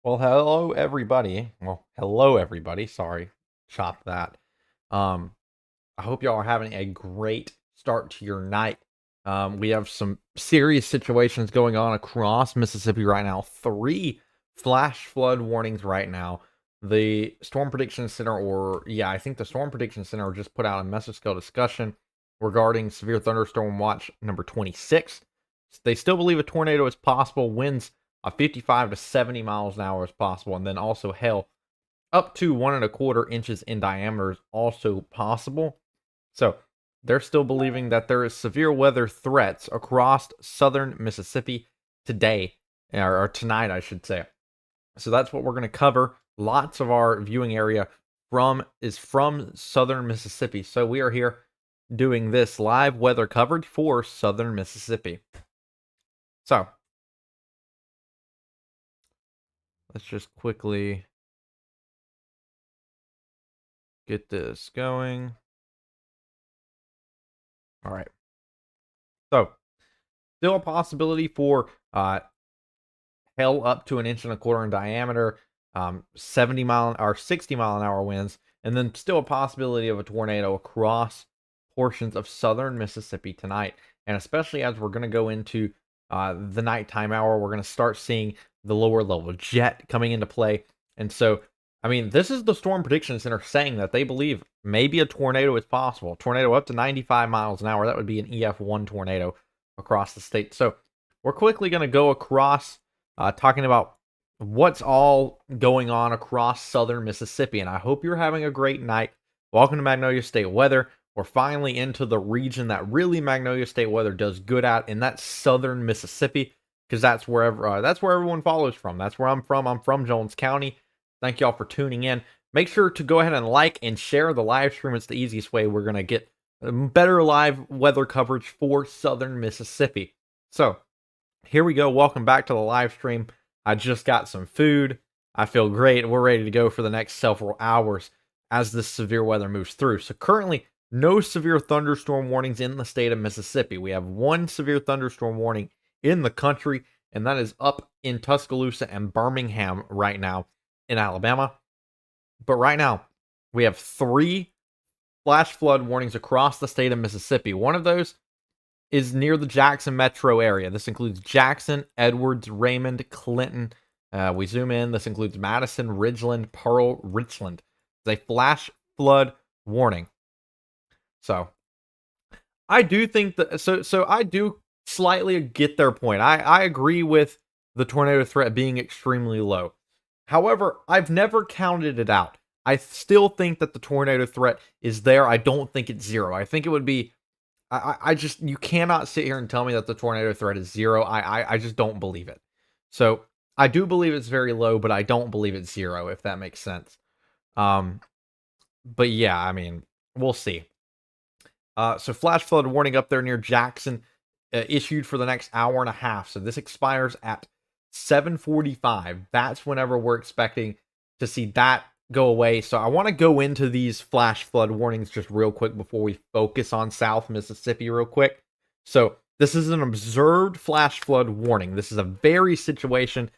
Well, hello everybody. Well, hello everybody. Sorry, chop that. Um, I hope y'all are having a great start to your night. We have some serious situations going on across Mississippi right now. Three flash flood warnings right now. The Storm Prediction Center, or yeah, I think the Storm Prediction Center just put out a mesoscale discussion regarding severe thunderstorm watch number 26. They still believe a tornado is possible. Winds 55 to 70 miles an hour is possible, and then also hail up to 1.25 inches in diameter is also possible. So they're still believing that there is severe weather threats across southern Mississippi today, or tonight, I should say. So that's what we're going to cover. Lots of our viewing area is from southern Mississippi. So we are here doing this live weather coverage for southern Mississippi. So let's just quickly get this going. All right. So still a possibility for hail up to 1.25 inches in diameter, 70 mile or 60 mile an hour winds, and then still a possibility of a tornado across portions of southern Mississippi tonight. And especially as we're going to go into the nighttime hour, we're going to start seeing the lower level jet coming into play. And so, I mean, this is the Storm Prediction Center saying that they believe maybe a tornado is possible. Tornado up to 95 miles an hour. That would be an EF1 tornado across the state. So we're quickly going to go across talking about what's all going on across southern Mississippi. And I hope you're having a great night. Welcome to Magnolia State Weather. We're finally into the region that really Magnolia State Weather does good at, and that's southern Mississippi, because that's where everyone follows from. That's where I'm from. I'm from Jones County. Thank y'all for tuning in. Make sure to go ahead and like and share the live stream. It's the easiest way we're going to get better live weather coverage for southern Mississippi. So here we go. Welcome back to the live stream. I just got some food. I feel great. We're ready to go for the next several hours as this severe weather moves through. So currently, no severe thunderstorm warnings in the state of Mississippi. We have one severe thunderstorm warning in the country, and that is up in Tuscaloosa and Birmingham right now in Alabama. But right now, we have three flash flood warnings across the state of Mississippi. One of those is near the Jackson metro area. This includes Jackson, Edwards, Raymond, Clinton. We zoom in. This includes Madison, Ridgeland, Pearl, Richland. It's a flash flood warning. So I do think that so I do slightly get their point. I agree with the tornado threat being extremely low. However, I've never counted it out. I still think that the tornado threat is there. I don't think it's zero. I think it would be I just you cannot sit here and tell me that the tornado threat is zero. I just don't believe it. So I do believe it's very low, but I don't believe it's zero, if that makes sense. But yeah, I mean, we'll see. So flash flood warning up there near Jackson, issued for the next hour and a half. So this expires at 7:45. That's whenever we're expecting to see that go away. So I want to go into these flash flood warnings just real quick before we focus on South Mississippi real quick. So this is an observed flash flood warning. This is a very situation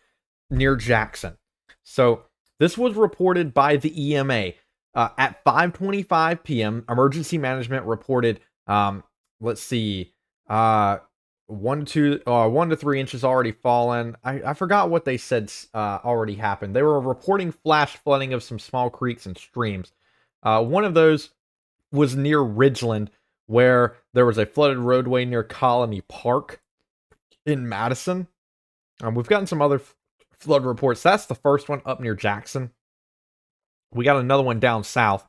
near Jackson. So this was reported by the EMA at 5:25 p.m. Emergency management reported. Let's see. 1 to 3 inches already fallen. I forgot what they said already happened. They were reporting flash flooding of some small creeks and streams. One of those was near Ridgeland, where there was a flooded roadway near Colony Park in Madison. We've gotten some other flood reports. That's the first one up near Jackson. We got another one down south.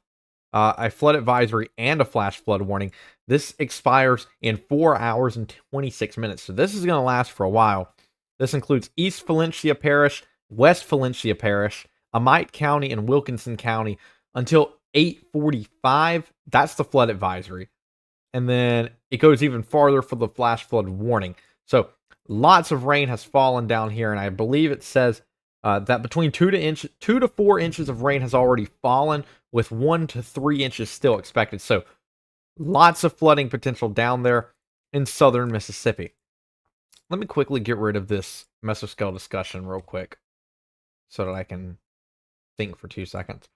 A flood advisory and a flash flood warning. This expires in 4 hours and 26 minutes. So this is going to last for a while. This includes East Valencia Parish, West Valencia Parish, Amite County, and Wilkinson County until 8:45. That's the flood advisory. And then it goes even farther for the flash flood warning. So lots of rain has fallen down here, and I believe it says that between 2 to 4 inches of rain has already fallen, with 1 to 3 inches still expected. So lots of flooding potential down there in southern Mississippi. Let me quickly get rid of this mesoscale discussion real quick. so that I can think for 2 seconds.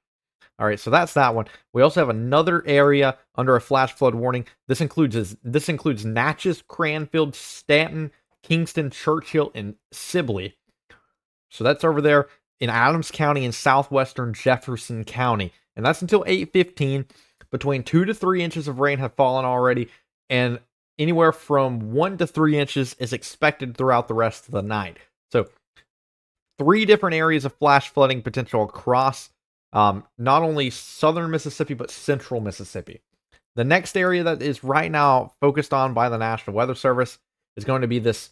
All right, so that's that one. We also have another area under a flash flood warning. This includes Natchez, Cranfield, Stanton, Kingston, Churchill, and Sibley. So that's over there in Adams County and southwestern Jefferson County. And that's until 8:15. Between 2 to 3 inches of rain have fallen already, and anywhere from 1 to 3 inches is expected throughout the rest of the night. So, 3 different areas of flash flooding potential across not only southern Mississippi, but central Mississippi. The next area that is right now focused on by the National Weather Service is going to be this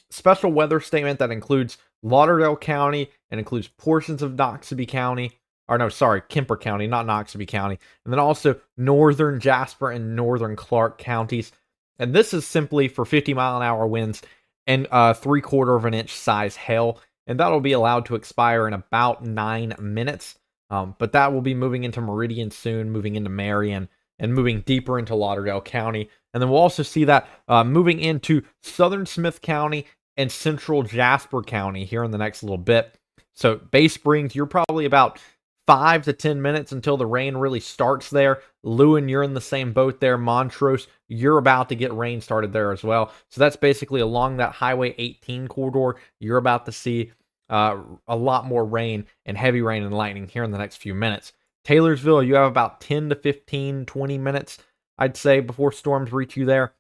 special weather statement that includes Lauderdale County and includes portions of Noxubee County. Or no, sorry, Kemper County, not Noxubee County. And then also northern Jasper and northern Clark counties. And this is simply for 50-mile-an-hour winds and 3/4 of an inch size hail. And that'll be allowed to expire in about 9 minutes. But that will be moving into Meridian soon, moving into Marion, and moving deeper into Lauderdale County. And then we'll also see that moving into southern Smith County and central Jasper County here in the next little bit. So Bay Springs, you're probably about 5 to 10 minutes until the rain really starts there. Lewin, you're in the same boat there. Montrose, you're about to get rain started there as well. So that's basically along that Highway 18 corridor. You're about to see a lot more rain and heavy rain and lightning here in the next few minutes. Taylorsville, you have about 10 to 15, 20 minutes, I'd say, before storms reach you there.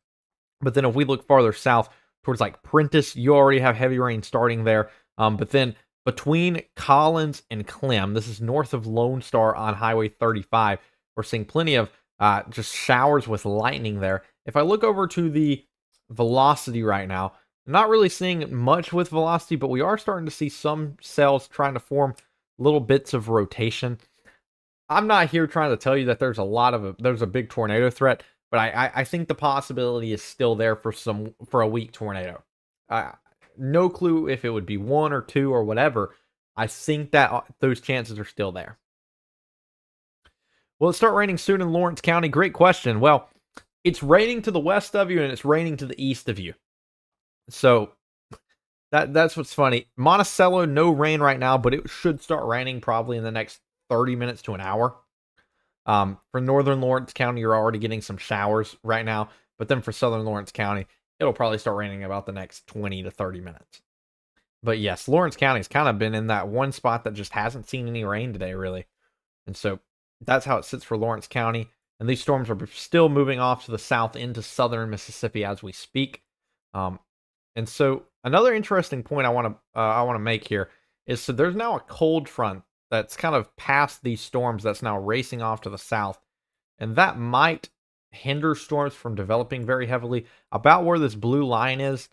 But then if we look farther south towards like Prentice, you already have heavy rain starting there. But then between Collins and Clem, this is north of Lone Star on Highway 35, we're seeing plenty of just showers with lightning there. If I look over to the velocity right now, not really seeing much with velocity, but we are starting to see some cells trying to form little bits of rotation. I'm not here trying to tell you that there's a big tornado threat, but I think the possibility is still there for a weak tornado. No clue if it would be 1 or 2 or whatever. I think that those chances are still there. Will it start raining soon in Lawrence County? Great question. Well, it's raining to the west of you and it's raining to the east of you. So that's what's funny. Monticello, no rain right now, but it should start raining probably in the next 30 minutes to an hour. For northern Lawrence County, you're already getting some showers right now. But then for southern Lawrence County, it'll probably start raining about the next 20 to 30 minutes. But yes, Lawrence County's kind of been in that one spot that just hasn't seen any rain today, really. And so that's how it sits for Lawrence County. And these storms are still moving off to the south into southern Mississippi as we speak. And so another interesting point I want to make here is so there's now a cold front that's kind of past these storms that's now racing off to the south, and that might hinder storms from developing very heavily. About where this blue line is,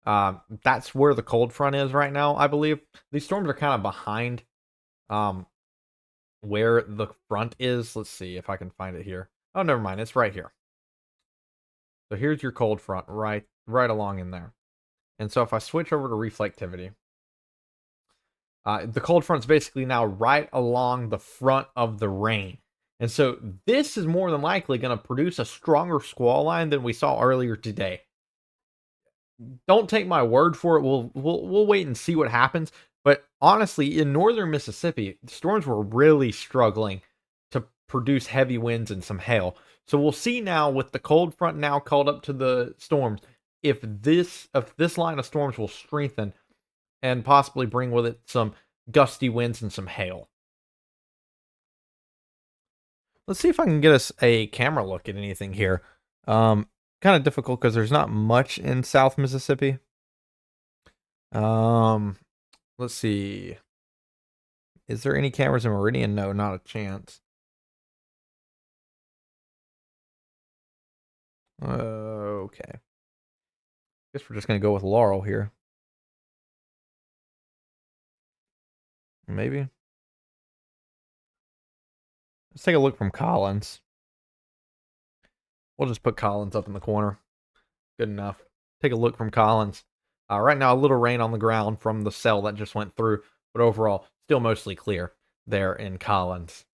that's where the cold front is right now, I believe. These storms are kind of behind where the front is. Let's see if I can find it here. Oh, never mind. It's right here. So here's your cold front right along in there. And so if I switch over to reflectivity, the cold front's basically now right along the front of the rain. And so this is more than likely going to produce a stronger squall line than we saw earlier today. Don't take my word for it. We'll wait and see what happens. But honestly, in northern Mississippi, the storms were really struggling to produce heavy winds and some hail. So we'll see now with the cold front now called up to the storms if this line of storms will strengthen and possibly bring with it some gusty winds and some hail. Let's see if I can get us a camera look at anything here. Kind of difficult because there's not much in South Mississippi. Let's see. Is there any cameras in Meridian? No, not a chance. Okay. Guess we're just gonna go with Laurel here. Maybe. Let's take a look from Collins. We'll just put Collins up in the corner. Good enough. Take a look from Collins. Right now, a little rain on the ground from the cell that just went through, but overall, still mostly clear there in Collins.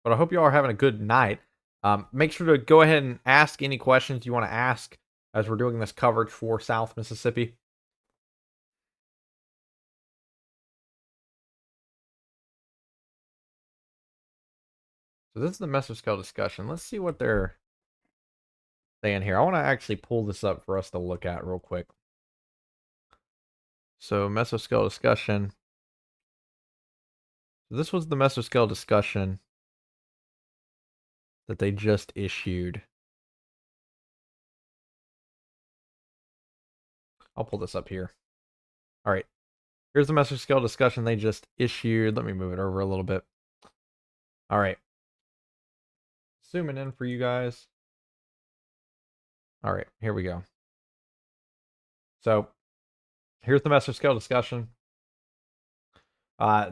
But I hope you all are having a good night. Make sure to go ahead and ask any questions you want to ask as we're doing this coverage for South Mississippi. So this is the mesoscale discussion. Let's see what they're saying here. I want to actually pull this up for us to look at real quick. So mesoscale discussion. This was the mesoscale discussion that they just issued. I'll pull this up here. All right. Here's the mesoscale discussion they just issued. Let me move it over a little bit. All right. Zooming in for you guys. All right, here we go. So here's the mesoscale discussion.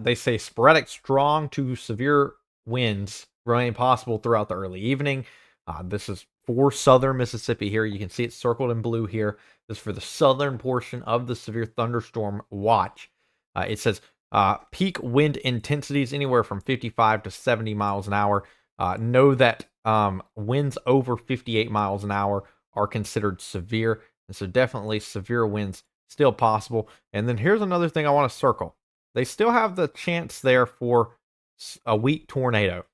They say sporadic strong to severe winds remain possible throughout the early evening. This is for southern Mississippi here. You can see it circled in blue here. This is for the southern portion of the severe thunderstorm watch. It says peak wind intensities anywhere from 55 to 70 miles an hour. Know that winds over 58 miles an hour are considered severe. And so definitely severe winds still possible. And then here's another thing I want to circle. They still have the chance there for a weak tornado.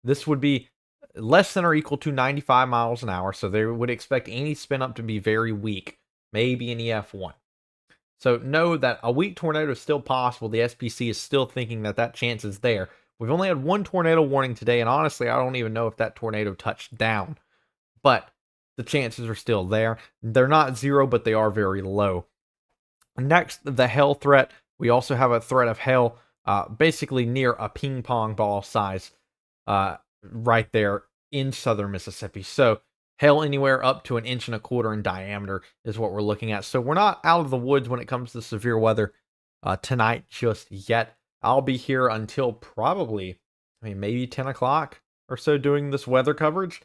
This would be less than or equal to 95 miles an hour. So they would expect any spin up to be very weak, maybe an EF1. So know that a weak tornado is still possible. The SPC is still thinking that that chance is there. We've only had one tornado warning today, and honestly, I don't even know if that tornado touched down. But the chances are still there. They're not zero, but they are very low. Next, the hail threat. We also have a threat of hail basically near a ping pong ball size right there in southern Mississippi. So hail anywhere up to 1.25 inches in diameter is what we're looking at. So we're not out of the woods when it comes to severe weather tonight just yet. I'll be here until probably, maybe 10 o'clock or so doing this weather coverage.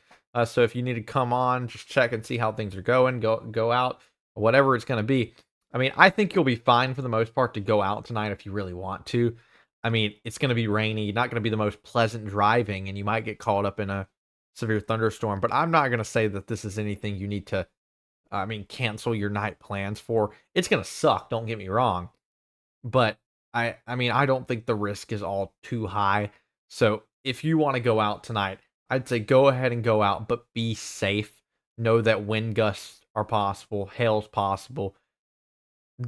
So if you need to come on, just check and see how things are going, go out, whatever it's going to be. I think you'll be fine for the most part to go out tonight if you really want to. It's going to be rainy, not going to be the most pleasant driving, and you might get caught up in a severe thunderstorm. But I'm not going to say that this is anything you need to, cancel your night plans for. It's going to suck, don't get me wrong. But I don't think the risk is all too high. So if you want to go out tonight, I'd say go ahead and go out, but be safe. Know that wind gusts are possible, hail's possible,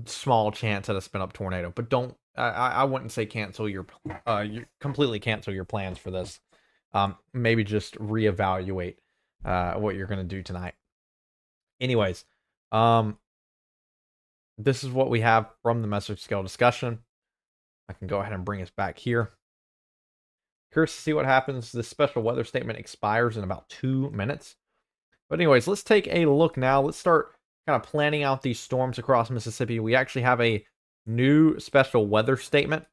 small chance at a spin up tornado. But don't, I wouldn't say cancel you completely cancel your plans for this. Maybe just reevaluate what you're going to do tonight. Anyways, this is what we have from the mesoscale discussion. I can go ahead and bring us back here. Curious to see what happens. This special weather statement expires in about 2 minutes. But anyways, let's take a look now. Let's start kind of planning out these storms across Mississippi. We actually have a new special weather statement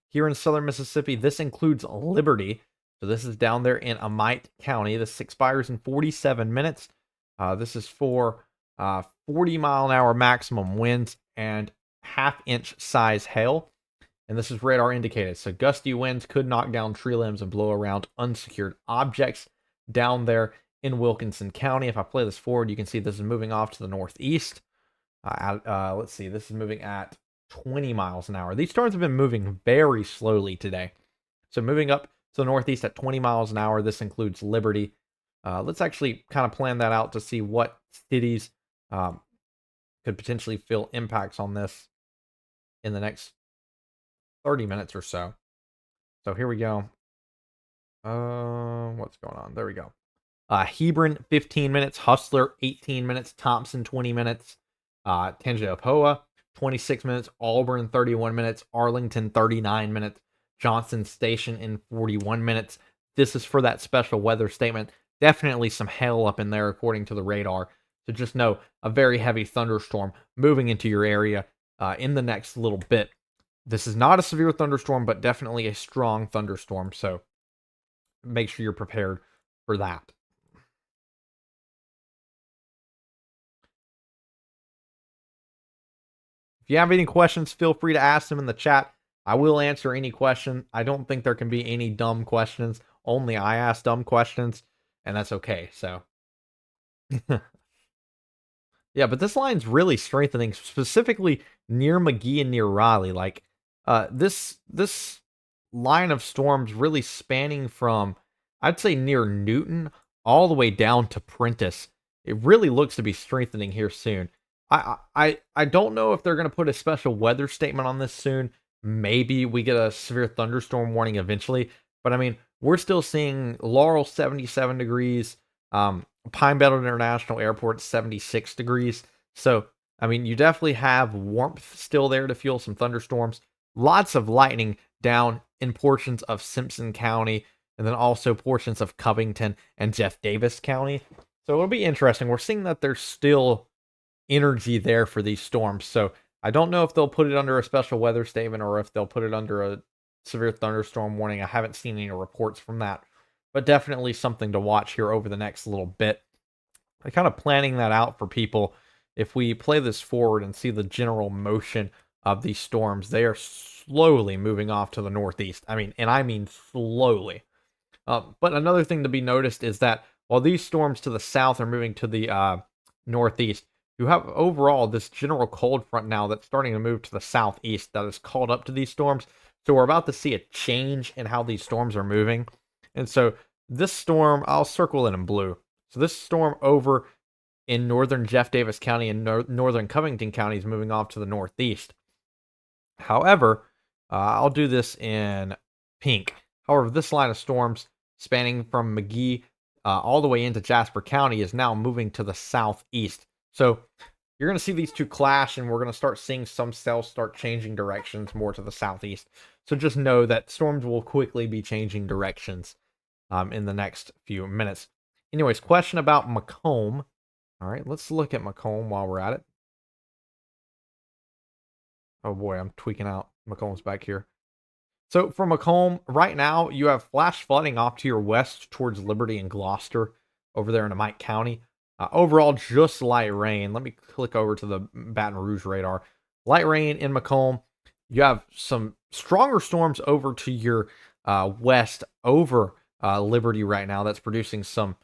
here in southern Mississippi. This includes Liberty. So this is down there in Amite County. This expires in 47 minutes. This is for 40-mile-an-hour maximum winds and half-inch size hail. And this is radar indicated. So gusty winds could knock down tree limbs and blow around unsecured objects down there in Wilkinson County. If I play this forward, you can see this is moving off to the northeast. Let's see. This is moving at 20 miles an hour. These storms have been moving very slowly today. So moving up to the northeast at 20 miles an hour. This includes Liberty. Let's actually kind of plan that out to see what cities could potentially feel impacts on this in the next 30 minutes or so. So here we go. What's going on? There we go. Hebron, 15 minutes. Hustler, 18 minutes. Thompson, 20 minutes. Tangipahoa, 26 minutes. Auburn, 31 minutes. Arlington, 39 minutes. Johnson Station in 41 minutes. This is for that special weather statement. Definitely some hail up in there according to the radar. So just know a very heavy thunderstorm moving into your area in the next little bit. This is not a severe thunderstorm, but definitely a strong thunderstorm. So make sure you're prepared for that. If you have any questions, feel free to ask them in the chat. I will answer any question. I don't think there can be any dumb questions. Only I ask dumb questions. and that's okay. So yeah, but this line's really strengthening, specifically near McGee and near Raleigh. Like, this line of storms really spanning from, I'd say, near Newton all the way down to Prentice. It really looks to be strengthening here soon. I don't know if they're going to put a special weather statement on this soon. Maybe we get a severe thunderstorm warning eventually. But I mean, we're still seeing Laurel 77 degrees. Pine Belt International Airport 76 degrees. So, I mean, you definitely have warmth still there to fuel some thunderstorms. Lots of lightning down in portions of Simpson County and then also portions of Covington and Jeff Davis County. So it'll be interesting. We're seeing that there's still energy there for these storms. So I don't know if they'll put it under a special weather statement or if they'll put it under a severe thunderstorm warning. I haven't seen any reports from that, but definitely something to watch here over the next little bit. I'm kind of planning that out for people. If we play this forward and see the general motion of these storms, they are slowly moving off to the northeast. I mean slowly. But another thing to be noticed is that while these storms to the south are moving to the northeast, you have overall this general cold front now that's starting to move to the southeast that is called up to these storms. So we're about to see a change in how these storms are moving. And so this storm, I'll circle it in blue. So this storm over in northern Jeff Davis County and northern Covington County is moving off to the northeast. However, I'll do this in pink. However, this line of storms spanning from McGee all the way into Jasper County is now moving to the southeast. So you're going to see these two clash, and we're going to start seeing some cells start changing directions more to the southeast. So just know that storms will quickly be changing directions in the next few minutes. Anyways, question about Macomb. All right, let's look at Macomb while we're at it. Oh boy, I'm tweaking out. Macomb's back here. So for Macomb, right now, you have flash flooding off to your west towards Liberty and Gloucester over there in Mike County. Overall, just light rain. Let me click over to the Baton Rouge radar. Light rain in Macomb. You have some stronger storms over to your west over Liberty right now. That's producing some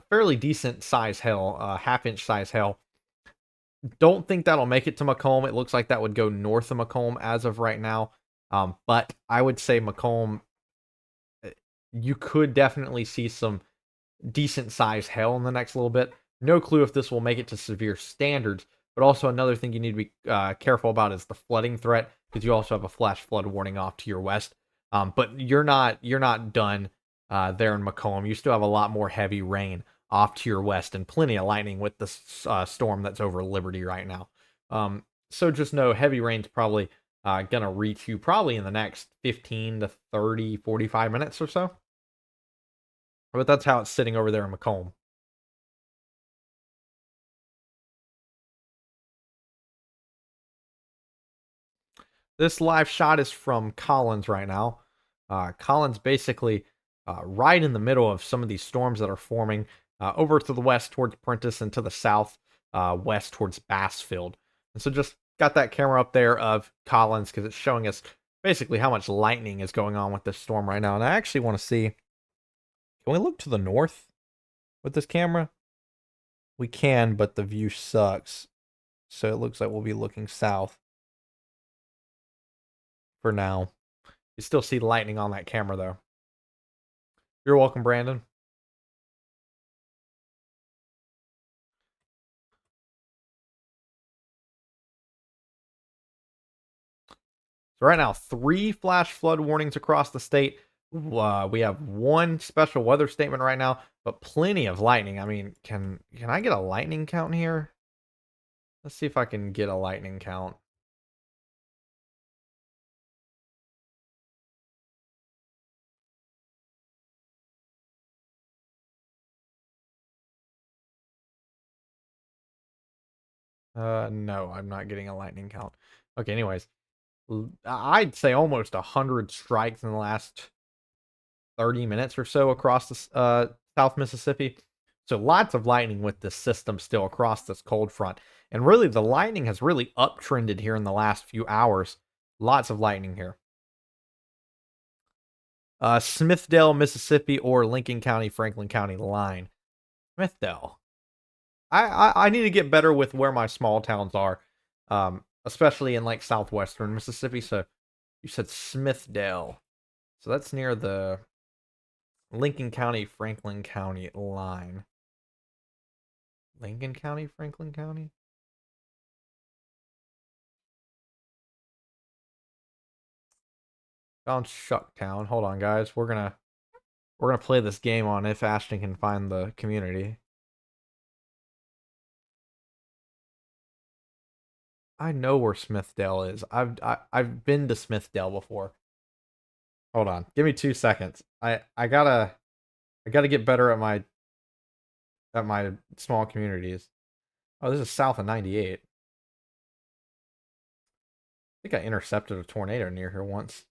fairly decent size hail, half-inch size hail. Don't think that'll make it to Macomb. It looks like that would go north of Macomb as of right now. But I would say Macomb, you could definitely see some decent size hail in the next little bit. No clue if this will make it to severe standards. But also another thing you need to be careful about is the flooding threat, because you also have a flash flood warning off to your west. But you're not done there in Macomb. You still have a lot more heavy rain off to your west and plenty of lightning with the storm that's over Liberty right now. So just know heavy rain's probably gonna reach you probably in the next 15 to 30, 45 minutes or so. But that's how it's sitting over there in Macomb. This live shot is from Collins right now. Collins basically right in the middle of some of these storms that are forming over to the west towards Prentice and to the south west towards Bassfield. And so just got that camera up there of Collins because it's showing us basically how much lightning is going on with this storm right now. And I actually want to see, can we look to the north with this camera? We can, but the view sucks. So it looks like we'll be looking south for now. You still see lightning on that camera though. You're welcome, Brandon. So right now, 3 flash flood warnings across the state. We have 1 special weather statement right now, but plenty of lightning. I mean, can I get a lightning count here? Let's see if I can get a lightning count. No, I'm not getting a lightning count. Okay, anyways, I'd say almost 100 strikes in the last 30 minutes or so across the South Mississippi. So lots of lightning with this system still across this cold front. And really, the lightning has really uptrended here in the last few hours. Lots of lightning here. Smithdale, Mississippi, or Lincoln County, Franklin County line. Smithdale. I need to get better with where my small towns are, especially in like southwestern Mississippi. So you said Smithdale. So that's near the Lincoln County, Franklin County line. Lincoln County, Franklin County? Found Shucktown. Hold on, guys. We're gonna play this game on if Ashton can find the community. I know where Smithdale is. I've been to Smithdale before. Hold on. Give me 2 seconds. I gotta get better at my small communities. Oh, this is south of 98. I think I intercepted a tornado near here once.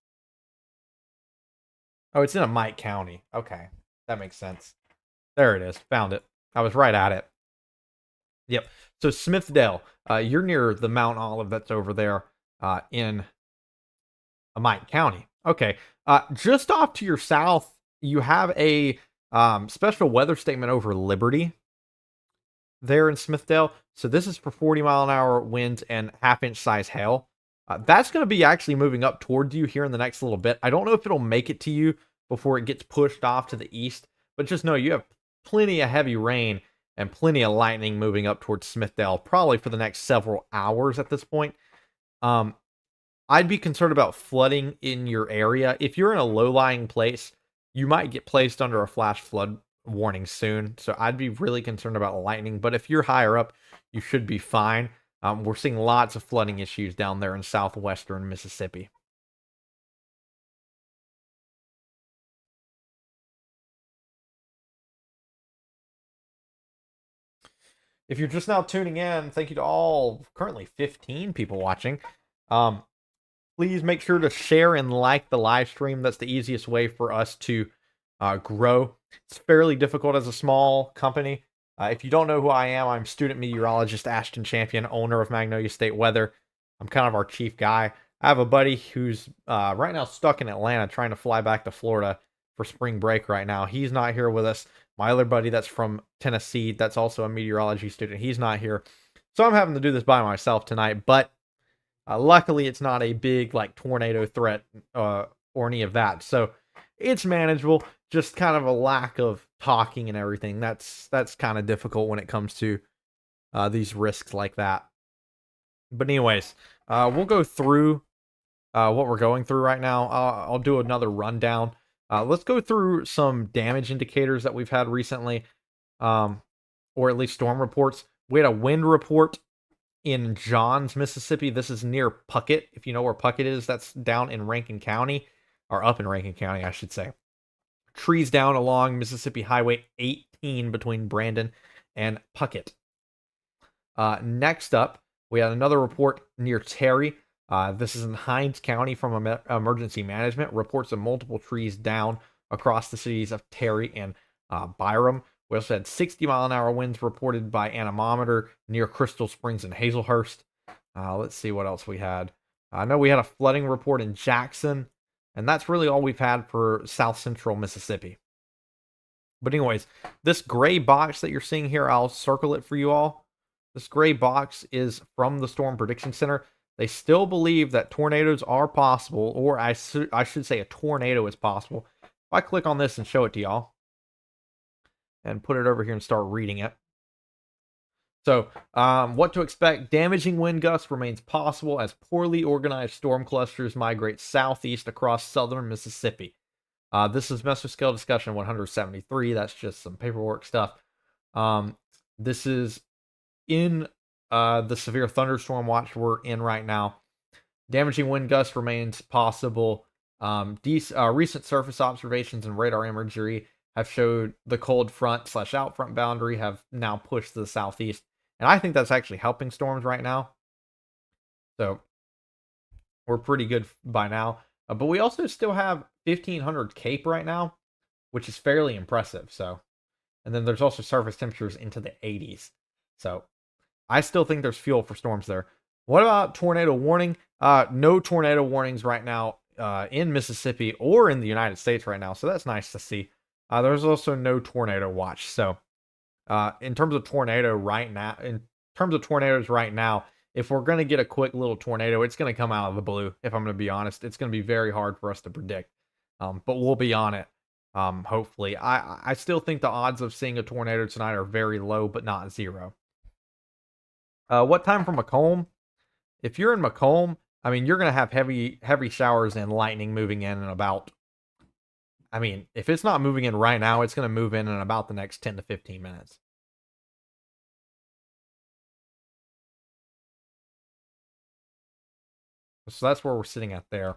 Oh, it's in a Mike County. Okay. That makes sense. There it is. Found it. I was right at it. Yep. So Smithdale, you're near the Mount Olive that's over there in Mike County. Okay. Just off to your south, you have a special weather statement over Liberty there in Smithdale. So this is for 40-mile-an-hour winds and half-inch size hail. That's going to be actually moving up towards you here in the next little bit. I don't know if it'll make it to you before it gets pushed off to the east, but just know you have plenty of heavy rain and plenty of lightning moving up towards Smithdale, probably for the next several hours at this point. I'd be concerned about flooding in your area. If you're in a low-lying place, you might get placed under a flash flood warning soon. So I'd be really concerned about lightning. But if you're higher up, you should be fine. We're seeing lots of flooding issues down there in southwestern Mississippi. If you're just now tuning in, thank you to all currently 15 people watching. Please make sure to share and like the live stream. That's the easiest way for us to grow. It's fairly difficult as a small company. If you don't know who I am, I'm student meteorologist Ashton Champion, owner of Magnolia State Weather. I'm kind of our chief guy. I have a buddy who's right now stuck in Atlanta trying to fly back to Florida for spring break right now. He's not here with us. My other buddy that's from Tennessee, that's also a meteorology student, he's not here. So I'm having to do this by myself tonight, but luckily it's not a big like tornado threat or any of that. So it's manageable. Just kind of a lack of talking and everything. That's kind of difficult when it comes to these risks like that. But anyways, we'll go through what we're going through right now. I'll do another rundown. Let's go through some damage indicators that we've had recently, or at least storm reports. We had a wind report in Johns, Mississippi. This is near Puckett. If you know where Puckett is, that's down in Rankin County, or up in Rankin County, I should say. Trees down along Mississippi Highway 18 between Brandon and Puckett. Next up, we had another report near Terry. This is in Hinds County from Emergency Management. Reports of multiple trees down across the cities of Terry and Byram. We also had 60-mile-an-hour winds reported by anemometer near Crystal Springs and Hazelhurst. Let's see what else we had. I know we had a flooding report in Jackson, and that's really all we've had for south central Mississippi. But anyways, this gray box that you're seeing here, I'll circle it for you all. This gray box is from the Storm Prediction Center. They still believe that tornadoes are possible, or I should say a tornado is possible. If I click on this and show it to y'all, and put it over here and start reading it. So, what to expect? Damaging wind gusts remains possible as poorly organized storm clusters migrate southeast across southern Mississippi. This is Mesoscale Discussion 173. That's just some paperwork stuff. This is in the severe thunderstorm watch we're in right now. Damaging wind gusts remains possible. Recent surface observations and radar imagery have showed the cold front / out front boundary have now pushed to the southeast. And I think that's actually helping storms right now. So we're pretty good by now. But we also still have 1500 Cape right now, which is fairly impressive. So, and then there's also surface temperatures into the 80s. So I still think there's fuel for storms there. What about tornado warning? No tornado warnings right now in Mississippi or in the United States right now, so that's nice to see. There's also no tornado watch. So, in terms of tornadoes right now, if we're gonna get a quick little tornado, it's gonna come out of the blue. If I'm gonna be honest, it's gonna be very hard for us to predict. But we'll be on it. Hopefully, I still think the odds of seeing a tornado tonight are very low, but not zero. What time for Macomb? If you're in Macomb, I mean, you're gonna have heavy showers and lightning moving in about. I mean, if it's not moving in right now, it's gonna move in about the next 10 to 15 minutes. So that's where we're sitting at there.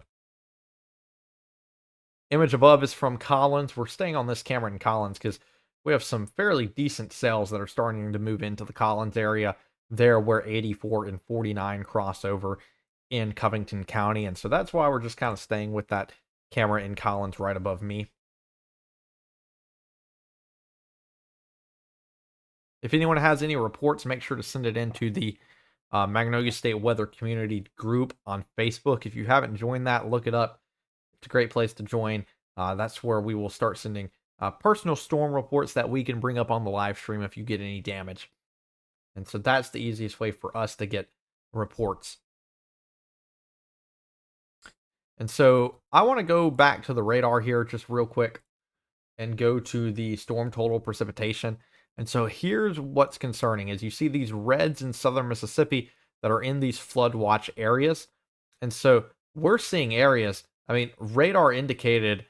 Image above is from Collins. We're staying on this camera in Collins because we have some fairly decent cells that are starting to move into the Collins area there where 84 and 49 crossover in Covington County. And so that's why we're just kind of staying with that camera in Collins right above me. If anyone has any reports, make sure to send it into the Magnolia State Weather Community group on Facebook. If you haven't joined that, look it up. It's a great place to join. That's where we will start sending personal storm reports that we can bring up on the live stream if you get any damage. And so that's the easiest way for us to get reports. And so I want to go back to the radar here just real quick and go to the storm total precipitation. And so here's what's concerning is you see these reds in southern Mississippi that are in these flood watch areas. And so we're seeing areas, I mean, radar indicated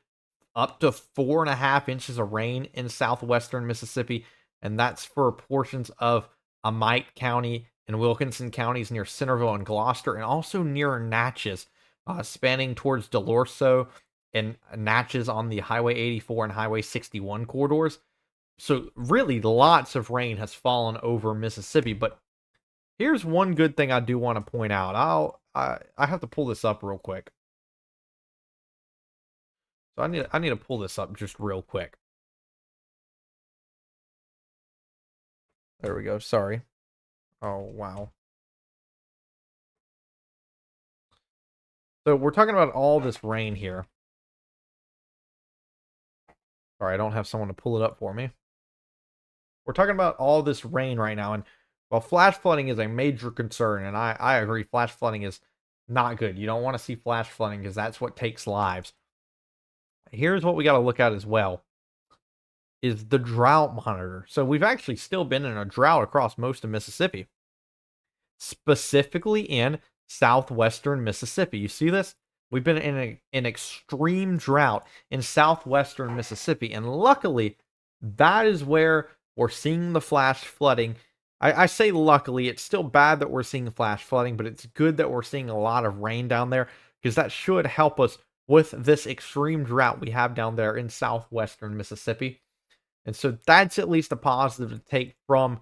up to 4.5 inches of rain in southwestern Mississippi. And that's for portions of Amite County and Wilkinson counties near Centerville and Gloucester, and also near Natchez, spanning towards Delorso and Natchez on the Highway 84 and Highway 61 corridors. So really lots of rain has fallen over Mississippi, but here's one good thing I do want to point out. I have to pull this up real quick. So I need to pull this up just real quick. There we go. Sorry. Oh, wow. So we're talking about all this rain here. Sorry, I don't have someone to pull it up for me. We're talking about all this rain right now, and while flash flooding is a major concern, and I agree, flash flooding is not good. You don't want to see flash flooding because that's what takes lives. Here's what we got to look at as well is the drought monitor. So we've actually still been in a drought across most of Mississippi, specifically in southwestern Mississippi. You see this? We've been in an extreme drought in southwestern Mississippi, and luckily, that is where we're seeing the flash flooding. I say luckily, it's still bad that we're seeing flash flooding, but it's good that we're seeing a lot of rain down there because that should help us with this extreme drought we have down there in southwestern Mississippi. And so that's at least a positive to take from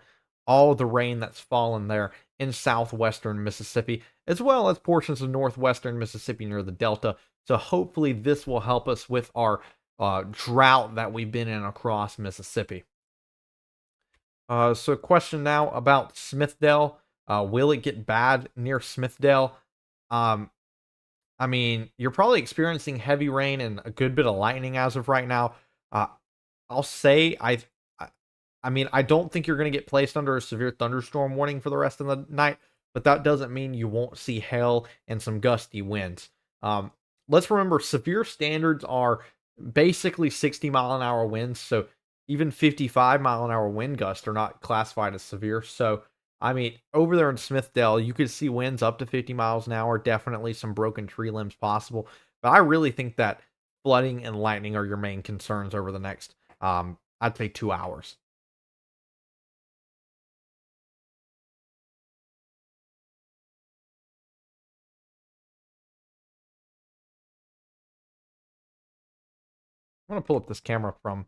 all the rain that's fallen there in southwestern Mississippi, as well as portions of northwestern Mississippi near the Delta. So hopefully this will help us with our drought that we've been in across Mississippi. So question now about Smithdale. Will it get bad near Smithdale? I mean, you're probably experiencing heavy rain and a good bit of lightning as of right now. I'll say I mean, I don't think you're going to get placed under a severe thunderstorm warning for the rest of the night, but that doesn't mean you won't see hail and some gusty winds. Let's remember, severe standards are basically 60-mile-an-hour winds, so even 55-mile-an-hour wind gusts are not classified as severe. So, I mean, over there in Smithdale, you could see winds up to 50 miles an hour, definitely some broken tree limbs possible. But I really think that flooding and lightning are your main concerns over the next, I'd say 2 hours. I'm going to pull up this camera from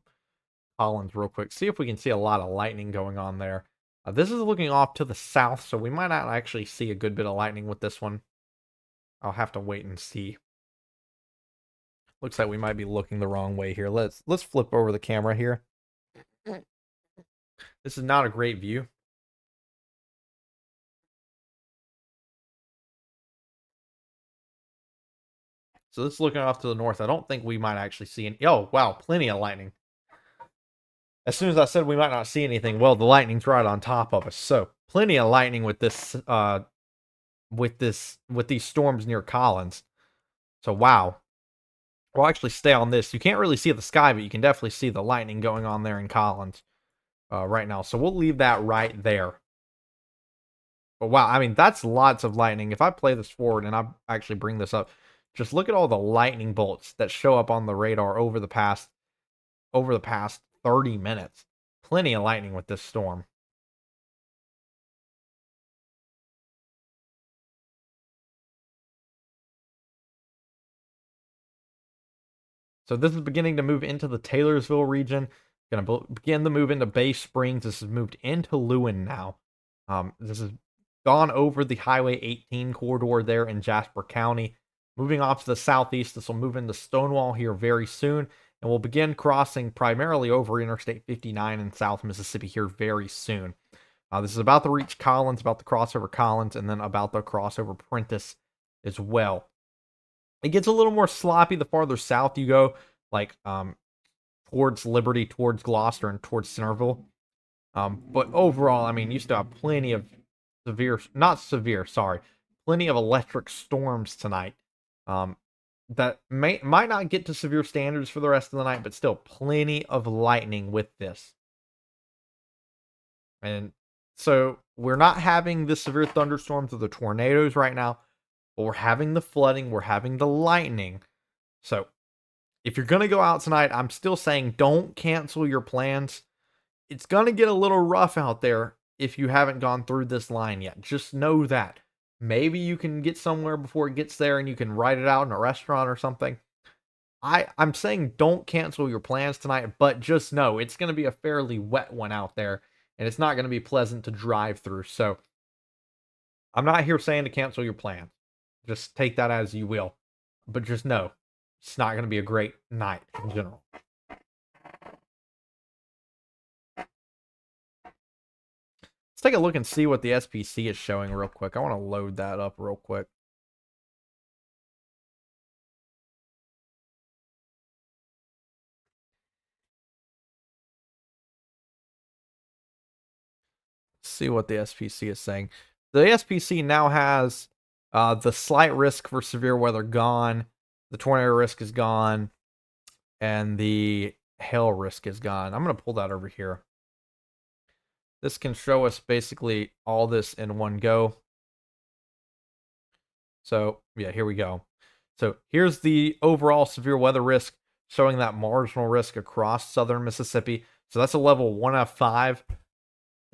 Collins real quick, see if we can see a lot of lightning going on there. This is looking off to the south, so we might not actually see a good bit of lightning with this one. I'll have to wait and see. Looks like we might be looking the wrong way here. Let's flip over the camera here. This is not a great view. So this is looking off to the north. I don't think we might actually see any. Oh, wow, plenty of lightning. As soon as I said we might not see anything, well, the lightning's right on top of us. So plenty of lightning with this, with these storms near Collins. So wow. We'll actually stay on this. You can't really see the sky, but you can definitely see the lightning going on there in Collins right now. So we'll leave that right there. But wow, I mean, that's lots of lightning. If I play this forward and I actually bring this up, just look at all the lightning bolts that show up on the radar over the past 30 minutes. Plenty of lightning with this storm. So this is beginning to move into the Taylorsville region. Going to begin the move into Bay Springs. This has moved into Lewin now. This has gone over the Highway 18 corridor there in Jasper County. Moving off to the southeast, this will move into Stonewall here very soon. And we'll begin crossing primarily over Interstate 59 in South Mississippi here very soon. This is about to reach Collins, about to cross over Collins, and then about to cross over Prentice as well. It gets a little more sloppy the farther south you go, like towards Liberty, towards Gloucester, and towards Centerville. But overall, I mean, you still have plenty of plenty of electric storms tonight. That might not get to severe standards for the rest of the night, but still plenty of lightning with this. And so we're not having the severe thunderstorms or the tornadoes right now, but we're having the flooding, we're having the lightning. So if you're going to go out tonight, I'm still saying don't cancel your plans. It's going to get a little rough out there if you haven't gone through this line yet. Just know that. Maybe you can get somewhere before it gets there and you can ride it out in a restaurant or something. I'm saying don't cancel your plans tonight, but just know it's going to be a fairly wet one out there, and it's not going to be pleasant to drive through. So I'm not here saying to cancel your plans. Just take that as you will. But just know it's not going to be a great night in general. Let's take a look and see what the SPC is showing real quick. I want to load that up real quick. Let's see what the SPC is saying. The SPC now has the slight risk for severe weather gone. The tornado risk is gone. And the hail risk is gone. I'm going to pull that over here. This can show us basically all this in one go. So, yeah, here we go. So, here's the overall severe weather risk, showing that marginal risk across southern Mississippi. So, that's a level 1 out of 5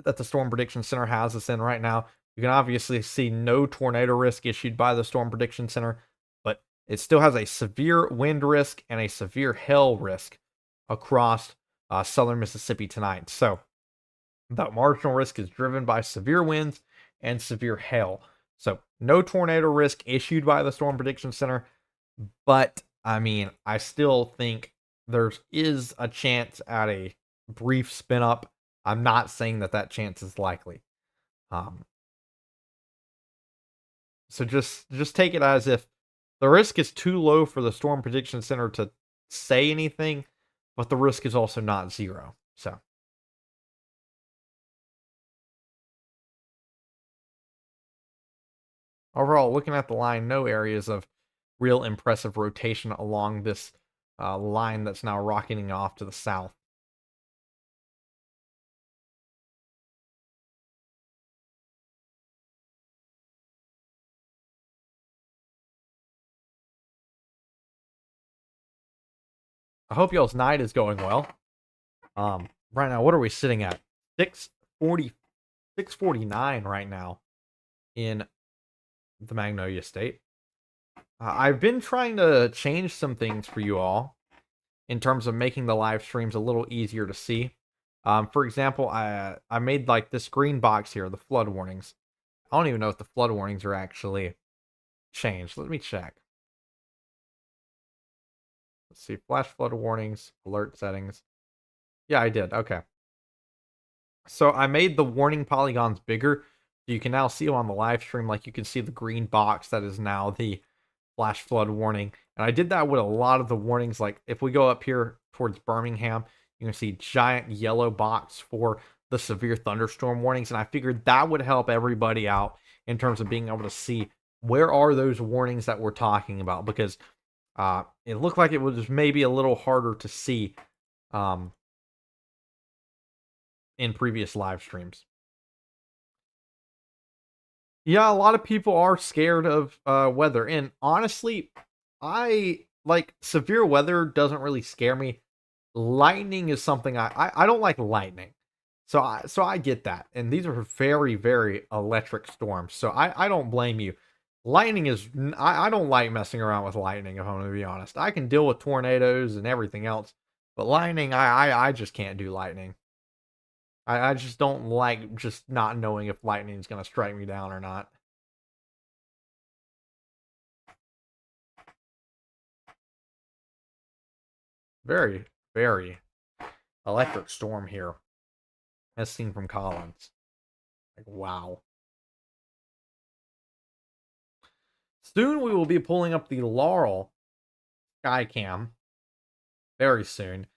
that the Storm Prediction Center has us in right now. You can obviously see no tornado risk issued by the Storm Prediction Center, but it still has a severe wind risk and a severe hail risk across southern Mississippi tonight. So, that marginal risk is driven by severe winds and severe hail. So, no tornado risk issued by the Storm Prediction Center. But, I mean, I still think there is a chance at a brief spin up. I'm not saying that chance is likely. So just take it as if the risk is too low for the Storm Prediction Center to say anything, but the risk is also not zero. So. Overall, looking at the line, no areas of real impressive rotation along this line that's now rocketing off to the south. I hope y'all's night is going well. Right now, what are we sitting at? 640, 649 right now in the Magnolia State. I've been trying to change some things for you all in terms of making the live streams a little easier to see. For example, I made like this green box here, the flood warnings. I don't even know if the flood warnings are actually changed. Let me check. Let's see, flash flood warnings, alert settings. Yeah, I did. Okay. So I made the warning polygons bigger. So you can now see them on the live stream. Like you can see the green box that is now the flash flood warning. And I did that with a lot of the warnings. Like if we go up here towards Birmingham, you can see giant yellow box for the severe thunderstorm warnings. And I figured that would help everybody out in terms of being able to see where are those warnings that we're talking about, because it looked like it was maybe a little harder to see in previous live streams. Yeah, a lot of people are scared of weather, and honestly, I like severe weather doesn't really scare me. Lightning is something I don't like lightning. So I get that. And these are very, very electric storms. So I don't blame you. Lightning is I don't like messing around with lightning, if I'm gonna be honest. I can deal with tornadoes and everything else, but lightning, I just can't do lightning. I just don't like just not knowing if lightning is gonna strike me down or not. Very, very electric storm here, as seen from Collins. Like, wow. Soon we will be pulling up the Laurel Skycam. Very soon.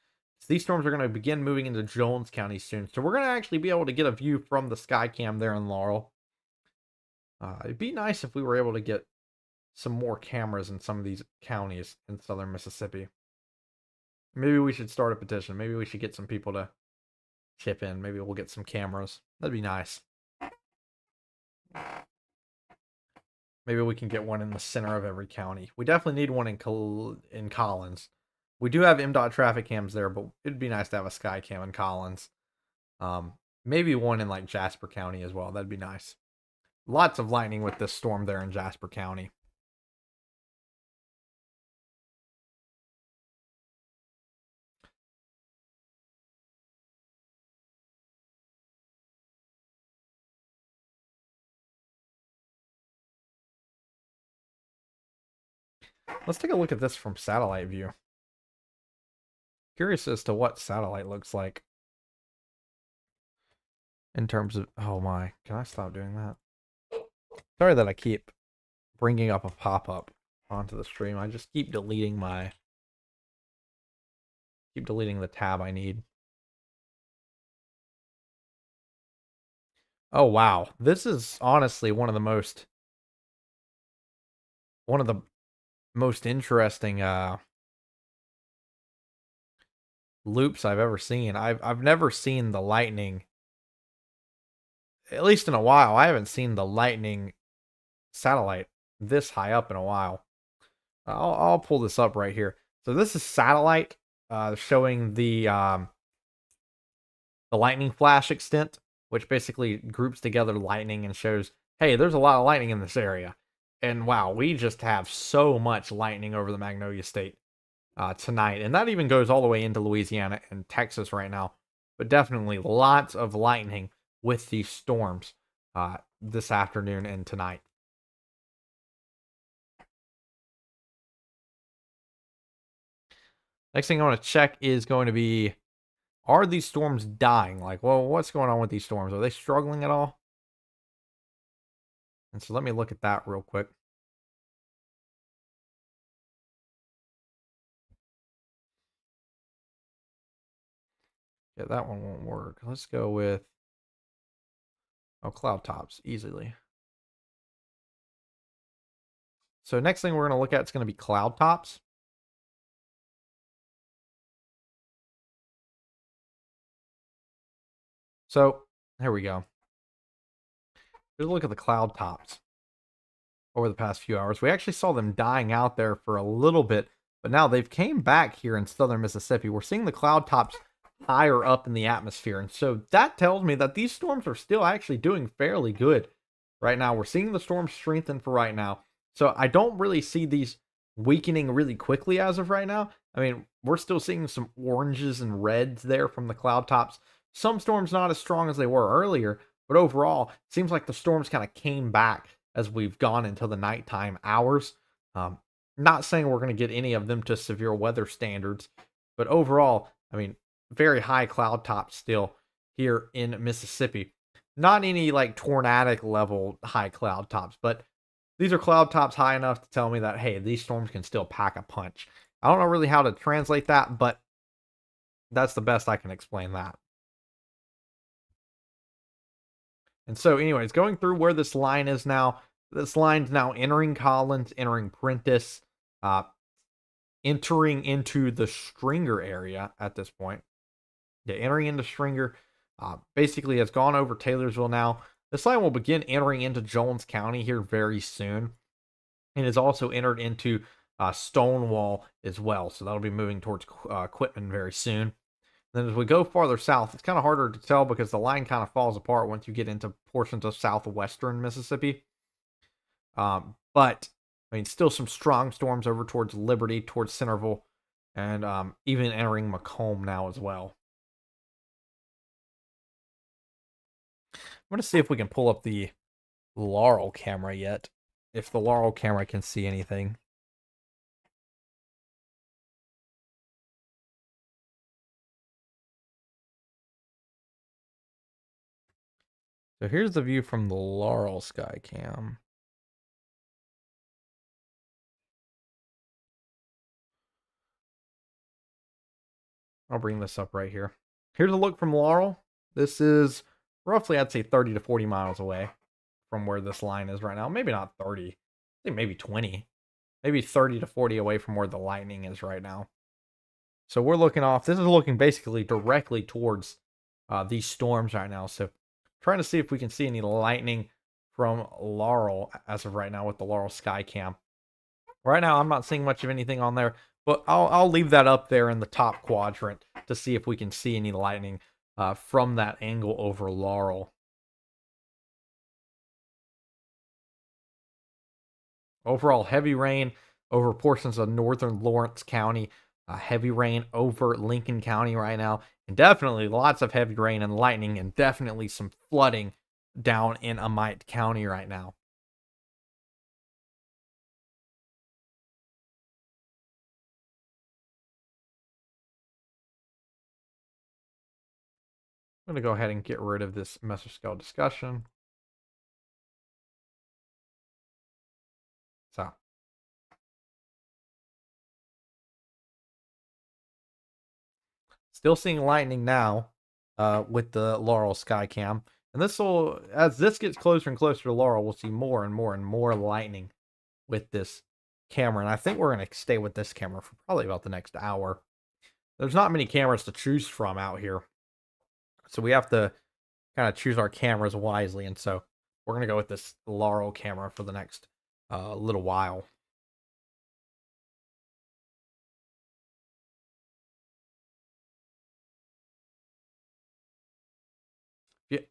So these storms are going to begin moving into Jones County soon. So we're going to actually be able to get a view from the Skycam there in Laurel. It'd be nice if we were able to get some more cameras in some of these counties in southern Mississippi. Maybe we should start a petition. Maybe we should get some people to chip in. Maybe we'll get some cameras. That'd be nice. Maybe we can get one in the center of every county. We definitely need one in Collins. We do have MDOT traffic cams there, but it'd be nice to have a sky cam in Collins. Maybe one in like Jasper County as well. That'd be nice. Lots of lightning with this storm there in Jasper County. Let's take a look at this from satellite view. Curious as to what satellite looks like. In terms of, oh my, can I stop doing that? Sorry that I keep bringing up a pop-up onto the stream. I just keep deleting the tab I need. Oh wow, this is honestly one of the most interesting loops I've ever seen. I've never seen the lightning, at least in a while. I haven't seen the lightning satellite this high up in a while. I'll pull this up right here. So this is satellite showing the lightning flash extent, which basically groups together lightning and shows, hey, there's a lot of lightning in this area. And wow, we just have so much lightning over the Magnolia State tonight. And that even goes all the way into Louisiana and Texas right now. But definitely lots of lightning with these storms this afternoon and tonight. Next thing I want to check is going to be, are these storms dying? Like, well, what's going on with these storms? Are they struggling at all? And so let me look at that real quick. Yeah, that one won't work. Let's go with, cloud tops easily. So next thing we're going to look at is going to be cloud tops. So here we go. Here's a look at the cloud tops over the past few hours. We actually saw them dying out there for a little bit, but now they've came back here in southern Mississippi. We're seeing the cloud tops higher up in the atmosphere. And so that tells me that these storms are still actually doing fairly good right now. We're seeing the storms strengthen for right now. So I don't really see these weakening really quickly as of right now. I mean, we're still seeing some oranges and reds there from the cloud tops. Some storms not as strong as they were earlier, but overall, it seems like the storms kind of came back as we've gone into the nighttime hours. Not saying we're going to get any of them to severe weather standards, but overall, I mean, very high cloud tops still here in Mississippi. Not any like tornadic level high cloud tops, but these are cloud tops high enough to tell me that, hey, these storms can still pack a punch. I don't know really how to translate that, but that's the best I can explain that. And so, anyways, going through where this line is now, this line's now entering Collins, entering Prentice, uh, entering into the Stringer area at this point. Yeah, entering into Stringer. Basically, has gone over Taylorsville now. This line will begin entering into Jones County here very soon, and has also entered into Stonewall as well. So that'll be moving towards Quitman very soon. Then as we go farther south, it's kind of harder to tell because the line kind of falls apart once you get into portions of southwestern Mississippi. But I mean, still some strong storms over towards Liberty, towards Centerville, and even entering Macomb now as well. I'm going to see if we can pull up the Laurel camera yet. If the Laurel camera can see anything. So here's the view from the Laurel sky cam. I'll bring this up right here. Here's a look from Laurel. This is roughly, I'd say, 30 to 40 miles away from where this line is right now. Maybe not 30. I think maybe 20. Maybe 30 to 40 away from where the lightning is right now. So we're looking off. This is looking basically directly towards these storms right now. So trying to see if we can see any lightning from Laurel as of right now with the Laurel sky cam. Right now, I'm not seeing much of anything on there, but I'll leave that up there in the top quadrant to see if we can see any lightning from that angle over Laurel. Overall, heavy rain over portions of northern Lawrence County. Heavy rain over Lincoln County right now. And definitely lots of heavy rain and lightning, and definitely some flooding down in Amite County right now. I'm going to go ahead and get rid of this mesoscale discussion. So, still seeing lightning now with the Laurel Skycam. And this will, as this gets closer and closer to Laurel, we'll see more and more and more lightning with this camera. And I think we're going to stay with this camera for probably about the next hour. There's not many cameras to choose from out here. So we have to kind of choose our cameras wisely. And so we're going to go with this Laurel camera for the next little while.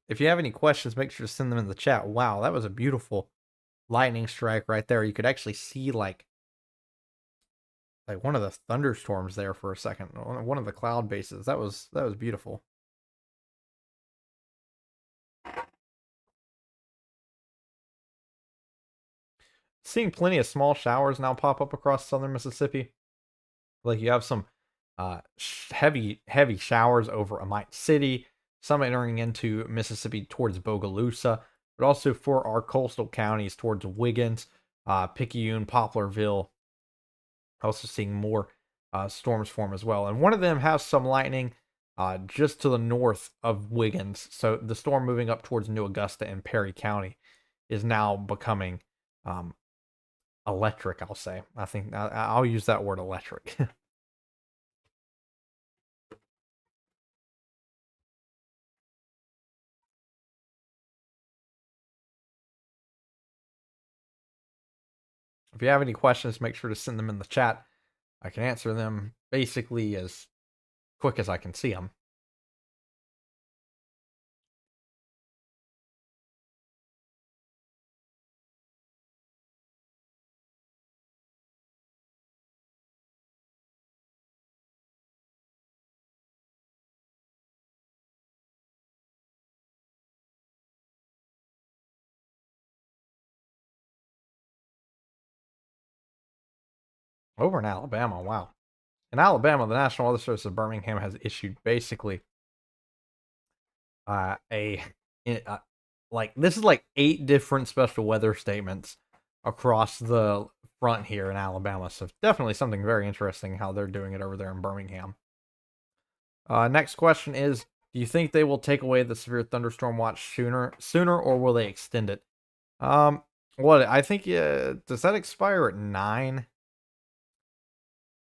If you have any questions, make sure to send them in the chat. Wow, that was a beautiful lightning strike right there. You could actually see like one of the thunderstorms there for a second. One of the cloud bases. That was beautiful. Seeing plenty of small showers now pop up across southern Mississippi. Like you have some heavy showers over Amite City, some entering into Mississippi towards Bogalusa, but also for our coastal counties towards Wiggins, Picayune, Poplarville. Also seeing more storms form as well. And one of them has some lightning just to the north of Wiggins. So the storm moving up towards New Augusta and Perry County is now becoming electric, I'll say. I think I'll use that word, electric. If you have any questions, make sure to send them in the chat. I can answer them basically as quick as I can see them. Over in Alabama, wow. In Alabama, the National Weather Service of Birmingham has issued basically a like this is like 8 different special weather statements across the front here in Alabama. So definitely something very interesting how they're doing it over there in Birmingham. Next question is, do you think they will take away the severe thunderstorm watch sooner, or will they extend it? Um, what I think does that expire at 9?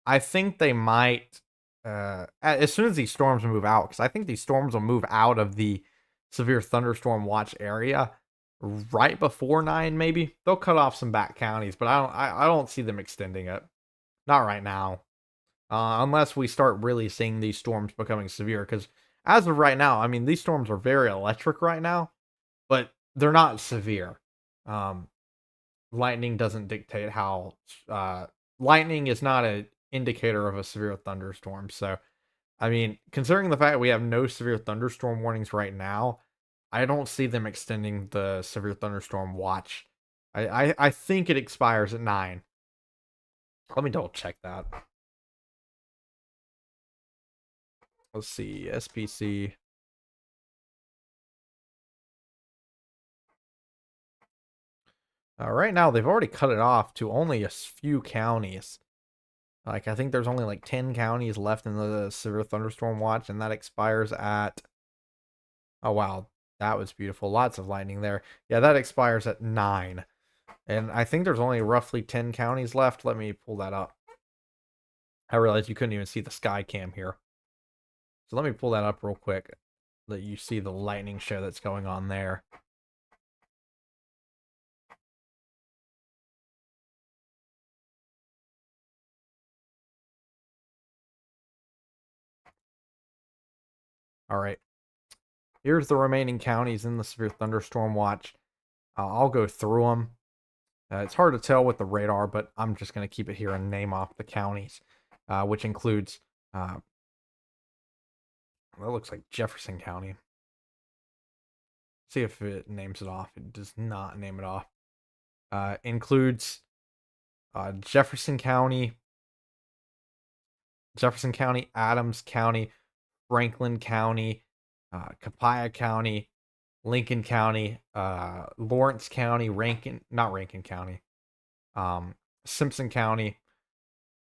I think they might as soon as these storms move out, because I think these storms will move out of the severe thunderstorm watch area right before 9. Maybe they'll cut off some back counties, but I don't see them extending it. Not right now. Unless we start really seeing these storms becoming severe. Because as of right now, I mean, these storms are very electric right now, but they're not severe. Um, Lightning doesn't dictate how. Lightning is not an indicator of a severe thunderstorm. So, I mean, considering the fact we have no severe thunderstorm warnings right now, I don't see them extending the severe thunderstorm watch. I think it expires at 9. Let me double check that. Let's see, SPC. Right now, they've already cut it off to only a few counties. Like, I think there's only like 10 counties left in the severe thunderstorm watch, and that expires at. Oh, wow. That was beautiful. Lots of lightning there. Yeah, that expires at 9. And I think there's only roughly 10 counties left. Let me pull that up. I realized you couldn't even see the sky cam here. So let me pull that up real quick. Let you see the lightning show that's going on there. All right. Here's the remaining counties in the severe thunderstorm watch. I'll go through them. It's hard to tell with the radar, but I'm just going to keep it here and name off the counties, which includes, that looks like Jefferson County. See if it names it off. It does not name it off. Includes Jefferson County, Adams County, Franklin County, Copiah County, Lincoln County, Lawrence County, not Rankin County, Simpson County,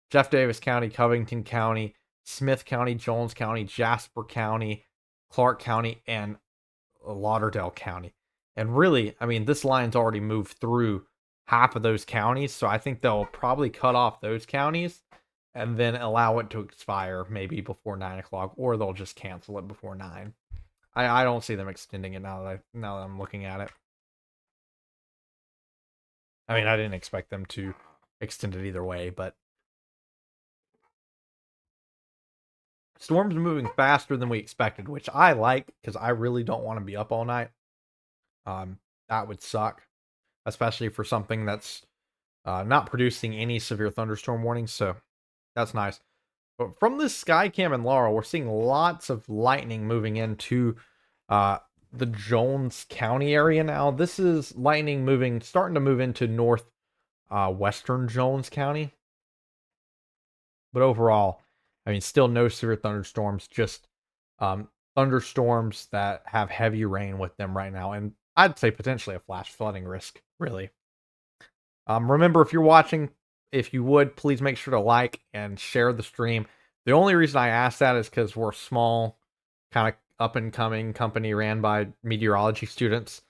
Jeff Davis County, Covington County, Smith County, Jones County, Jasper County, Clark County, and Lauderdale County. And really, I mean, this line's already moved through half of those counties, so I think they'll probably cut off those counties and then allow it to expire maybe before 9 o'clock, or they'll just cancel it before 9. I don't see them extending it now that I'm looking at it. I mean, I didn't expect them to extend it either way, but storms are moving faster than we expected, which I like because I really don't want to be up all night. That would suck, especially for something that's not producing any severe thunderstorm warnings. So that's nice. But from this sky cam in Laurel, we're seeing lots of lightning moving into the Jones County area now. This is lightning starting to move into western Jones County. But overall, I mean, still no severe thunderstorms, just thunderstorms that have heavy rain with them right now. And I'd say potentially a flash flooding risk, really. Remember, if you're watching, if you would, please make sure to like and share the stream. The only reason I ask that is because we're a small, kind of up-and-coming company ran by meteorology students.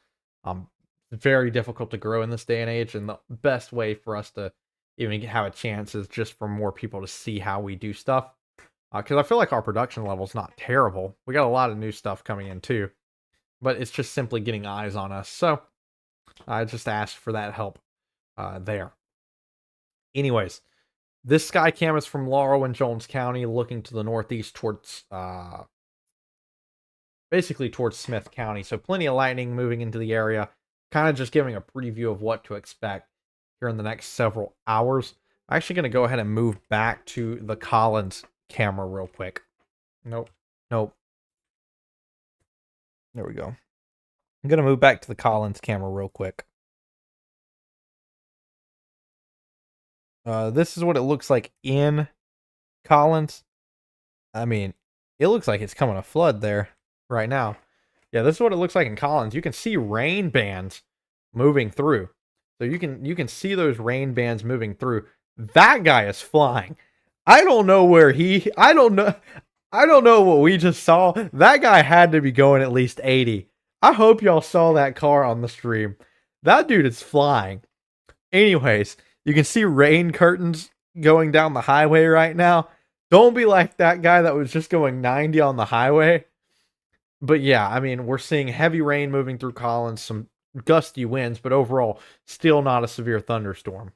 Very difficult to grow in this day and age, and the best way for us to even have a chance is just for more people to see how we do stuff. Because I feel like our production level is not terrible. We got a lot of new stuff coming in too, but it's just simply getting eyes on us. So I just asked for that help there. Anyways, this sky cam is from Laurel and Jones County, looking to the northeast towards, basically towards Smith County. So plenty of lightning moving into the area, kind of just giving a preview of what to expect here in the next several hours. I'm actually going to go ahead and move back to the Collins camera real quick. Nope. There we go. I'm going to move back to the Collins camera real quick. This is what it looks like in Collins. I mean, it looks like it's coming a flood there right now. Yeah, this is what it looks like in Collins. You can see rain bands moving through. So you can see those rain bands moving through. That guy is flying. I don't know where he I don't know what we just saw. That guy had to be going at least 80. I hope y'all saw that car on the stream. That dude is flying. Anyways, you can see rain curtains going down the highway right now. Don't be like that guy that was just going 90 on the highway. But yeah, I mean, we're seeing heavy rain moving through Collins, some gusty winds, but overall, still not a severe thunderstorm.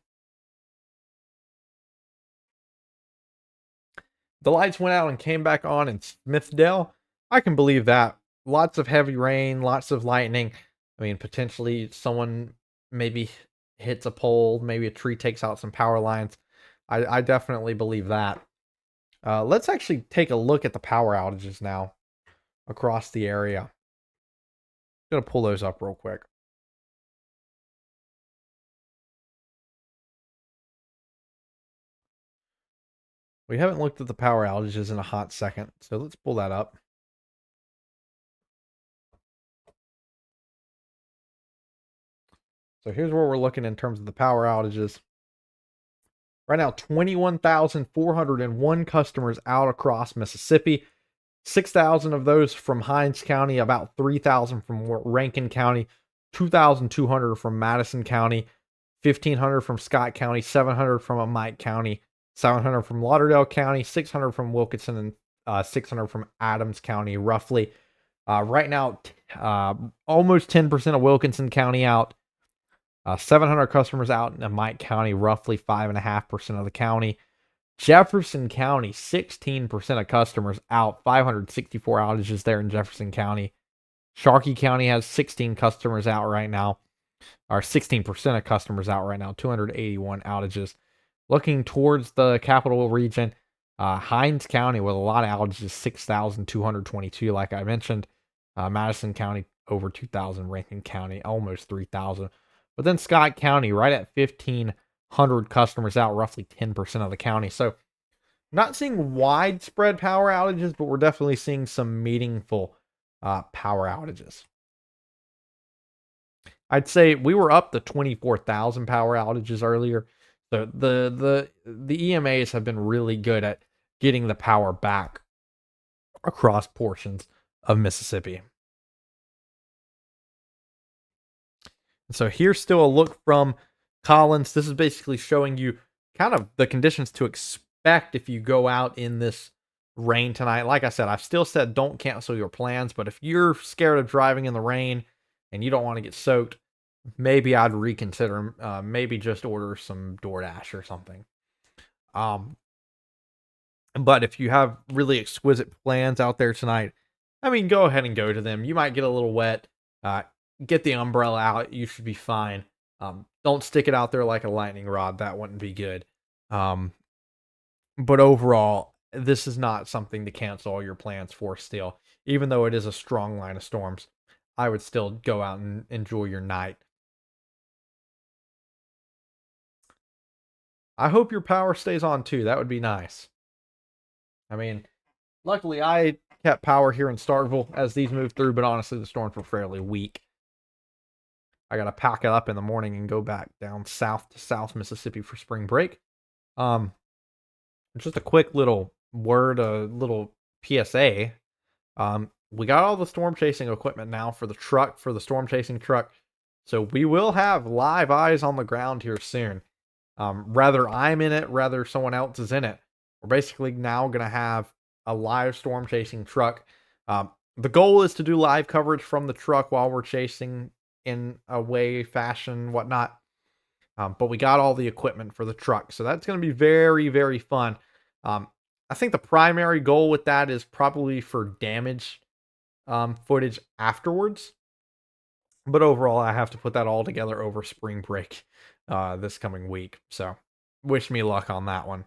The lights went out and came back on in Smithdale. I can believe that. Lots of heavy rain, lots of lightning. I mean, potentially someone maybe hits a pole, maybe a tree takes out some power lines. I definitely believe that. Let's actually take a look at the power outages now across the area. I'm gonna pull those up real quick. We haven't looked at the power outages in a hot second, so let's pull that up. So here's where we're looking in terms of the power outages. Right now, 21,401 customers out across Mississippi. 6,000 of those from Hinds County, about 3,000 from Rankin County, 2,200 from Madison County, 1,500 from Scott County, 700 from Mike County, 700 from Lauderdale County, 600 from Wilkinson, and 600 from Adams County, roughly. Right now, almost 10% of Wilkinson County out. 700 customers out in Mike County, roughly 5.5% of the county. Jefferson County, 16% of customers out, 564 outages there in Jefferson County. Sharkey County has 16 customers out right now, or 16% of customers out right now, 281 outages. Looking towards the capital region, Hinds County with a lot of outages, 6,222, like I mentioned. Madison County, over 2,000. Rankin County, almost 3,000. But then Scott County, right at 1,500 customers out, roughly 10% of the county. So not seeing widespread power outages, but we're definitely seeing some meaningful power outages. I'd say we were up to 24,000 power outages earlier. So the EMAs have been really good at getting the power back across portions of Mississippi. So here's still a look from Collins. This is basically showing you kind of the conditions to expect if you go out in this rain tonight. Like I said, I've still said don't cancel your plans, but if you're scared of driving in the rain and you don't want to get soaked, maybe I'd reconsider. Maybe just order some DoorDash or something. But if you have really exquisite plans out there tonight, I mean, go ahead and go to them. You might get a little wet. Get the umbrella out. You should be fine. Don't stick it out there like a lightning rod. That wouldn't be good. But overall, this is not something to cancel all your plans for still. Even though it is a strong line of storms, I would still go out and enjoy your night. I hope your power stays on too. That would be nice. I mean, luckily I kept power here in Starkville as these moved through, but honestly, the storms were fairly weak. I gotta pack it up in the morning and go back down south to South Mississippi for spring break. Just a quick little word, a little PSA. We got all the storm chasing equipment now for the truck, for the storm chasing truck. So we will have live eyes on the ground here soon. Rather I'm in it, rather someone else is in it. We're basically now going to have a live storm chasing truck. The goal is to do live coverage from the truck while we're chasing in a way, fashion, whatnot. But we got all the equipment for the truck. So that's going to be very, very fun. I think the primary goal with that is probably for damage footage afterwards. But overall, I have to put that all together over spring break this coming week. So wish me luck on that one.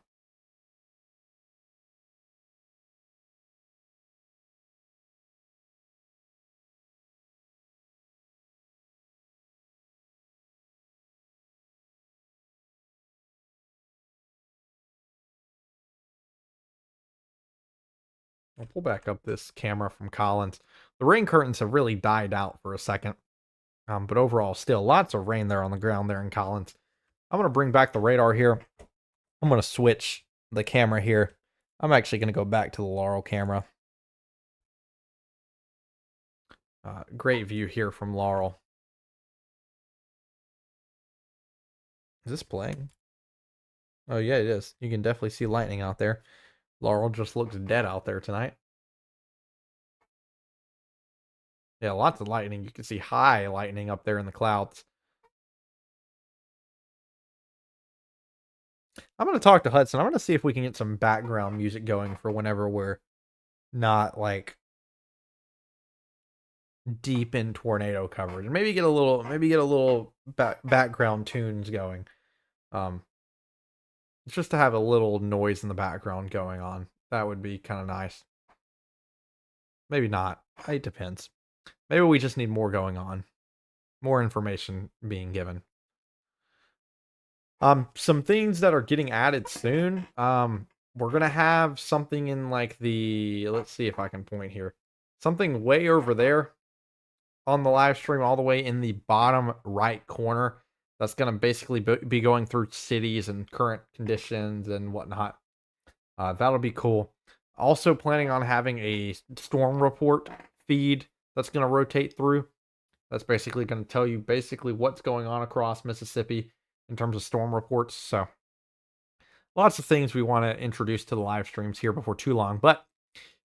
I'll pull back up this camera from Collins. The rain curtains have really died out for a second. But overall, still lots of rain there on the ground there in Collins. I'm going to bring back the radar here. I'm going to switch the camera here. I'm actually going to go back to the Laurel camera. Great view here from Laurel. Is this playing? Oh, yeah, it is. You can definitely see lightning out there. Laurel just looks dead out there tonight. Yeah, lots of lightning. You can see high lightning up there in the clouds. I'm going to talk to Hudson. I'm going to see if we can get some background music going for whenever we're not, like, deep in tornado coverage. Maybe get a little background tunes going. Just to have a little noise in the background going on. That would be kind of nice. Maybe not. It depends. Maybe we just need more going on. More information being given. Some things that are getting added soon. We're gonna have something in like the, let's see if I can point here. Something way over there on the live stream, all the way in the bottom right corner. That's gonna basically be going through cities and current conditions and whatnot. That'll be cool. Also planning on having a storm report feed that's gonna rotate through. That's basically going to tell you basically what's going on across Mississippi in terms of storm reports. So lots of things we want to introduce to the live streams here before too long. But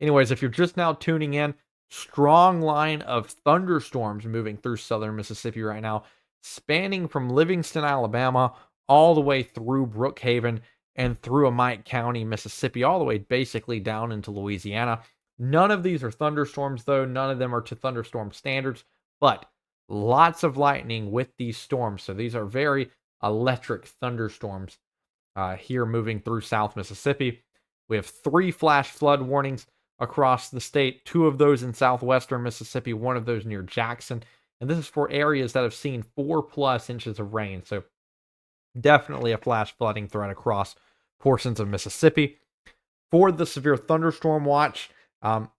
anyways, if you're just now tuning in, strong line of thunderstorms moving through southern Mississippi right now, spanning from Livingston, Alabama, all the way through Brookhaven and through Amite County, Mississippi, all the way basically down into Louisiana. None of these are thunderstorms, though. None of them are to thunderstorm standards, but lots of lightning with these storms. So these are very electric thunderstorms here moving through South Mississippi. We have 3 flash flood warnings across the state, 2 of those in southwestern Mississippi, 1 of those near Jackson. And this is for areas that have seen 4+ inches of rain. So definitely a flash flooding threat across portions of Mississippi. For the severe thunderstorm watch,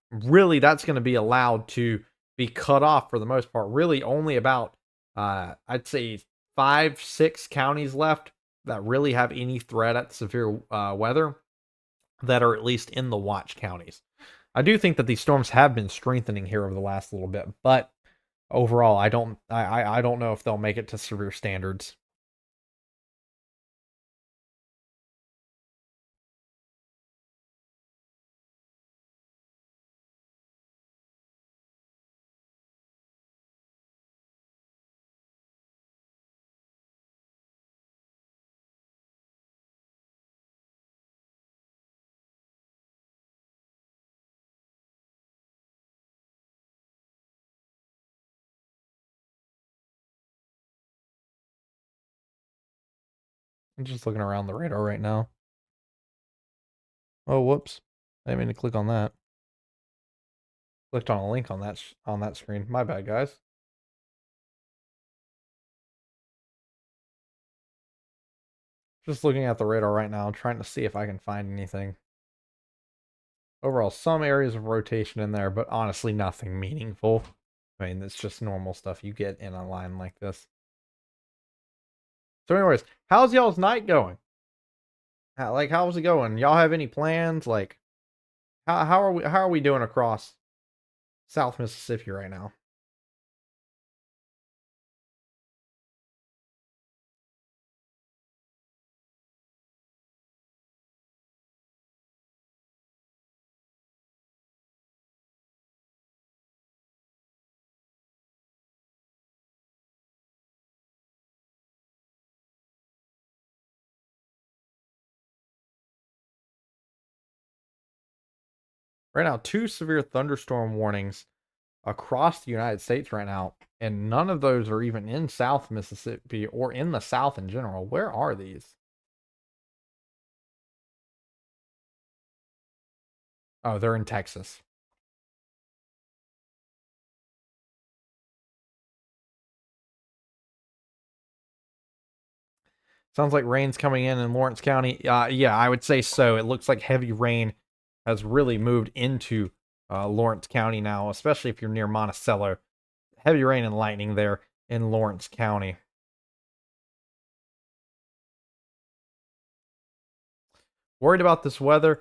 really that's going to be allowed to be cut off for the most part. Really only about, I'd say 5-6 counties left that really have any threat at severe weather that are at least in the watch counties. I do think that these storms have been strengthening here over the last little bit, but overall, I don't know if they'll make it to severe standards. I'm just looking around the radar right now. Oh, whoops. I didn't mean to click on that. Clicked on a link on that screen. My bad, guys. Just looking at the radar right now, trying to see if I can find anything. Overall, some areas of rotation in there, but honestly, nothing meaningful. I mean, it's just normal stuff you get in a line like this. So anyways, how's y'all's night going? How's it going? Y'all have any plans? Like, how are we doing across South Mississippi right now? Right now, 2 severe thunderstorm warnings across the United States right now, and none of those are even in South Mississippi or in the South in general. Where are these? Oh, they're in Texas. Sounds like rain's coming in Lawrence County. Yeah, I would say so. It looks like heavy rain has really moved into Lawrence County now, especially if you're near Monticello. Heavy rain and lightning there in Lawrence County. Worried about this weather?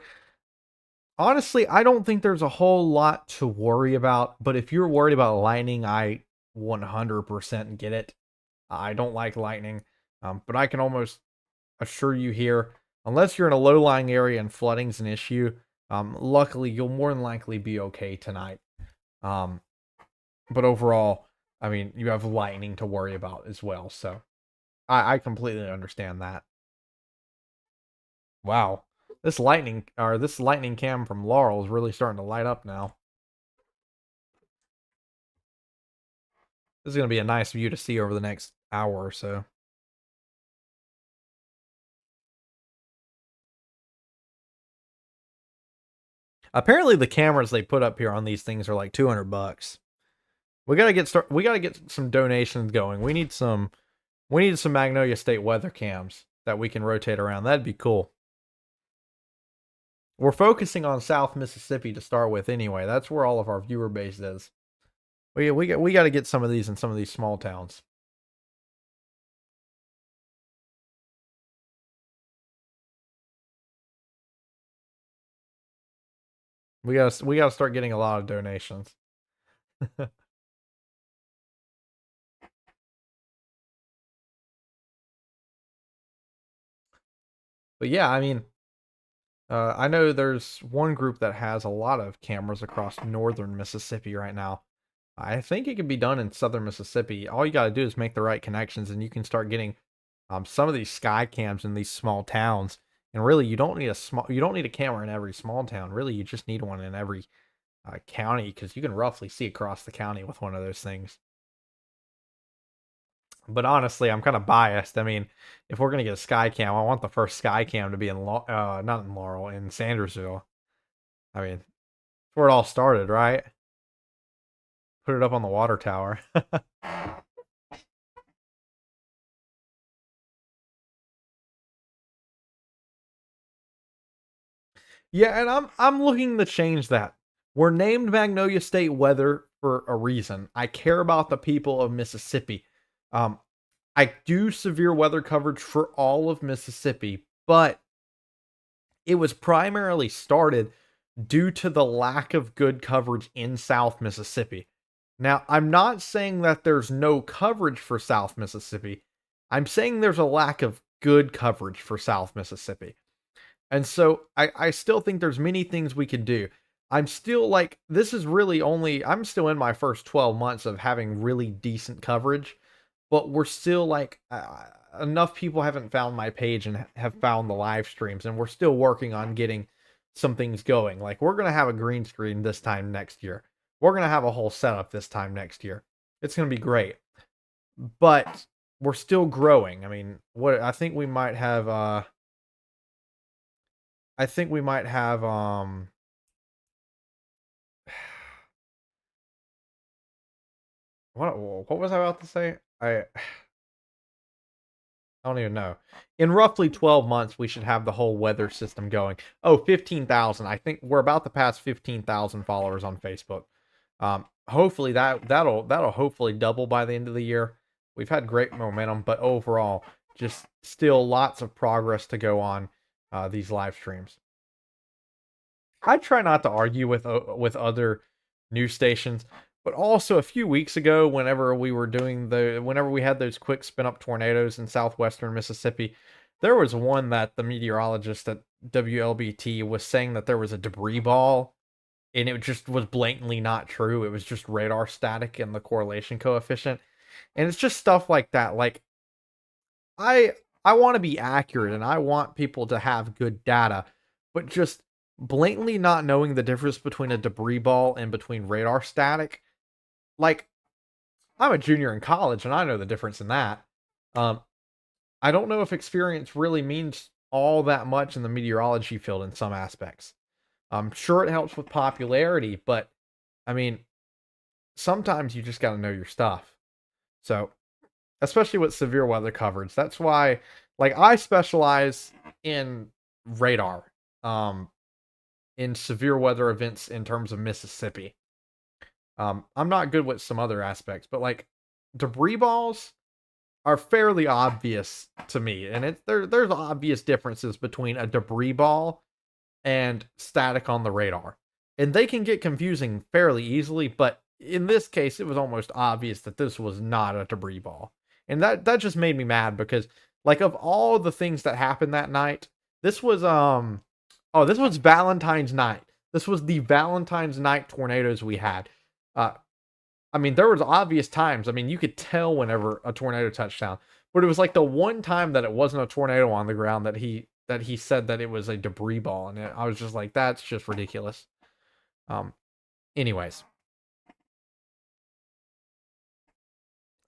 Honestly, I don't think there's a whole lot to worry about, but if you're worried about lightning, I 100% get it. I don't like lightning, but I can almost assure you here, unless you're in a low-lying area and flooding's an issue, luckily you'll more than likely be okay tonight. Um, but overall, I mean, you have lightning to worry about as well, so I completely understand that. Wow, this lightning cam from Laurel is really starting to light up now. This is gonna be a nice view to see over the next hour or so. Apparently, the cameras they put up here on these things are like 200 bucks. We gotta get some donations going. We need some Magnolia State weather cams that we can rotate around. That'd be cool. We're focusing on South Mississippi to start with anyway. That's where all of our viewer base is. We got to get some of these in some of these small towns. We got to start getting a lot of donations. But yeah, I mean, I know there's one group that has a lot of cameras across northern Mississippi right now. I think it can be done in southern Mississippi. All you got to do is make the right connections, and you can start getting some of these sky cams in these small towns. And really, you don't need a camera in every small town. Really, you just need one in every county because you can roughly see across the county with one of those things. But honestly, I'm kind of biased. I mean, if we're gonna get a sky cam, I want the first sky cam to be in not in Laurel, in Sandersville. I mean, where it all started, right? Put it up on the water tower. Yeah, and I'm looking to change that. We're named Magnolia State Weather for a reason. I care about the people of Mississippi. Um, I do severe weather coverage for all of Mississippi, but it was primarily started due to the lack of good coverage in South Mississippi. Now, I'm not saying that there's no coverage for South Mississippi. I'm saying there's a lack of good coverage for South Mississippi. And so I still think there's many things we could do. I'm still like, this is really only, I'm still in my first 12 months of having really decent coverage, but we're still like, enough people haven't found my page and have found the live streams, and we're still working on getting some things going. Like, we're going to have a green screen this time next year. We're going to have a whole setup this time next year. It's going to be great. But we're still growing. I mean, what I think we might have, I think we might have what was I about to say? I don't even know. In roughly 12 months we should have the whole weather system going. Oh, 15,000. I think we're about to pass 15,000 followers on Facebook. Hopefully that'll hopefully double by the end of the year. We've had great momentum, but overall just still lots of progress to go on these live streams. I try not to argue with other news stations, but also a few weeks ago, whenever we had those quick spin up tornadoes in southwestern Mississippi, there was one that the meteorologist at WLBT was saying that there was a debris ball, and it just was blatantly not true. It was just radar static and the correlation coefficient, and it's just stuff like that. Like, I I want to be accurate and I want people to have good data, but just blatantly not knowing the difference between a debris ball and between radar static. Like, I'm a junior in college and I know the difference in that. Um, I don't know if experience really means all that much in the meteorology field in some aspects. I'm sure it helps with popularity, but I mean, sometimes you just got to know your stuff. So, especially with severe weather coverage, that's why, like, I specialize in radar. In severe weather events in terms of Mississippi. I'm not good with some other aspects, but like debris balls are fairly obvious to me, and there's obvious differences between a debris ball and static on the radar. And they can get confusing fairly easily, but in this case, it was almost obvious that this was not a debris ball. And that just made me mad because, like, of all the things that happened that night, this was this was Valentine's night. This was the Valentine's night tornadoes we had. Uh I mean, there was obvious times. I mean, you could tell whenever a tornado touched down, but it was like the one time that it wasn't a tornado on the ground that he said that it was a debris ball, and I was just like, that's just ridiculous. Um, anyways,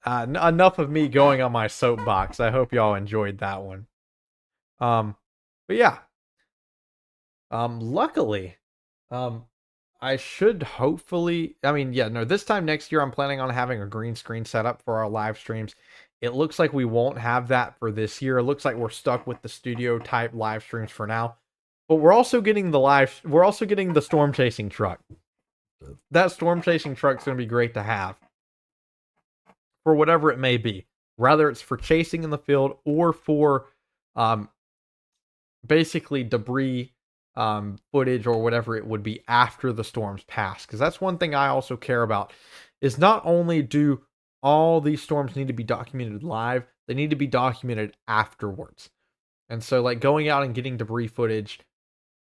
enough of me going on my soapbox. I hope y'all enjoyed that one. Um, but yeah, luckily, um, I should hopefully. I mean, yeah, no. This time next year, I'm planning on having a green screen set up for our live streams. It looks like we won't have that for this year. It looks like we're stuck with the studio type live streams for now. But we're also getting the live. We're also getting the storm chasing truck. That storm chasing truck's gonna be great to have for whatever it may be. Whether it's for chasing in the field or for um, basically debris footage or whatever it would be after the storms pass. Because that's one thing I also care about is not only do all these storms need to be documented live, they need to be documented afterwards. And so like going out and getting debris footage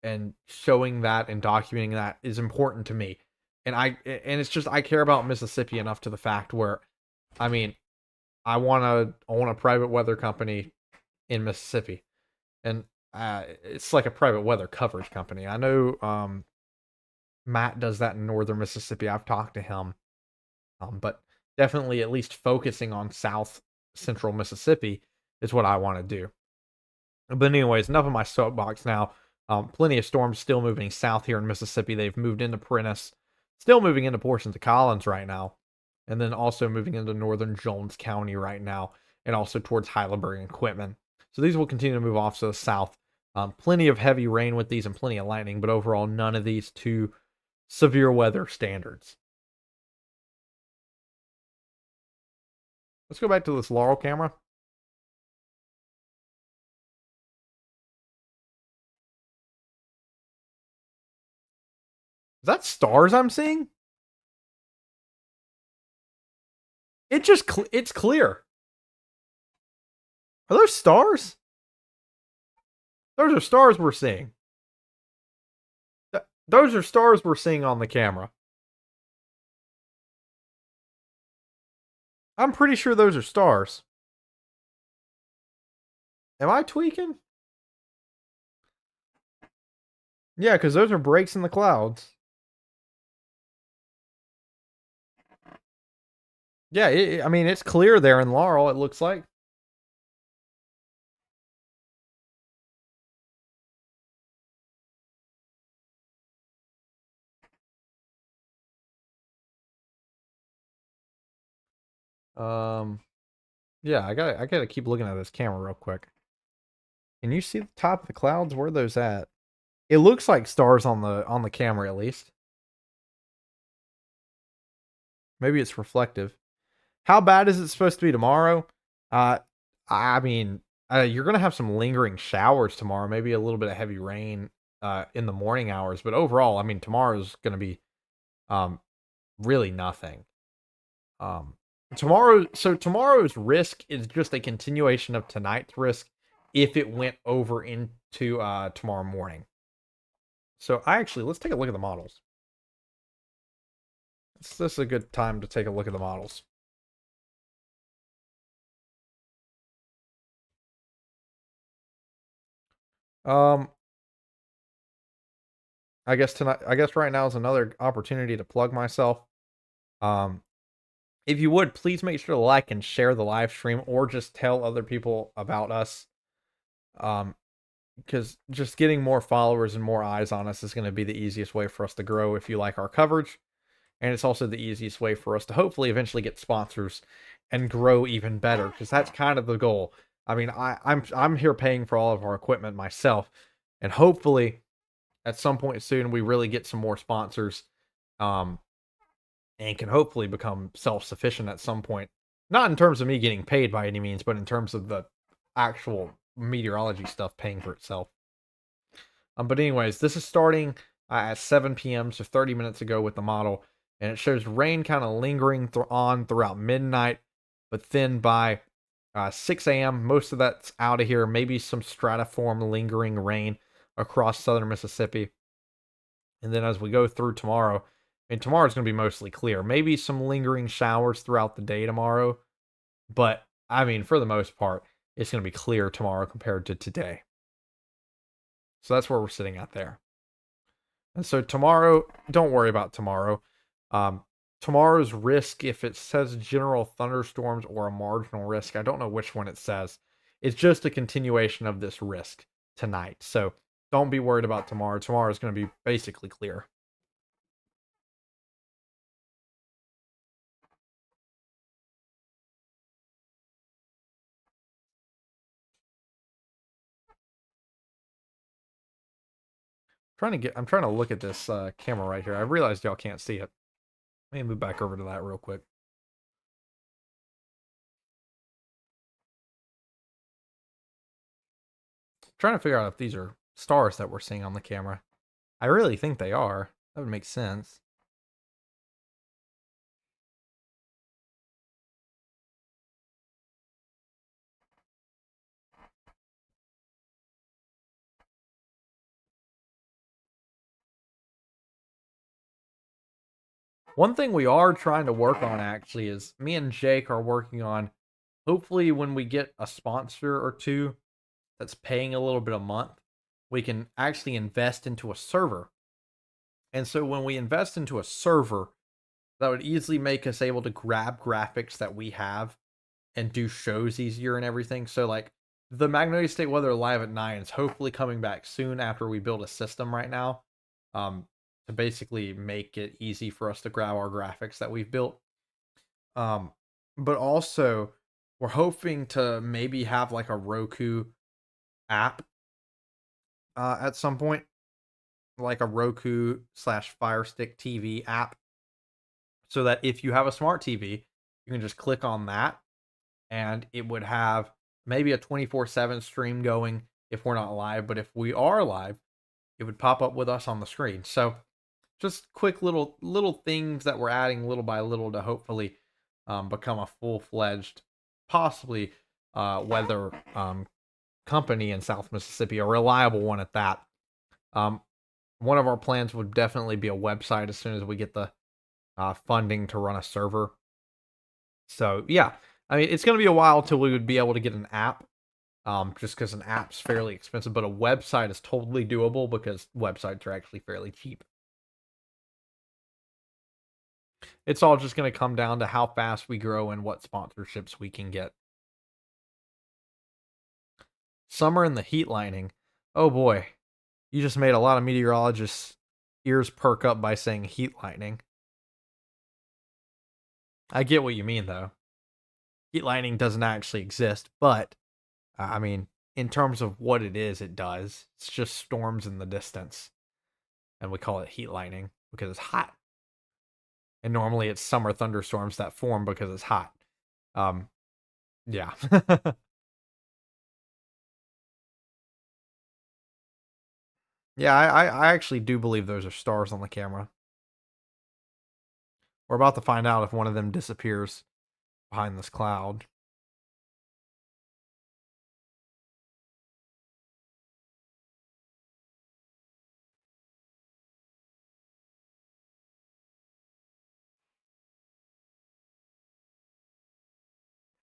and showing that and documenting that is important to me. And it's just I care about Mississippi enough to the fact where I mean I want a private weather company in Mississippi. And it's like a private weather coverage company. I know Matt does that in northern Mississippi. I've talked to him, but definitely at least focusing on south central Mississippi is what I want to do. But anyways, enough of my soapbox now. Plenty of storms still moving south here in Mississippi. They've moved into Prentiss, still moving into portions of Collins right now, and then also moving into northern Jones County right now, and also towards Heidelberg and Quitman. So these will continue to move off to the south. Plenty of heavy rain with these and plenty of lightning, but overall none of these to severe weather standards. Let's go back to this Laurel camera. Is that stars I'm seeing? It's clear. Are those stars? Those are stars we're seeing. Those are stars we're seeing on the camera. I'm pretty sure those are stars. Am I tweaking? Yeah, because those are breaks in the clouds. Yeah, I mean, it's clear there in Laurel, it looks like. Um, yeah, I gotta keep looking at this camera real quick. Can you see the top of the clouds? Where are those at? It looks like stars on the camera at least. Maybe it's reflective. How bad is it supposed to be tomorrow? Uh, I mean, you're gonna have some lingering showers tomorrow. Maybe a little bit of heavy rain in the morning hours, but overall, I mean, tomorrow's gonna be um really nothing. Um, tomorrow's risk is just a continuation of tonight's risk if it went over into tomorrow morning. So let's take a look at the models. This is a good time to take a look at the models. Um, I guess right now is another opportunity to plug myself. Um, if you would, please make sure to like and share the live stream or just tell other people about us. Because just getting more followers and more eyes on us is going to be the easiest way for us to grow if you like our coverage. And it's also the easiest way for us to hopefully eventually get sponsors and grow even better, because that's kind of the goal. I mean, I'm here paying for all of our equipment myself, and hopefully at some point soon we really get some more sponsors, and can hopefully become self-sufficient at some point. Not in terms of me getting paid by any means, but in terms of the actual meteorology stuff paying for itself. But anyways, this is starting at 7 p.m., so 30 minutes ago with the model, and it shows rain kind of lingering on throughout midnight, but then by 6 a.m., most of that's out of here. Maybe some stratiform lingering rain across southern Mississippi. And then as we go through tomorrow, and tomorrow's going to be mostly clear. Maybe some lingering showers throughout the day tomorrow, but I mean, for the most part, it's going to be clear tomorrow compared to today. So that's where we're sitting at there. And so tomorrow, don't worry about tomorrow. Um, Tomorrow's risk, if it says general thunderstorms or a marginal risk, I don't know which one it says. It's just a continuation of this risk tonight. So don't be worried about tomorrow. Tomorrow is going to be basically clear. I'm trying to look at this camera right here. I realized y'all can't see it. Let me move back over to that real quick. Trying to figure out if these are stars that we're seeing on the camera. I really think they are. That would make sense. One thing we are trying to work on actually is me and Jake are working on, hopefully when we get a sponsor or two that's paying a little bit a month, we can actually invest into a server. And so when we invest into a server, that would easily make us able to grab graphics that we have and do shows easier and everything. So like the Magnolia State Weather Live at 9 is hopefully coming back soon after we build a system right now. Um, to basically make it easy for us to grab our graphics that we've built. Um, but also we're hoping to maybe have like a Roku app at some point, like a Roku slash Fire Stick TV app, so that if you have a smart TV, you can just click on that and it would have maybe a 24/7 stream going if we're not live. But if we are live, it would pop up with us on the screen. So just quick little things that we're adding little by little to hopefully become a full-fledged, possibly weather company in South Mississippi, a reliable one at that. Um, One of our plans would definitely be a website as soon as we get the funding to run a server. So yeah, I mean it's going to be a while till we would be able to get an app. Just because an app's fairly expensive, but a website is totally doable because websites are actually fairly cheap. It's all just going to come down to how fast we grow and what sponsorships we can get. Summer in the heat lining. Oh boy, you just made a lot of meteorologists' ears perk up by saying heat lightning. I get what you mean though. Heat lightning doesn't actually exist, but I mean, in terms of what it is, it does. It's just storms in the distance, and we call it heat lightning because it's hot. And normally it's summer thunderstorms that form because it's hot. Um, yeah. Yeah, I actually do believe those are stars on the camera. We're about to find out if one of them disappears behind this cloud.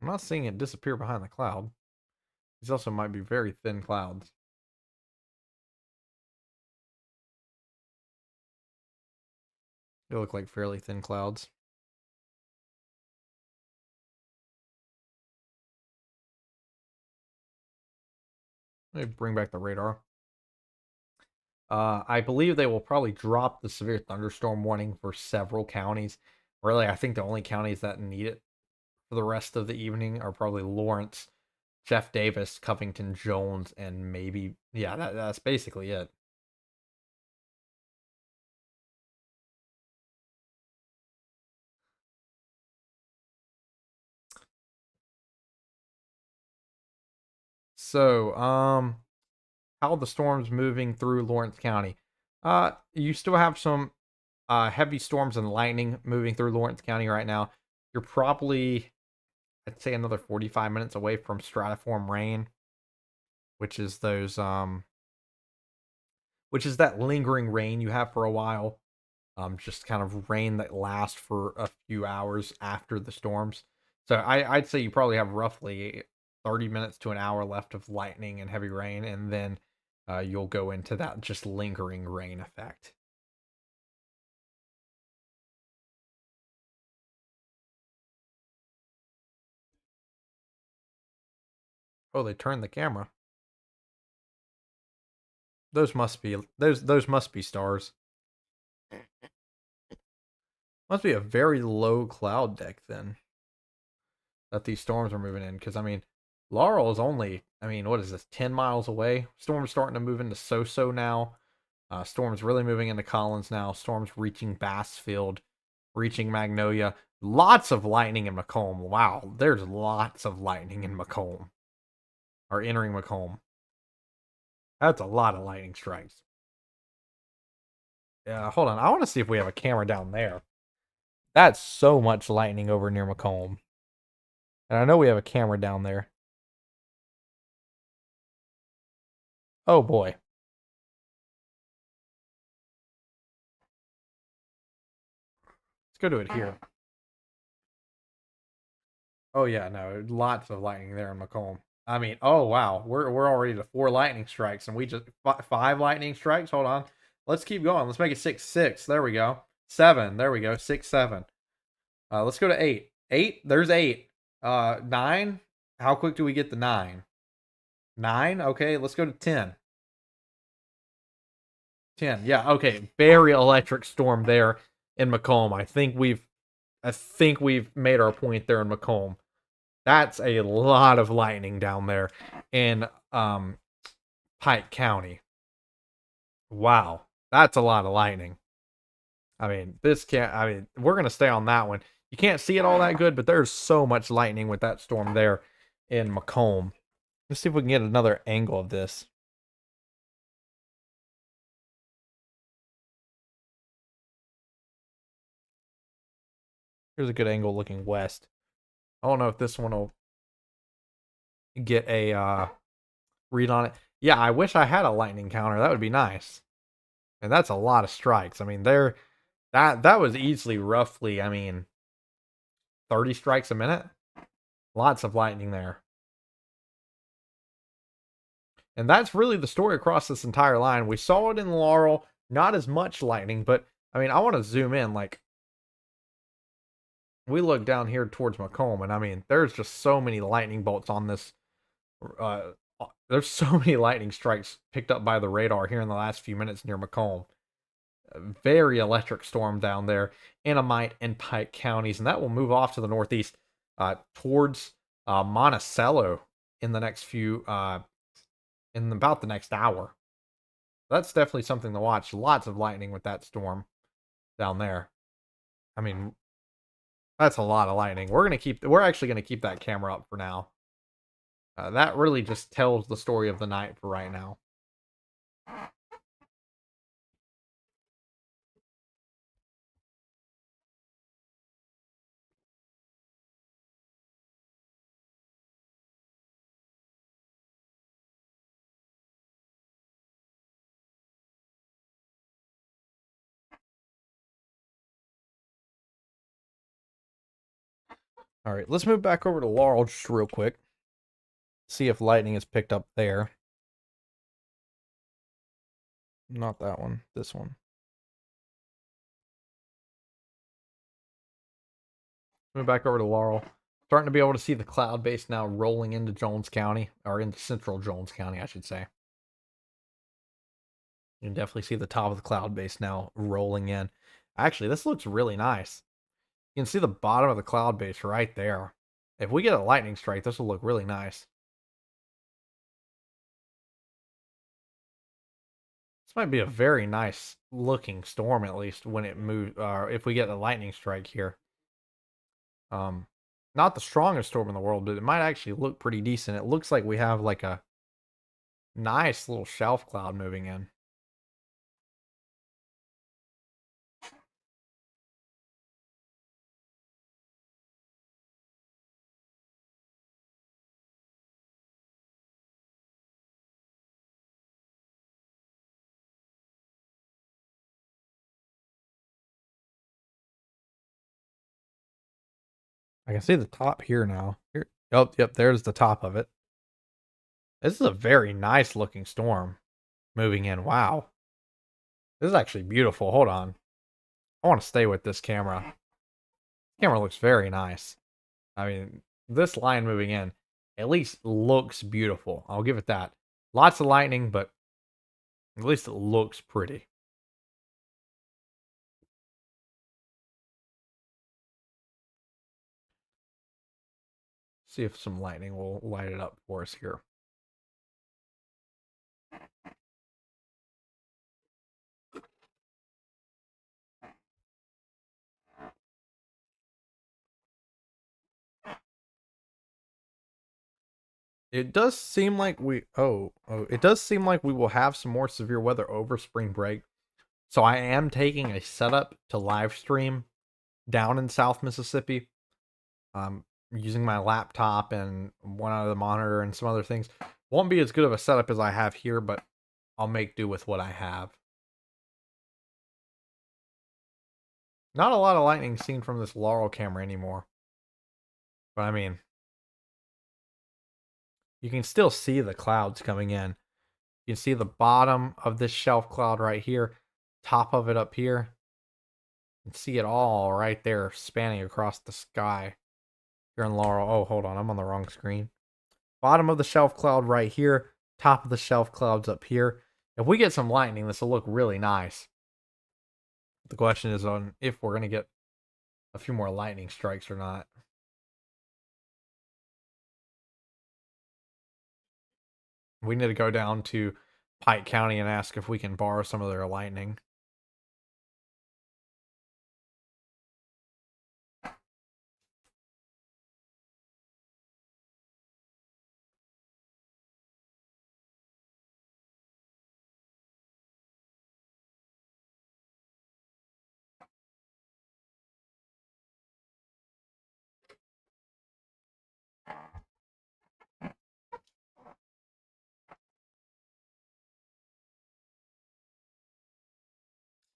I'm not seeing it disappear behind the cloud. These also might be very thin clouds. They look like fairly thin clouds. Let me bring back the radar. I believe they will probably drop the severe thunderstorm warning for several counties. Really, I think the only counties that need it for the rest of the evening are probably Lawrence, Jeff Davis, Covington, Jones, and maybe, yeah, that's basically it. So, how the storm's moving through Lawrence County. You still have some heavy storms and lightning moving through Lawrence County right now. You're probably, I'd say, another 45 minutes away from stratiform rain, which is which is that lingering rain you have for a while. Just kind of rain that lasts for a few hours after the storms. So I'd say you probably have roughly 30 minutes to an hour left of lightning and heavy rain, and then you'll go into that just lingering rain effect. Oh, they turned the camera. Those must be stars. Must be a very low cloud deck then that these storms are moving in. Because I mean, Laurel is only, I mean, what is this, 10 miles away? Storm's starting to move into So now. Storm's really moving into Collins now. Storm's reaching Bassfield, reaching Magnolia. Lots of lightning in Macomb. Wow, there's lots of lightning in Macomb. Or entering Macomb. That's a lot of lightning strikes. Yeah, hold on. I want to see if we have a camera down there. That's so much lightning over near Macomb. And I know we have a camera down there. Oh boy. Let's go to it here. Oh yeah, no, lots of lightning there in Macomb. I mean, oh wow, we're already to 4 lightning strikes, and we just 5 lightning strikes. Hold on, let's keep going. Let's make it 6-6. There we go. 7. There we go. 6-7. Let's go to 8. 8. There's 8. 9. How quick do we get the 9? 9. Okay, let's go to 10. 10. Yeah. Okay. Very electric storm there in Macomb. I think we've made our point there in Macomb. That's a lot of lightning down there in Pike County. Wow, that's a lot of lightning. I mean, we're gonna stay on that one. You can't see it all that good, but there's so much lightning with that storm there in Macomb. Let's see if we can get another angle of this. Here's a good angle looking west. I don't know if this one will get a read on it. Yeah, I wish I had a lightning counter. That would be nice. And that's a lot of strikes. I mean, that was easily roughly, I mean, 30 strikes a minute. Lots of lightning there. And that's really the story across this entire line. We saw it in Laurel, not as much lightning, but I mean, I want to zoom in. Like, we look down here towards Macomb, and I mean, there's just so many lightning bolts on this. There's so many lightning strikes picked up by the radar here in the last few minutes near Macomb. A very electric storm down there, Annamite and Pike counties, and that will move off to the northeast towards Monticello in the next few in about the next hour. That's definitely something to watch. Lots of lightning with that storm down there. I mean, that's a lot of lightning. We're actually gonna keep that camera up for now. That really just tells the story of the night for right now. All right, let's move back over to Laurel just real quick. See if lightning is picked up there. Not that one, this one. Move back over to Laurel. Starting to be able to see the cloud base now rolling into Jones County, or into central Jones County, I should say. You can definitely see the top of the cloud base now rolling in. Actually, this looks really nice. You can see the bottom of the cloud base right there. If we get a lightning strike, this will look really nice. This might be a very nice looking storm, at least when it moves, if we get a lightning strike here. Not the strongest storm in the world, but it might actually look pretty decent. It looks like we have like a Nice little shelf cloud moving in. I can see the top here now. Here. Oh, yep, there's the top of it. This is a very nice looking storm moving in. Wow. This is actually beautiful. Hold on. I want to stay with this camera. Camera looks very nice. I mean, this line moving in at least looks beautiful. I'll give it that. Lots of lightning, but at least it looks pretty. See if some lightning will light it up for us here. It does seem like it does seem like we will have some more severe weather over spring break. So I am taking a setup to live stream down in South Mississippi. Using my laptop and one other monitor and some other things. Won't be as good of a setup as I have here, but I'll make do with what I have. Not a lot of lightning seen from this Laurel camera anymore. But I mean, you can still see the clouds coming in. You can see the bottom of this shelf cloud right here, top of it up here. You can see it all right there spanning across the sky. Here in Laurel. Oh, hold on, I'm on the wrong screen. Bottom of the shelf cloud right here, top of the shelf clouds up here. If we get some lightning, this will look really nice. The question is on if we're going to get a few more lightning strikes or not. We need to go down to Pike County and ask if we can borrow some of their lightning.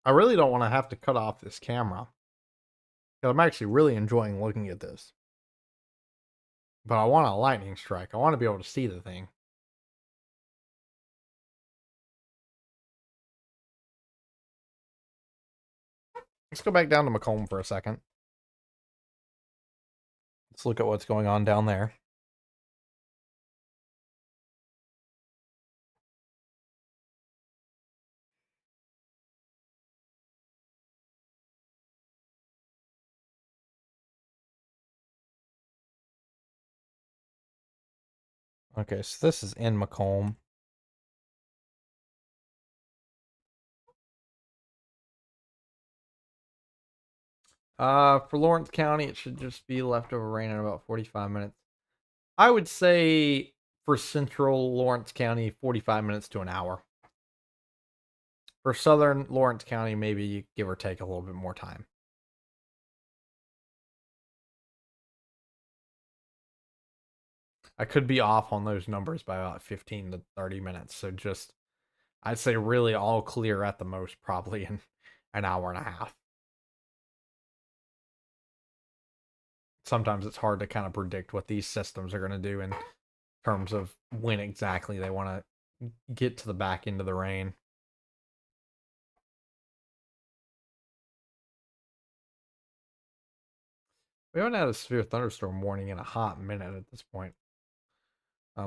I really don't want to have to cut off this camera. I'm actually really enjoying looking at this. But I want a lightning strike. I want to be able to see the thing. Let's go back down to Macomb for a second. Let's look at what's going on down there. Okay, so this is in Macomb. For Lawrence County, it should just be leftover rain in about 45 minutes. I would say for central Lawrence County, 45 minutes to an hour. For southern Lawrence County, maybe give or take a little bit more time. I could be off on those numbers by about 15 to 30 minutes. So just, I'd say really all clear at the most, probably in an hour and a half. Sometimes it's hard to kind of predict what these systems are going to do in terms of when exactly they want to get to the back end of the rain. We haven't had a severe thunderstorm warning in a hot minute at this point.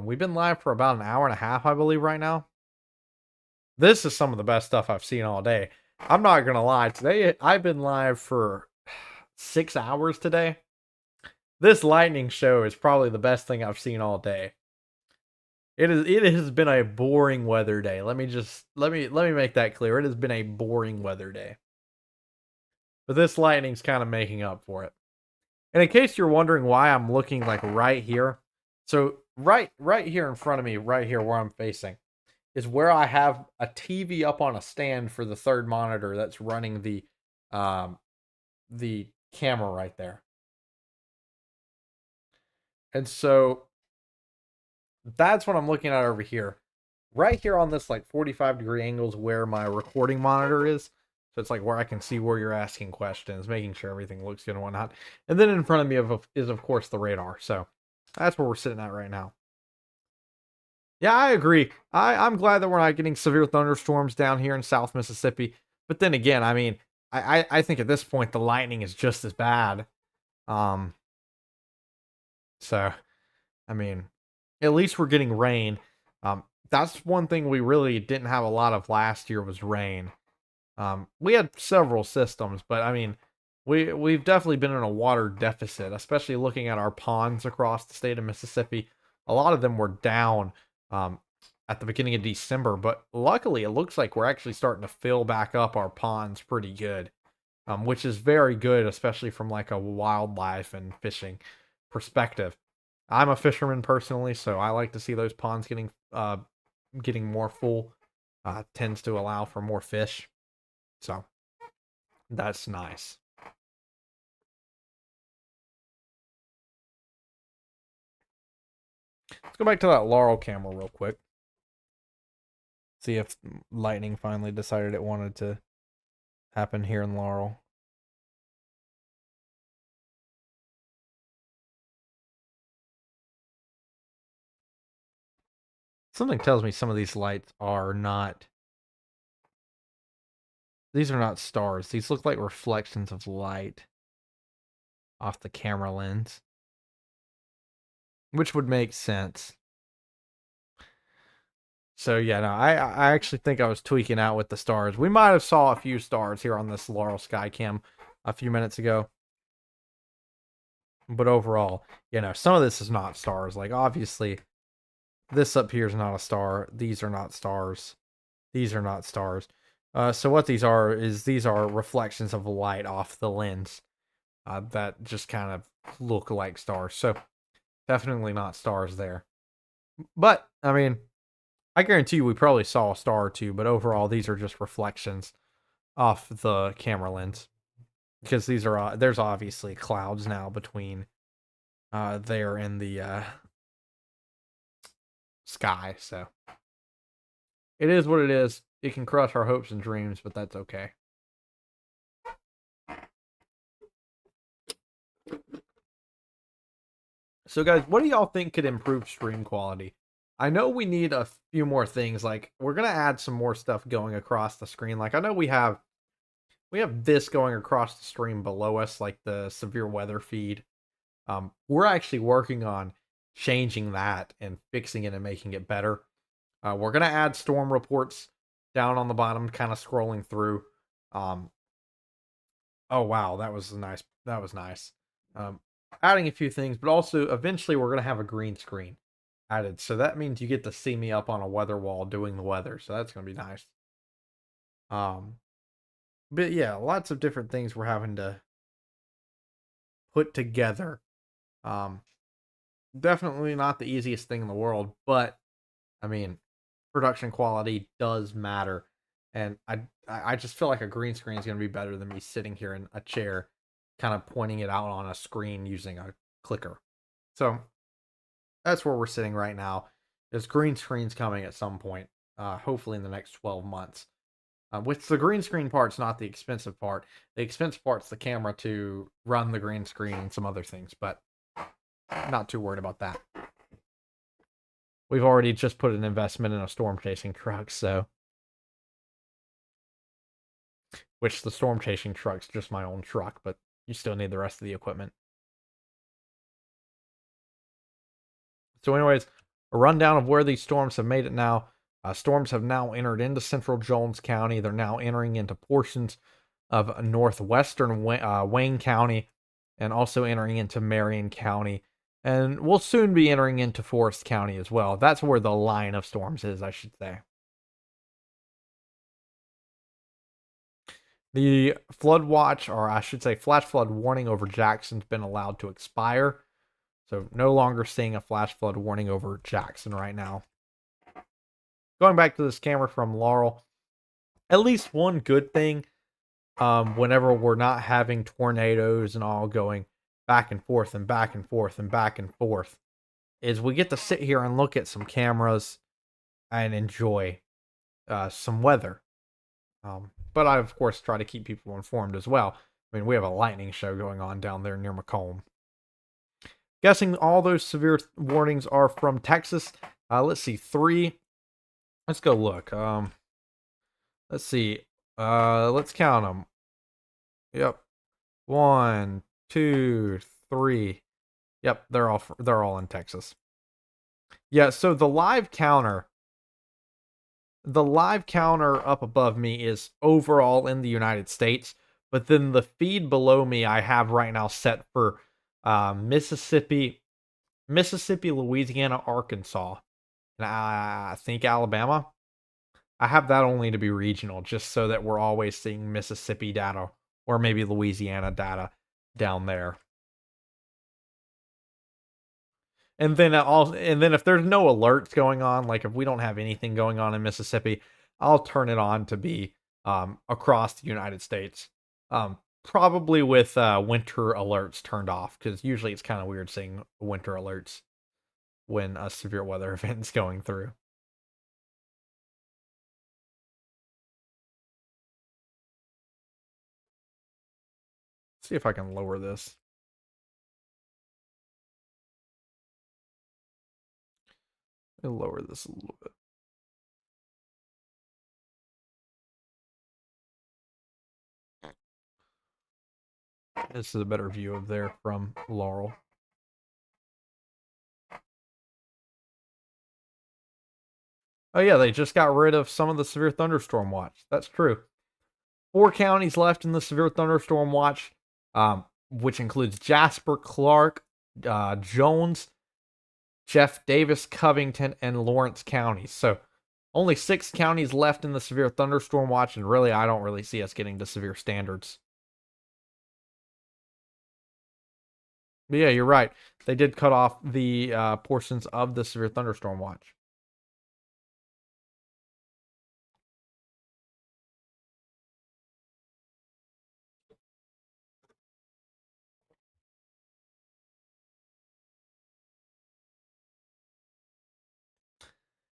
We've been live for about an hour and a half, I believe, right now. This is some of the best stuff I've seen all day. I'm not going to lie. Today, I've been live for 6 hours today. This lightning show is probably the best thing I've seen all day. It has been a boring weather day. Let me make that clear. It has been a boring weather day. But this lightning's kind of making up for it. And in case you're wondering why I'm looking like right here, so right here in front of me, right here where I'm facing, is where I have a TV up on a stand for the third monitor that's running the camera right there. And so that's what I'm looking at over here. Right here on this like 45-degree angles where my recording monitor is. So it's like where I can see where you're asking questions, making sure everything looks good and whatnot. And then in front of me is of course the radar. So that's where we're sitting at right now. Yeah, I agree. I'm glad that we're not getting severe thunderstorms down here in South Mississippi. But then again, I mean, I think at this point the lightning is just as bad. Um, so I mean, at least we're getting rain. That's one thing we really didn't have a lot of last year was rain. We had several systems, but I mean, we've definitely been in a water deficit, especially looking at our ponds across the state of Mississippi. A lot of them were down at the beginning of December, but luckily it looks like we're actually starting to fill back up our ponds pretty good, which is very good, especially from like a wildlife and fishing perspective. I'm a fisherman personally, so I like to see those ponds getting more full. Tends to allow for more fish. So that's nice. Let's go back to that Laurel camera real quick. See if lightning finally decided it wanted to happen here in Laurel. Something tells me some of these lights are not. These are not stars. These look like reflections of light off the camera lens, which would make sense. So yeah, no, I actually think I was tweaking out with the stars. We might have saw a few stars here on this Laurel Skycam a few minutes ago. But overall, some of this is not stars. Like obviously, this up here is not a star. These are not stars. These are not stars. So what these are reflections of light off the lens that just kind of look like stars. So definitely not stars there. But I mean, I guarantee you we probably saw a star or two. But overall, these are just reflections off the camera lens because there's obviously clouds now between there and the sky. So it is what it is. It can crush our hopes and dreams, but that's okay. So guys, what do y'all think could improve stream quality? I know we need a few more things. Like we're gonna add some more stuff going across the screen. Like I know we have this going across the stream below us, like the severe weather feed. We're actually working on changing that and fixing it and making it better. We're gonna add storm reports down on the bottom, kind of scrolling through. Oh wow, that was nice. That was nice. Adding a few things, but also eventually we're gonna have a green screen added. So that means you get to see me up on a weather wall doing the weather. So that's gonna be nice. But yeah, lots of different things we're having to put together. Definitely not the easiest thing in the world, but I mean, production quality does matter. And I just feel like a green screen is going to be better than me sitting here in a chair, kind of pointing it out on a screen using a clicker. So that's where we're sitting right now. There's green screens coming at some point, hopefully in the next 12 months. Which the green screen part's not the expensive part. The expensive part's the camera to run the green screen and some other things, but not too worried about that. We've already just put an investment in a storm chasing truck, so. Which the storm chasing truck's just my own truck, but you still need the rest of the equipment. So anyways, a rundown of where these storms have made it now. Storms have now entered into central Jones County. They're now entering into portions of northwestern Wayne County and also entering into Marion County. And we'll soon be entering into Forest County as well. That's where the line of storms is, I should say. The flood watch, or I should say flash flood warning over Jackson's been allowed to expire. So no longer seeing a flash flood warning over Jackson right now. going back to this camera from Laurel, at least one good thing, whenever we're not having tornadoes and all going back and forth and back and forth and back and forth, is we get to sit here and look at some cameras and enjoy some weather. But I, of course, try to keep people informed as well. I mean, we have a lightning show going on down there near Macomb. Guessing all those severe warnings are from Texas. Let's see, 3. Let's go look. Let's see. Let's count them. Yep. 1, 2, 3. Yep, they're all in Texas. Yeah, so the live counter up above me is overall in the United States, but then the feed below me I have right now set for Mississippi, Louisiana, Arkansas, and I think Alabama. I have that only to be regional, just so that we're always seeing Mississippi data or maybe Louisiana data down there. And then if there's no alerts going on, like if we don't have anything going on in Mississippi, I'll turn it on to be across the United States. Probably with winter alerts turned off, because usually it's kind of weird seeing winter alerts when a severe weather event is going through. See if I can lower this. I'll lower this a little bit. This is a better view of there from Laurel. Oh yeah, they just got rid of some of the severe thunderstorm watch. That's true. 4 counties left in the severe thunderstorm watch, which includes Jasper, Clark, Jones, Jeff Davis, Covington, and Lawrence counties. So only 6 counties left in the severe thunderstorm watch, and really, I don't really see us getting to severe standards. But yeah, you're right. They did cut off the portions of the severe thunderstorm watch.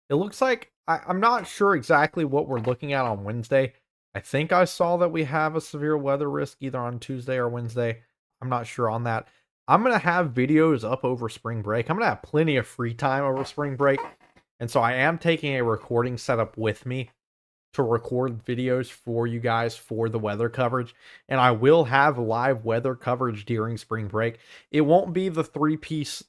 It looks like I'm not sure exactly what we're looking at on Wednesday. I think I saw that we have a severe weather risk either on Tuesday or Wednesday. I'm not sure on that. I'm going to have videos up over spring break. I'm going to have plenty of free time over spring break. And so I am taking a recording setup with me to record videos for you guys for the weather coverage. And I will have live weather coverage during spring break. It won't be the 3-piece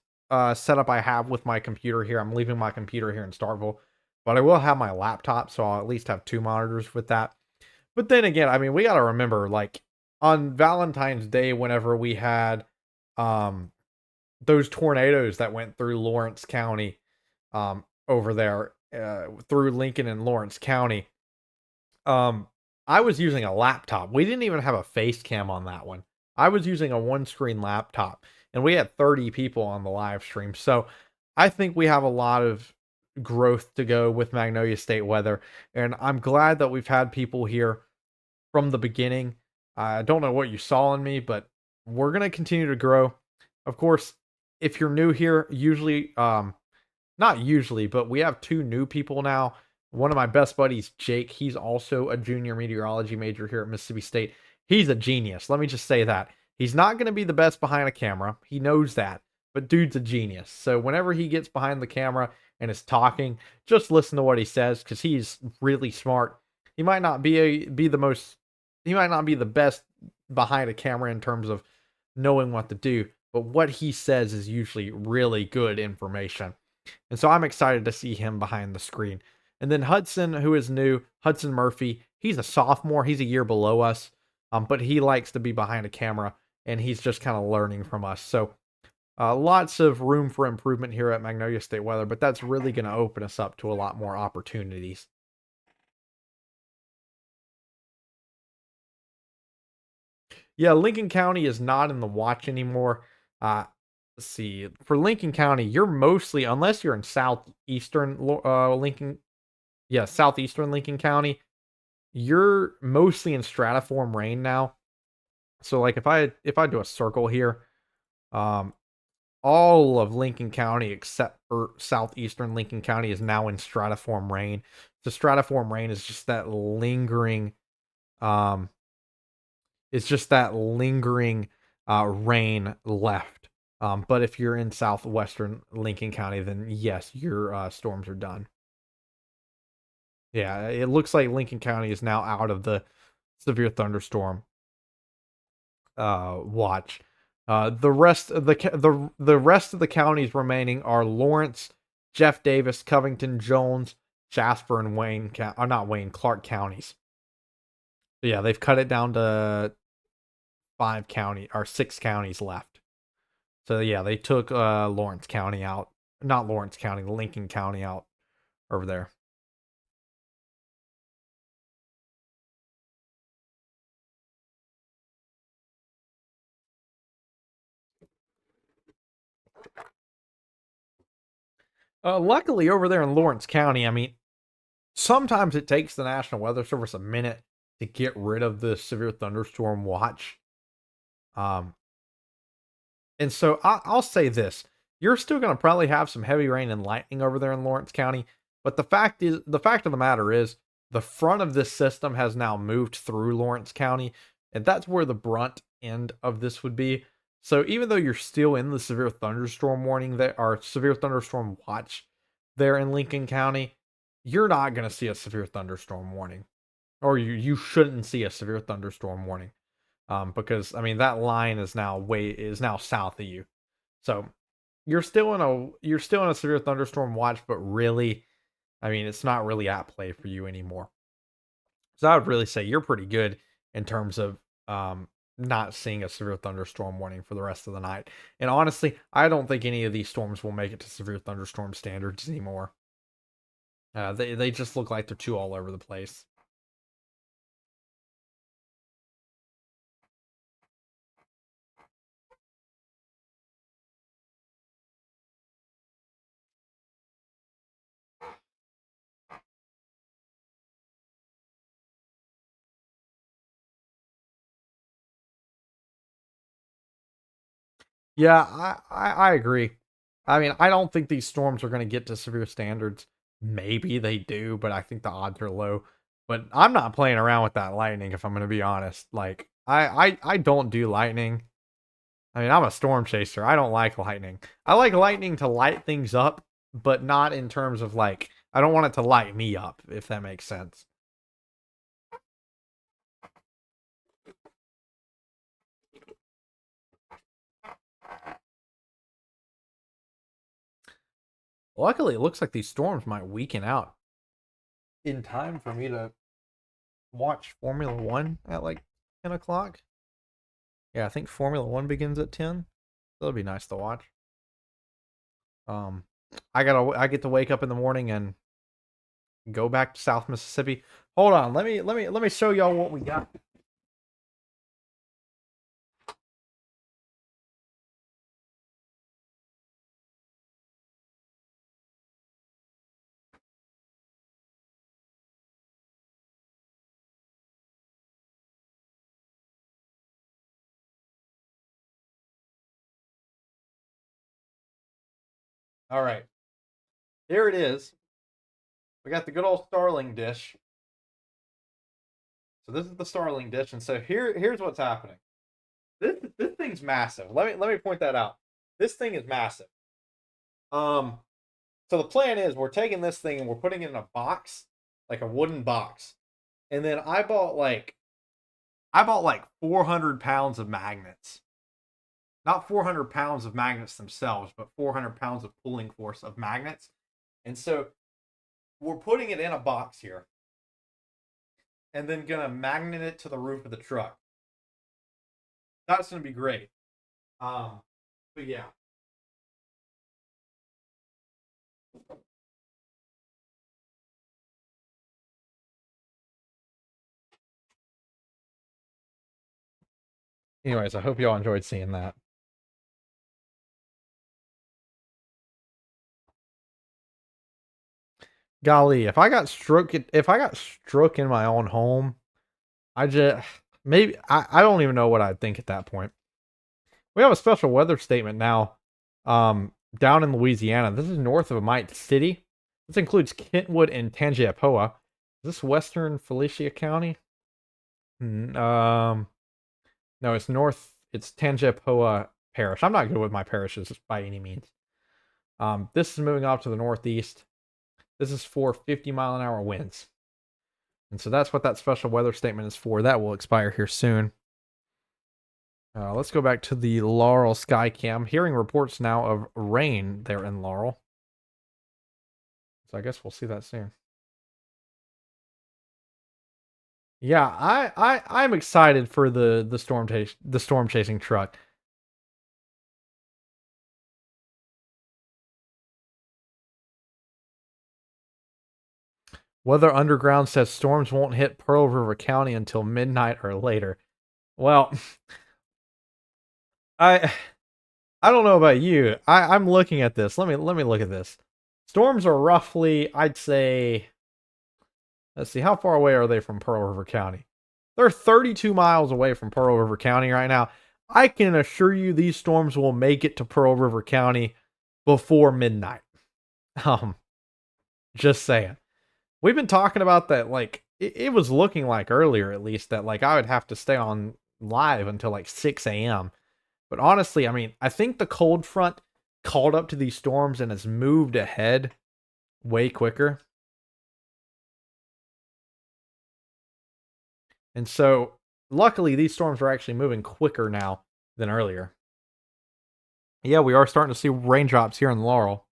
setup I have with my computer here. I'm leaving my computer here in Starkville, but I will have my laptop, so I'll at least have 2 monitors with that. But then again, I mean, we got to remember, like, on Valentine's Day, whenever we had those tornadoes that went through Lawrence County, over there, through Lincoln and Lawrence County, I was using a laptop. We didn't even have a face cam on that one. I was using a one-screen laptop, and we had 30 people on the live stream. So I think we have a lot of growth to go with Magnolia State weather, and I'm glad that we've had people here from the beginning. I don't know what you saw in me, but we're going to continue to grow. Of course, if you're new here, usually, not usually, but we have 2 new people now. One of my best buddies, Jake, he's also a junior meteorology major here at Mississippi State. He's a genius. Let me just say that. He's not going to be the best behind a camera. He knows that. But dude's a genius. So whenever he gets behind the camera and is talking, just listen to what he says, because he's really smart. He might not be he might not be the best behind a camera in terms of knowing what to do, but what he says is usually really good information. And so I'm excited to see him behind the screen. And then Hudson, who is new, Hudson Murphy, he's a sophomore. He's a year below us, but he likes to be behind a camera, and he's just kind of learning from us. So lots of room for improvement here at Magnolia State Weather, but that's really going to open us up to a lot more opportunities. Yeah, Lincoln County is not in the watch anymore. Let's see. For Lincoln County, you're mostly, unless you're in southeastern Lincoln Yeah, southeastern Lincoln County, you're mostly in stratiform rain now. So like if I do a circle here, um, all of Lincoln County except for southeastern Lincoln County is now in stratiform rain. So stratiform rain is just that lingering, um, it's just that lingering rain left. But if you're in southwestern Lincoln County, then yes, your storms are done. Yeah, it looks like Lincoln County is now out of the severe thunderstorm watch. The rest of the rest of the counties remaining are Lawrence, Jeff Davis, Covington, Jones, Jasper, and Wayne. Not Wayne, Clark counties. So yeah, they've cut it down to 6 counties left. So yeah, they took Lawrence County out. Not Lawrence County, Lincoln County out over there. Luckily, over there in Lawrence County, I mean, sometimes it takes the National Weather Service a minute to get rid of the severe thunderstorm watch. Um, and so I'll say this: you're still going to probably have some heavy rain and lightning over there in Lawrence County. But the fact of the matter is, the front of this system has now moved through Lawrence County, and that's where the brunt end of this would be. So even though you're still in the severe thunderstorm warning there, or severe thunderstorm watch there in Lincoln County, you're not going to see a severe thunderstorm warning, or you shouldn't see a severe thunderstorm warning, because I mean that line is now south of you, so you're still in a severe thunderstorm watch, but really, I mean it's not really at play for you anymore. So I would really say you're pretty good in terms of not seeing a severe thunderstorm warning for the rest of the night. And honestly, I don't think any of these storms will make it to severe thunderstorm standards anymore. They just look like they're too all over the place. Yeah, I agree. I mean, I don't think these storms are going to get to severe standards. Maybe they do, but I think the odds are low. But I'm not playing around with that lightning, if I'm going to be honest. Like, I don't do lightning. I mean, I'm a storm chaser. I don't like lightning. I like lightning to light things up, but not in terms of like, I don't want it to light me up, if that makes sense. Luckily, it looks like these storms might weaken out in time for me to watch Formula One at like 10 o'clock. Yeah, I think Formula One begins at 10. That'll be nice to watch. Um, I get to wake up in the morning and go back to South Mississippi. Hold on, let me show y'all what we got. All right, here it is. We got the good old Starling dish. So this is the Starling dish, and so here's what's happening. This thing's massive. Let me point that out. This thing is massive. Um, so the plan is we're taking this thing and we're putting it in a box, like a wooden box, and then I bought like 400 pounds of magnets. Not 400 pounds of magnets themselves, but 400 pounds of pulling force of magnets. And so we're putting it in a box here and then going to magnet it to the roof of the truck. That's going to be great. Um, but yeah. Anyways, I hope y'all enjoyed seeing that. Golly, if I got struck in my own home, I just maybe I don't even know what I'd think at that point. We have a special weather statement now, down in Louisiana. This is north of Mite City. This includes Kentwood and Tangiapoa. Is this Western Felicia County? No, it's north. It's Tangiapoa Parish. I'm not good with my parishes by any means. This is moving off to the northeast. This is for 50-mile-an-hour winds. And so that's what that special weather statement is for. That will expire here soon. Let's go back to the Laurel Skycam. Hearing reports now of rain there in Laurel. So I guess we'll see that soon. Yeah, I'm excited for the storm chasing truck. Weather Underground says storms won't hit Pearl River County until midnight or later. Well, I I don't know about you. I'm looking at this. Let me look at this. Storms are roughly, I'd say, let's see, how far away are they from Pearl River County? They're 32 miles away from Pearl River County right now. I can assure you these storms will make it to Pearl River County before midnight. Um, just saying. We've been talking about that, like, it was looking like earlier at least that, like, I would have to stay on live until like 6 a.m. But honestly, I mean, I think the cold front called up to these storms and has moved ahead way quicker. And so, luckily, these storms are actually moving quicker now than earlier. Yeah, we are starting to see raindrops here in Laurel.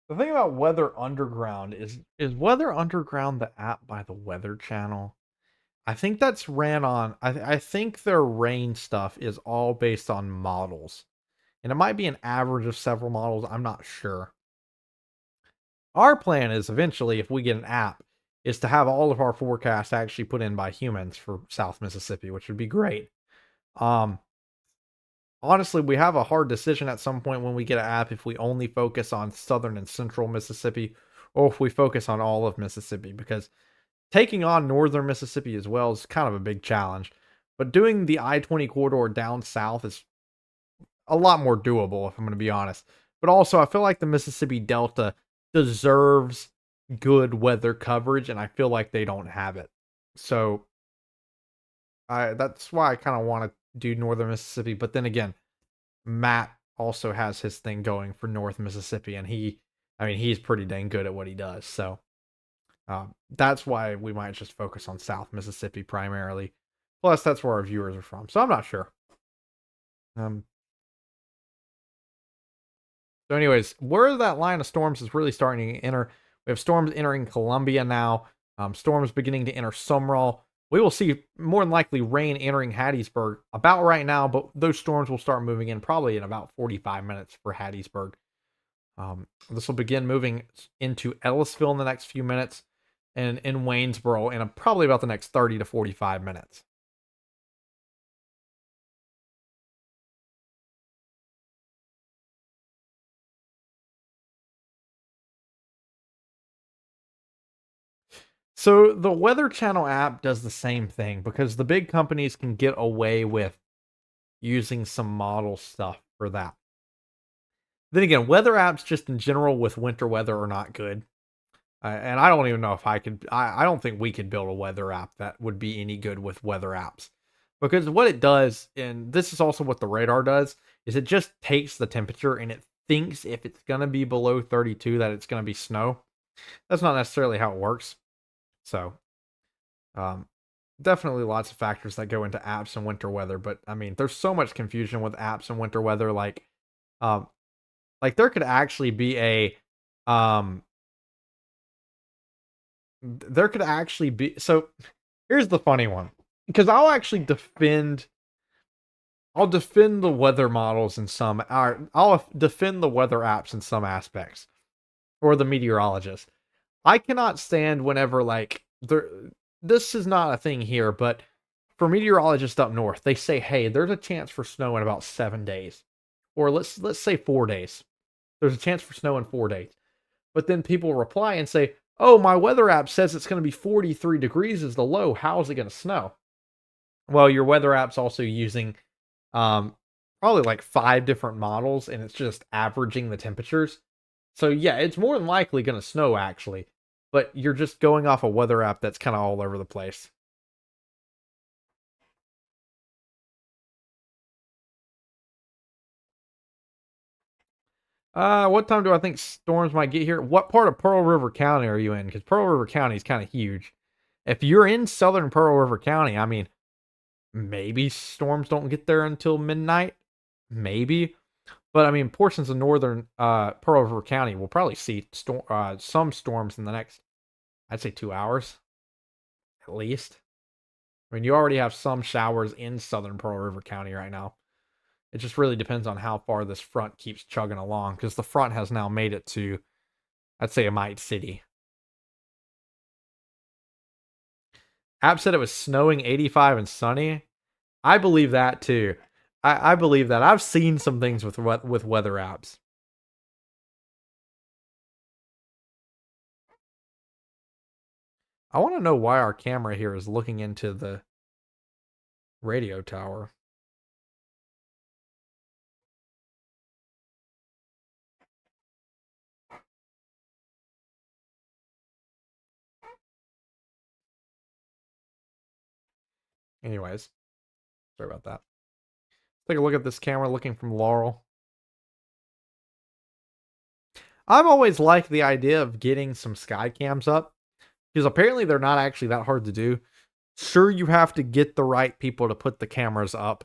The thing about Weather Underground is Weather Underground the app by the Weather Channel? I think that's ran on. I think their rain stuff is all based on models, and it might be an average of several models. I'm not sure. Our plan is eventually, if we get an app, is to have all of our forecasts actually put in by humans for South Mississippi, which would be great. Um, Honestly, we have a hard decision at some point when we get an app if we only focus on southern and central Mississippi, or if we focus on all of Mississippi, because taking on northern Mississippi as well is kind of a big challenge. But doing the I-20 corridor down south is a lot more doable, if I'm going to be honest. But also, I feel like the Mississippi Delta deserves good weather coverage, and I feel like they don't have it. So that's why I kind of want to do northern Mississippi. But then again, Matt also has his thing going for North Mississippi, and I mean, he's pretty dang good at what he does. So that's why we might just focus on South Mississippi primarily. Plus, that's where our viewers are from. So I'm not sure. Um, so, anyways, where that line of storms is really starting to enter. We have storms entering Columbia now. Storms beginning to enter Sumrall. We will see more than likely rain entering Hattiesburg about right now, but those storms will start moving in probably in about 45 minutes for Hattiesburg. This will begin moving into Ellisville in the next few minutes and in Waynesboro in probably about the next 30 to 45 minutes. So the Weather Channel app does the same thing because the big companies can get away with using some model stuff for that. Then again, weather apps just in general with winter weather are not good. And I don't even know if I could. I don't think we could build a weather app that would be any good with weather apps. Because what it does, and this is also what the radar does, is it just takes the temperature and it thinks if it's going to be below 32 that it's going to be snow. That's not necessarily how it works. So, um, definitely lots of factors that go into apps and winter weather. But I mean, there's so much confusion with apps and winter weather. Um, like there could actually be um, there could actually be so Here's the funny one, because I'll defend the weather models in some, or I'll defend the weather apps in some aspects, or the meteorologist. I cannot stand whenever like there. This is not a thing here, but for meteorologists up north, they say, "Hey, there's a chance for snow in about 7 days, or let's say 4 days. There's a chance for snow in 4 days." But then people reply and say, "Oh, my weather app says it's going to be 43 degrees is the low. How is it going to snow?" Well, your weather app's also using um, probably like 5 different models, and it's just averaging the temperatures. So yeah, it's more than likely gonna snow actually, but you're just going off a weather app that's kinda all over the place. What time do I think storms might get here? What part of Pearl River County are you in? Because Pearl River County is kinda huge. If you're in southern Pearl River County, I mean, maybe storms don't get there until midnight, maybe. But I mean, portions of northern Pearl River County will probably see some storms in the next, I'd say, 2 hours at least. I mean, you already have some showers in southern Pearl River County right now. It just really depends on how far this front keeps chugging along, because the front has now made it to, I'd say, a Mite City. App said it was snowing 85 and sunny. I believe that too. I believe that. I've seen some things with weather apps. I want to know why our camera here is looking into the radio tower. Anyways, sorry about that. Take a look at this camera looking from Laurel. I've always liked the idea of getting some sky cams up, because apparently they're not actually that hard to do. Sure, you have to get the right people to put the cameras up,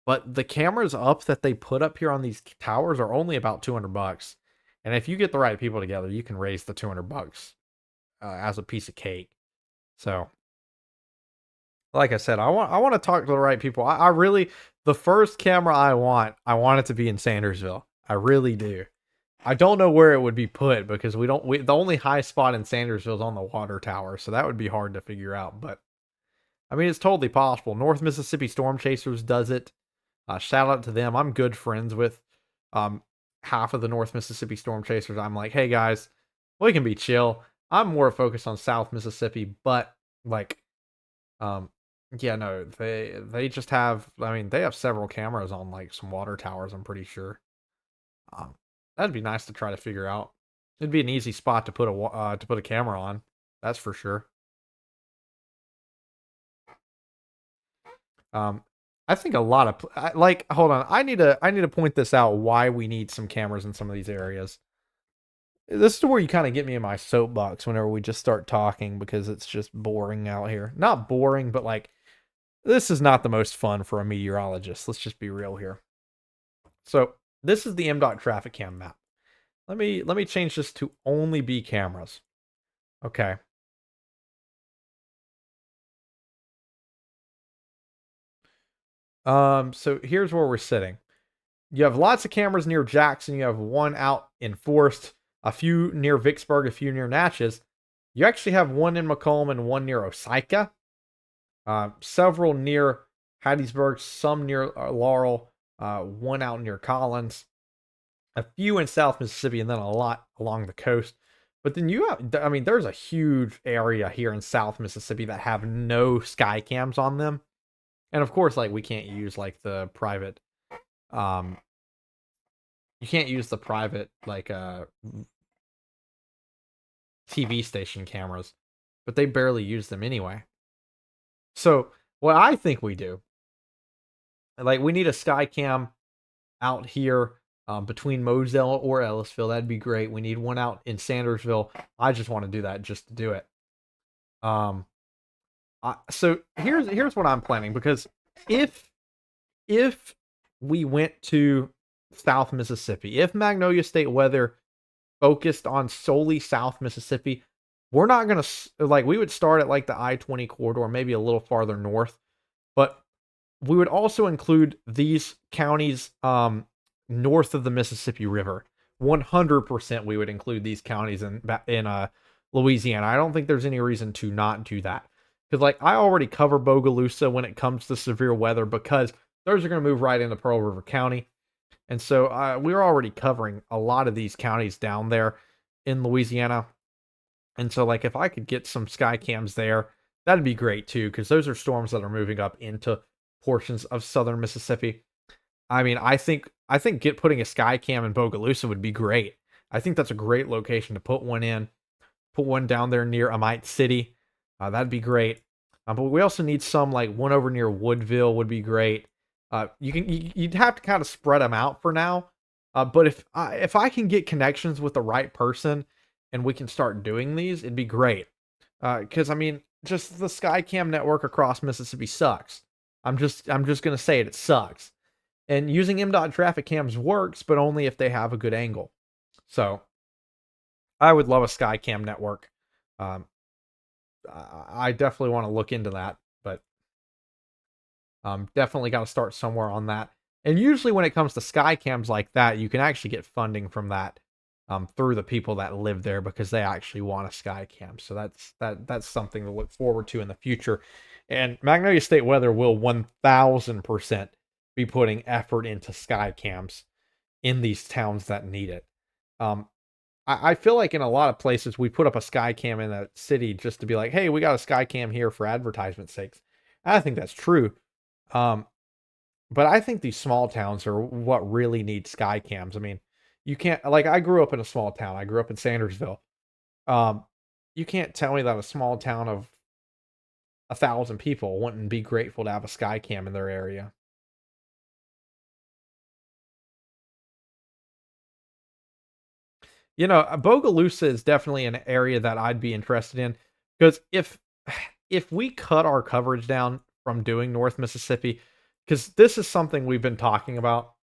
but the cameras up that they put up here on these towers are only about 200 bucks. And if you get the right people together, you can raise the 200 bucks as a piece of cake. So, like I said, I want to talk to the right people. I really, the first camera I want it to be in Sandersville. I really do. I don't know where it would be put, because the only high spot in Sandersville is on the water tower, so that would be hard to figure out. But I mean, it's totally possible. North Mississippi Storm Chasers does it. Shout out to them. I'm good friends with um, half of the North Mississippi Storm Chasers. I'm like, hey guys, we can be chill. I'm more focused on South Mississippi, but like, um, yeah, no, they just have. I mean, they have several cameras on like some water towers. I'm pretty sure. Um, that'd be nice to try to figure out. It'd be an easy spot to put a camera on. That's for sure. Um, I think a lot of like, hold on, I need to point this out why we need some cameras in some of these areas. This is where you kind of get me in my soapbox whenever we just start talking, because it's just boring out here. Not boring, but like, this is not the most fun for a meteorologist. Let's just be real here. So this is the MDOT traffic cam map. Let me change this to only be cameras. Okay. So here's where we're sitting. You have lots of cameras near Jackson. You have one out in Forest, a few near Vicksburg, a few near Natchez. You actually have one in Macomb and one near Osika. Several near Hattiesburg, some near Laurel, one out near Collins, a few in South Mississippi, and then a lot along the coast. But then you have, I mean, there's a huge area here in South Mississippi that have no sky cams on them. And of course, like, we can't use like the private, um, you can't use the private like TV station cameras, but they barely use them anyway. So what I think we do, like, we need a sky cam out here between Moselle or Ellisville. That'd be great. We need one out in Sandersville. I just want to do that just to do it. Um, so here's what I'm planning, because if if we went to South Mississippi, if Magnolia State Weather focused on solely South Mississippi, we're not going to, like, we would start at like the I-20 corridor, maybe a little farther north, but we would also include these counties north of the Mississippi River. 100% we would include these counties in Louisiana. I don't think there's any reason to not do that. Because, like, I already cover Bogalusa when it comes to severe weather because those are going to move right into Pearl River County. And so we're already covering a lot of these counties down there in Louisiana. And so, like, if I could get some sky cams there, that'd be great too, because those are storms that are moving up into portions of southern Mississippi. I mean, I think putting a sky cam in Bogalusa would be great. I think that's a great location to put one in. Put one down there near Amite City. That'd be great. But we also need some, like, one over near Woodville would be great. You'd have to kind of spread them out for now. But if I can get connections with the right person and we can start doing these, it'd be great. Because I mean, just the Skycam network across Mississippi sucks. I'm just gonna say it. It sucks. And using MDOT traffic cams works, but only if they have a good angle. So I would love a Skycam network. Um, I definitely want to look into that, but definitely got to start somewhere on that. And usually when it comes to sky cams like that, you can actually get funding from that through the people that live there because they actually want a sky cam. So that's something to look forward to in the future. And Magnolia State Weather will 1000% be putting effort into sky cams in these towns that need it. Um, I feel like in a lot of places we put up a sky cam in a city just to be like, hey, we got a sky cam here for advertisement sakes. I think that's true. Um, but I think these small towns are what really need sky cams. I mean, you can't, like, I grew up in a small town. I grew up in Sandersville. Um, you can't tell me that a small town of 1,000 people wouldn't be grateful to have a sky cam in their area. Bogalusa is definitely an area that I'd be interested in because if we cut our coverage down from doing North Mississippi, because this is something we've been talking about,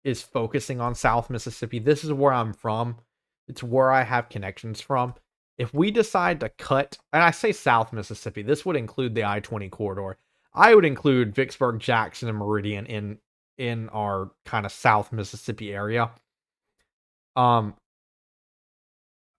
is focusing on South Mississippi. This is where I'm from. It's where I have connections from. If we decide to cut, and I say South Mississippi, this would include the I-20 corridor. I would include Vicksburg, Jackson, and Meridian in our kind of South Mississippi area. Um,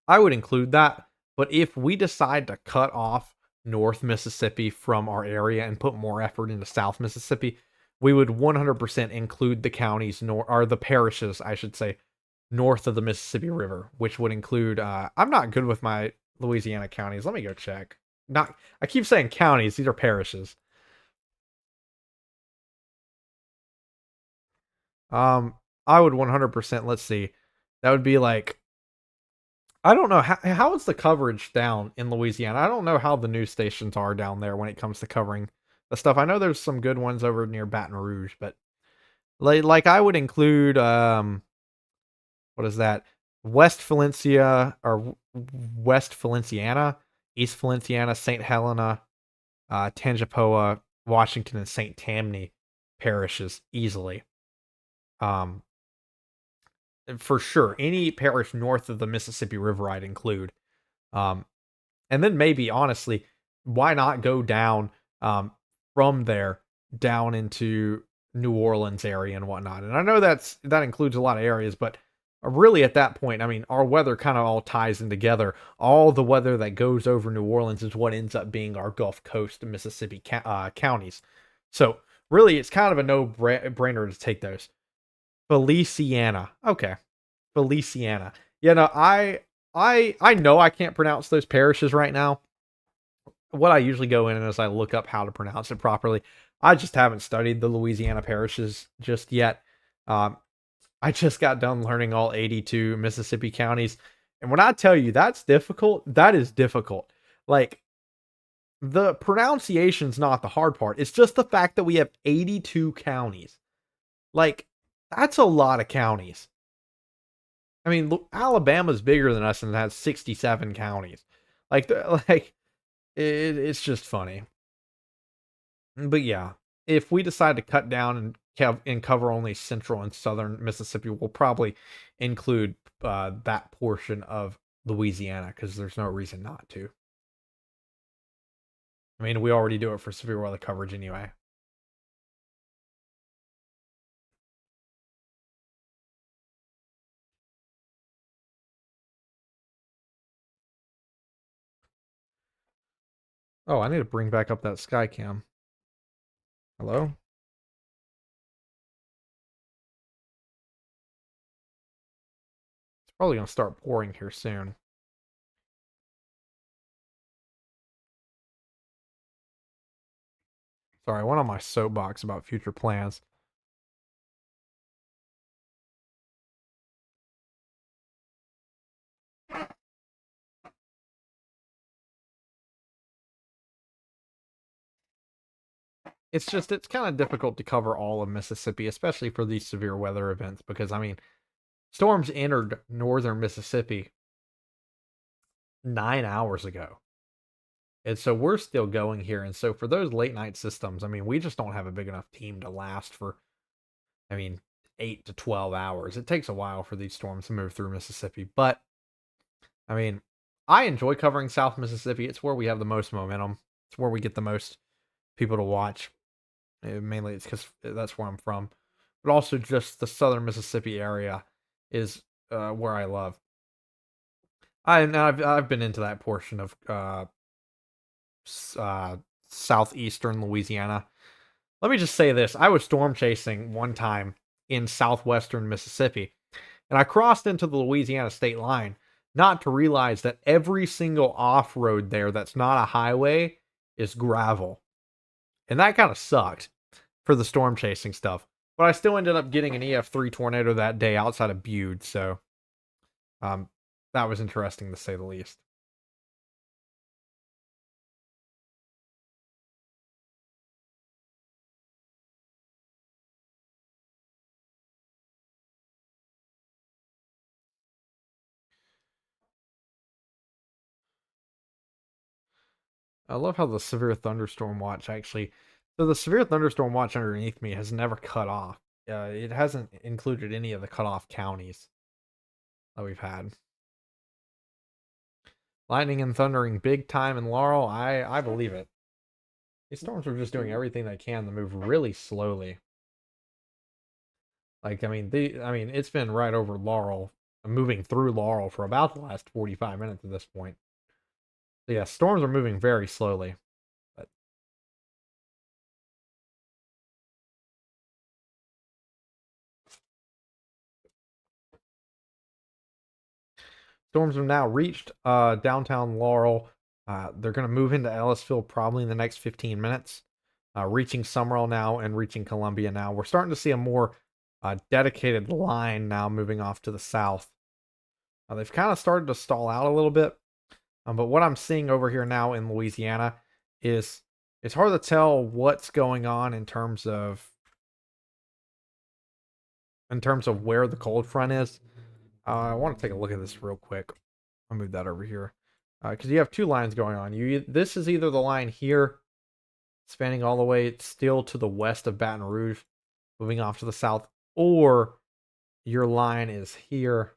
I would include that, but if we decide to cut off North Mississippi from our area and put more effort into South Mississippi, we would 100% include the counties or the parishes, I should say, north of the Mississippi River, which would include I'm not good with my Louisiana counties. Let me go check. Not I keep saying counties, these are parishes. Um I would 100%, let's see. That would be like, I don't know how is the coverage down in Louisiana. I don't know how the news stations are down there when it comes to covering the stuff. I know there's some good ones over near Baton Rouge, but like I would include what is that? West Valencia or West Valenciana, East Valenciana, St. Helena, Tangipahoa, Washington, and St. Tammany parishes easily. Um, for sure, any parish north of the Mississippi River I'd include. Um, and then maybe honestly, why not go down from there down into New Orleans area and whatnot? And I know that includes a lot of areas, but really at that point, I mean, our weather kind of all ties in together. All the weather that goes over New Orleans is what ends up being our Gulf Coast Mississippi counties. So really, it's kind of a no-brainer to take those. Feliciana, okay, Feliciana. I know I can't pronounce those parishes right now. What I usually go in is I look up how to pronounce it properly. I just haven't studied the Louisiana parishes just yet. Um, I just got done learning all 82 Mississippi counties. And when I tell you that's difficult, that is difficult. Like, the pronunciation's not the hard part. It's just the fact that we have 82 counties. Like, that's a lot of counties. I mean, Alabama's bigger than us and has 67 counties. Like, like it's just funny. But yeah, if we decide to cut down and cover only central and southern Mississippi, we'll probably include that portion of Louisiana because there's no reason not to. I mean, we already do it for severe weather coverage anyway. Oh, I need to bring back up that sky cam. Hello? It's probably going to start pouring here soon. Sorry, I went on my soapbox about future plans. It's kind of difficult to cover all of Mississippi, especially for these severe weather events, because I mean, storms entered northern Mississippi 9 hours ago. And so we're still going here. And so for those late night systems, I mean, we just don't have a big enough team to last for, I mean, 8 to 12 hours. It takes a while for these storms to move through Mississippi. But I mean, I enjoy covering South Mississippi. It's where we have the most momentum. It's where we get the most people to watch. Mainly it's because that's where I'm from. But also just the southern Mississippi area is where I love. I've been into that portion of uh, southeastern Louisiana. Let me just say this. I was storm chasing one time in southwestern Mississippi, and I crossed into the Louisiana state line not to realize that every single off road there that's not a highway is gravel. And that kind of sucked for the storm chasing stuff. But I still ended up getting an EF3 tornado that day outside of Bude, so um, that was interesting to say the least. I love how the severe thunderstorm watch actually. So the severe thunderstorm watch underneath me has never cut off. It hasn't included any of the cut off counties that we've had. Lightning and thundering big time in Laurel. I believe it. These storms are just doing everything they can to move really slowly. Like I mean it's been right over Laurel, moving through Laurel for about the last 45 minutes at this point. So yeah, storms are moving very slowly. But storms have now reached downtown Laurel. They're going to move into Ellisville probably in the next 15 minutes, reaching Summerall now and reaching Columbia now. We're starting to see a more dedicated line now moving off to the south. They've kind of started to stall out a little bit, but what I'm seeing over here now in Louisiana is it's hard to tell what's going on in terms of where the cold front is. I want to take a look at this real quick. I'll move that over here because you have two lines going on. This is either the line here, spanning all the way still to the west of Baton Rouge, moving off to the south, or your line is here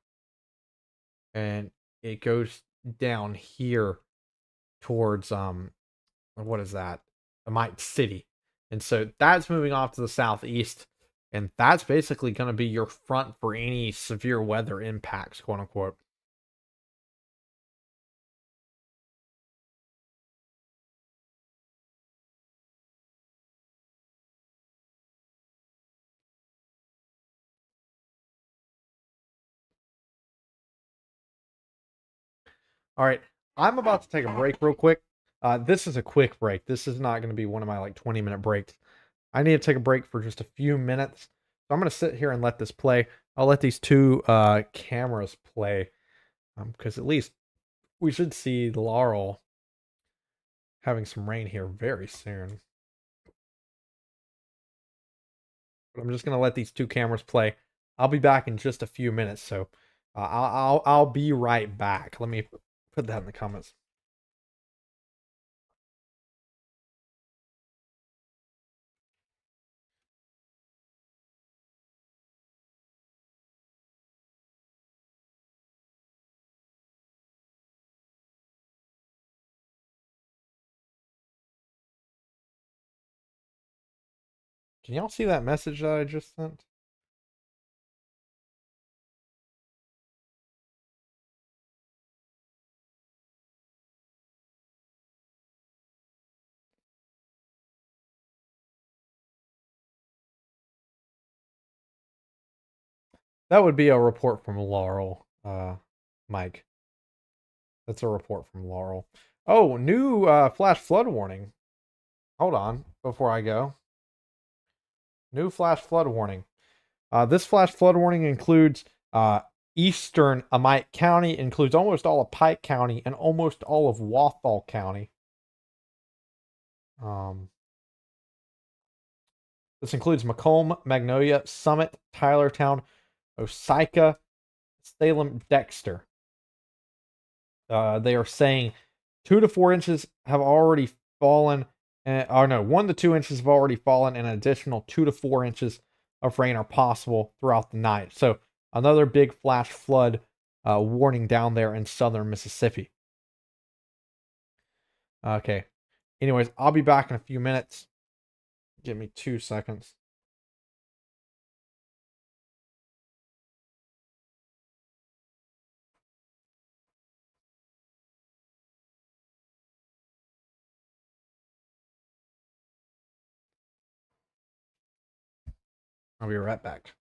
and it goes down here towards what is that? Amite City. And so that's moving off to the southeast. And that's basically going to be your front for any severe weather impacts, quote unquote. All right. I'm about to take a break real quick. This is a quick break. This is not going to be one of my like 20-minute breaks. I need to take a break for just a few minutes. So I'm going to sit here and let this play. I'll let these two cameras play because at least we should see Laurel having some rain here very soon. But I'm just going to let these two cameras play. I'll be back in just a few minutes. So I'll be right back. Let me put that in the comments. Can y'all see that message that I just sent? That would be a report from Laurel, Mike. That's a report from Laurel. Oh, new flash flood warning. Hold on, before I go. New flash flood warning. This flash flood warning includes eastern Amite County, includes almost all of Pike County and almost all of Wathall County. This includes Macomb, Magnolia, Summit, Tylertown, Osika, Salem, Dexter. They are saying 2 to 4 inches have already fallen. Or no, 1 to 2 inches have already fallen, and an additional 2 to 4 inches of rain are possible throughout the night. So another big flash flood warning down there in southern Mississippi. Okay. Anyways, I'll be back in a few minutes. Give me 2 seconds. I'll be right back.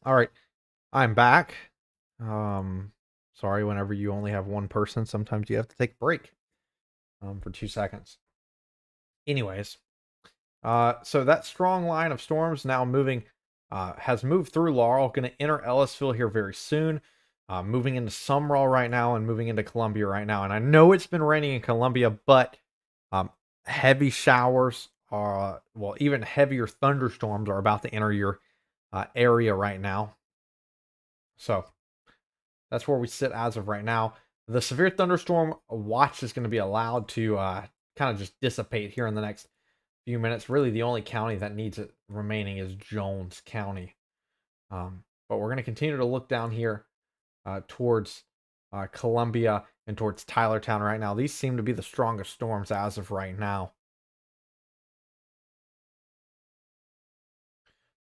All right, I'm back. Um, Sorry, whenever you only have one person, sometimes you have to take a break for 2 seconds. Anyways, so that strong line of storms now has moved through Laurel, going to enter Ellisville here very soon. Moving into Sumrall right now and moving into Columbia right now. And I know it's been raining in Columbia, but um, heavy showers are, well, even heavier thunderstorms are about to enter your area right now. So that's where we sit as of right now. The severe thunderstorm watch is going to be allowed to kind of just dissipate here in the next few minutes. Really, the only county that needs it remaining is Jones County. But we're going to continue to look down here towards Columbia and towards Tylertown right now. These seem to be the strongest storms as of right now.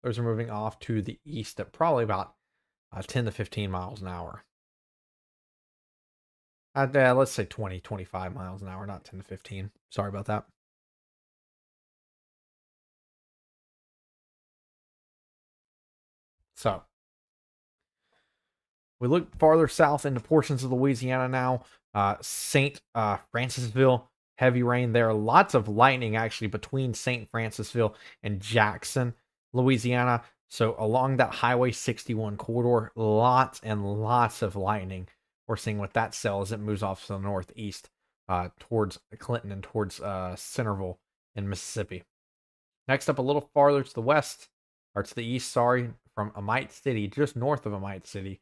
Those are moving off to the east at probably about 10 to 15 miles an hour. Let's say 20, 25 miles an hour, not 10 to 15. Sorry about that. So we look farther south into portions of Louisiana now. St. Francisville, heavy rain there. Lots of lightning actually between St. Francisville and Jackson, Louisiana. So along that Highway 61 corridor, lots and lots of lightning we're seeing with that cell as it moves off to the northeast towards Clinton and towards Centerville in Mississippi. Next up, a little farther to the west, or to the east, sorry, from Amite City, just north of Amite City,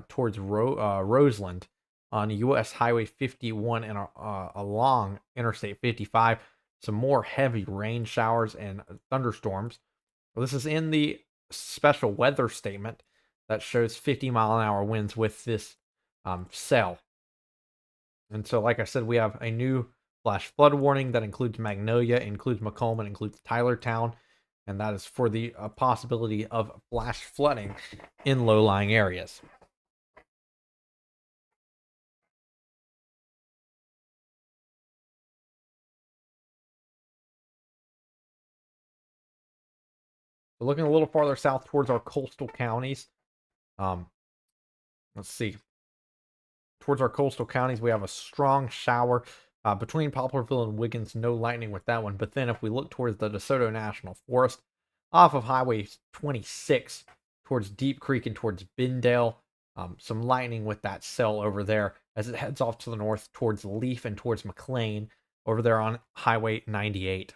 towards Roseland on US Highway 51 and along Interstate 55. Some more heavy rain showers and thunderstorms. Well, this is in the special weather statement that shows 50-mile-an-hour winds with this cell. And so, like I said, we have a new flash flood warning that includes Magnolia, includes Macomb, and includes Tylertown. And that is for the possibility of flash flooding in low-lying areas. So looking a little farther south towards our coastal counties. Um, let's see. Towards our coastal counties, we have a strong shower between Poplarville and Wiggins. No lightning with that one. But then if we look towards the DeSoto National Forest, off of Highway 26 towards Deep Creek and towards Bindale, some lightning with that cell over there as it heads off to the north towards Leaf and towards McLean over there on Highway 98.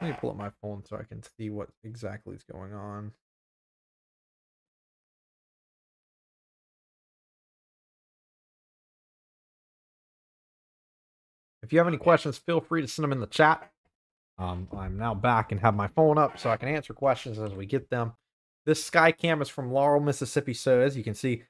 Let me pull up my phone so I can see what exactly is going on. If you have any questions, feel free to send them in the chat. I'm now back and have my phone up so I can answer questions as we get them. This sky cam is from Laurel, Mississippi. So as you can see,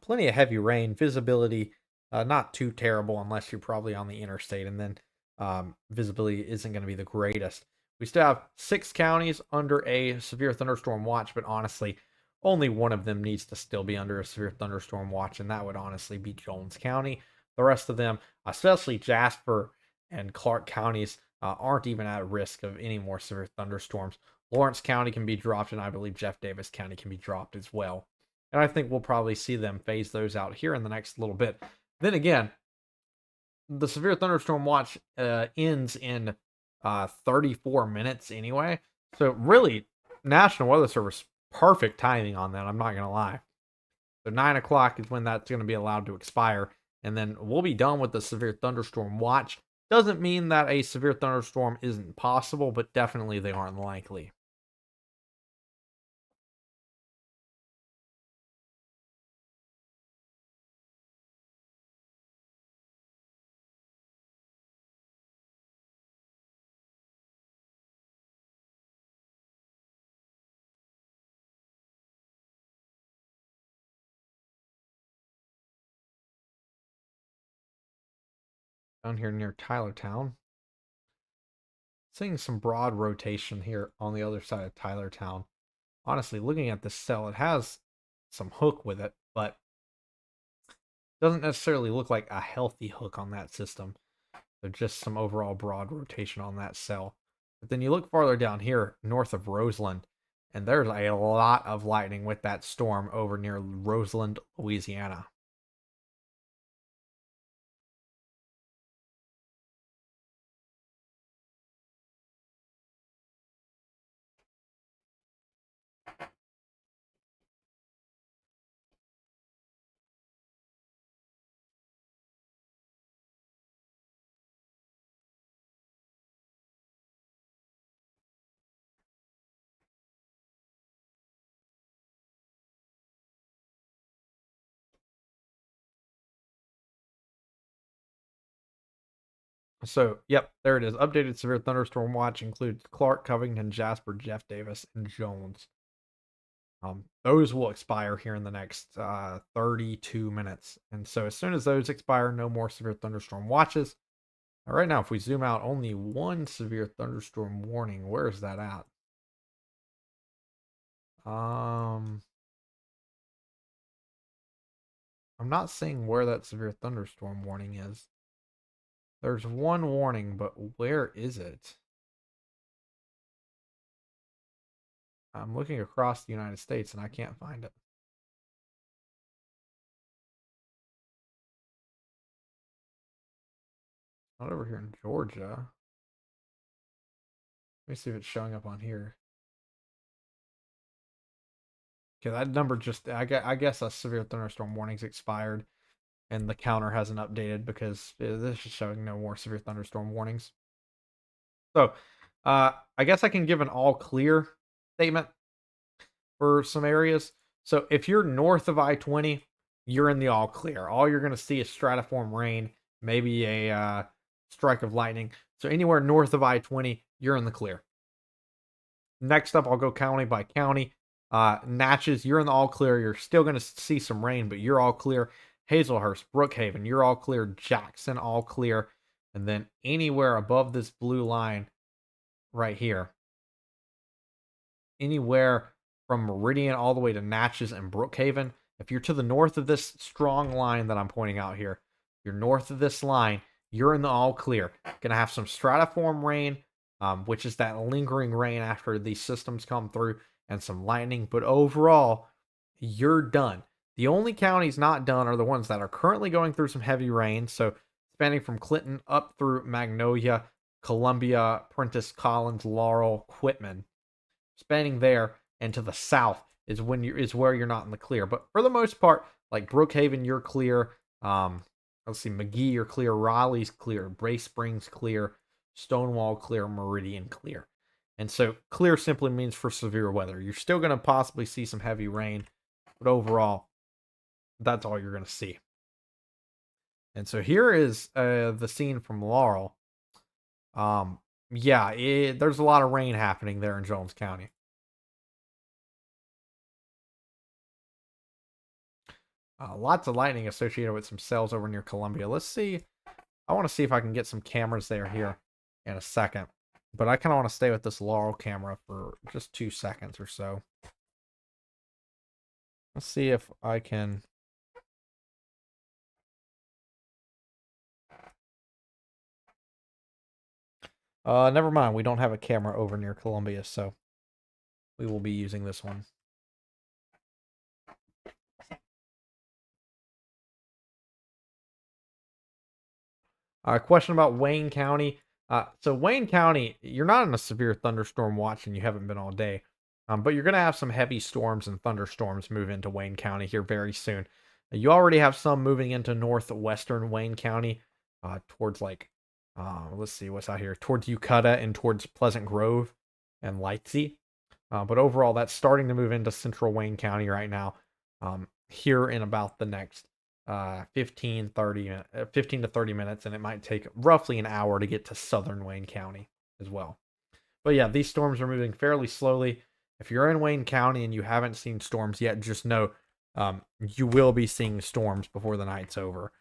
plenty of heavy rain. Visibility not too terrible unless you're probably on the interstate, and then visibility isn't going to be the greatest. We still have 6 counties under a severe thunderstorm watch, but honestly, only one of them needs to still be under a severe thunderstorm watch, and that would honestly be Jones County. The rest of them, especially Jasper and Clark counties, aren't even at risk of any more severe thunderstorms. Lawrence County can be dropped, and I believe Jeff Davis County can be dropped as well. And I think we'll probably see them phase those out here in the next little bit. Then again, the severe thunderstorm watch ends in 34 minutes anyway. So really, National Weather Service, perfect timing on that. I'm not going to lie. So 9 o'clock is when that's going to be allowed to expire. And then we'll be done with the severe thunderstorm watch. Doesn't mean that a severe thunderstorm isn't possible, but definitely they aren't likely. down here near Tylertown. Seeing some broad rotation here on the other side of Tylertown. Honestly, looking at this cell, it has some hook with it, but doesn't necessarily look like a healthy hook on that system. So just some overall broad rotation on that cell. But then you look farther down here, north of Roseland, and there's a lot of lightning with that storm over near Roseland, Louisiana. So, yep, there it is. Updated severe thunderstorm watch includes Clark, Covington, Jasper, Jeff Davis, and Jones. Those will expire here in the next 32 minutes. And so, as soon as those expire, no more severe thunderstorm watches. Right now, if we zoom out, only one severe thunderstorm warning. Where is that at? I'm not seeing where that severe thunderstorm warning is. There's one warning, but where is it? I'm looking across the United States and I can't find it. Not over here in Georgia. Let me see if it's showing up on here. Okay, that number just, I guess a severe thunderstorm warning's expired and the counter hasn't updated because this is showing no more severe thunderstorm warnings. So, I guess I can give an all clear statement for some areas. So, if you're north of I-20, you're in the all clear. All you're going to see is stratiform rain, maybe a strike of lightning. So, anywhere north of I-20, you're in the clear. Next up, I'll go county by county. Natchez, you're in the all clear. You're still going to see some rain, but you're all clear. Hazelhurst, Brookhaven, you're all clear. Jackson, all clear. And then anywhere above this blue line right here, anywhere from Meridian all the way to Natchez and Brookhaven, if you're to the north of this strong line that I'm pointing out here, you're north of this line, you're in the all clear. Going to have some stratiform rain, which is that lingering rain after these systems come through, and some lightning. But overall, you're done. The only counties not done are the ones that are currently going through some heavy rain. So spanning from Clinton up through Magnolia, Columbia, Prentice, Collins, Laurel, Quitman, spanning there and to the south is where you're not in the clear. But for the most part, like Brookhaven, you're clear. Let's see, McGee, you're clear. Raleigh's clear. Bray Springs clear. Stonewall clear. Meridian clear. And so clear simply means for severe weather. You're still going to possibly see some heavy rain, but overall, that's all you're going to see. And so here is the scene from Laurel. Yeah, there's a lot of rain happening there in Jones County. Lots of lightning associated with some cells over near Columbia. Let's see. I want to see if I can get some cameras there here in a second. But I kind of want to stay with this Laurel camera for just 2 seconds or so. Let's see if I can. Never mind. We don't have a camera over near Columbia, so we will be using this one. Question about Wayne County. So Wayne County, you're not in a severe thunderstorm watch, and you haven't been all day. But you're going to have some heavy storms and thunderstorms move into Wayne County here very soon. You already have some moving into northwestern Wayne County, towards like, let's see what's out here, towards Ucutta and towards Pleasant Grove and Lightsey. But overall, that's starting to move into central Wayne County right now. Here in about the next 15 to 30 minutes, and it might take roughly an hour to get to southern Wayne County as well. But yeah, these storms are moving fairly slowly. If you're in Wayne County and you haven't seen storms yet, just know you will be seeing storms before the night's over.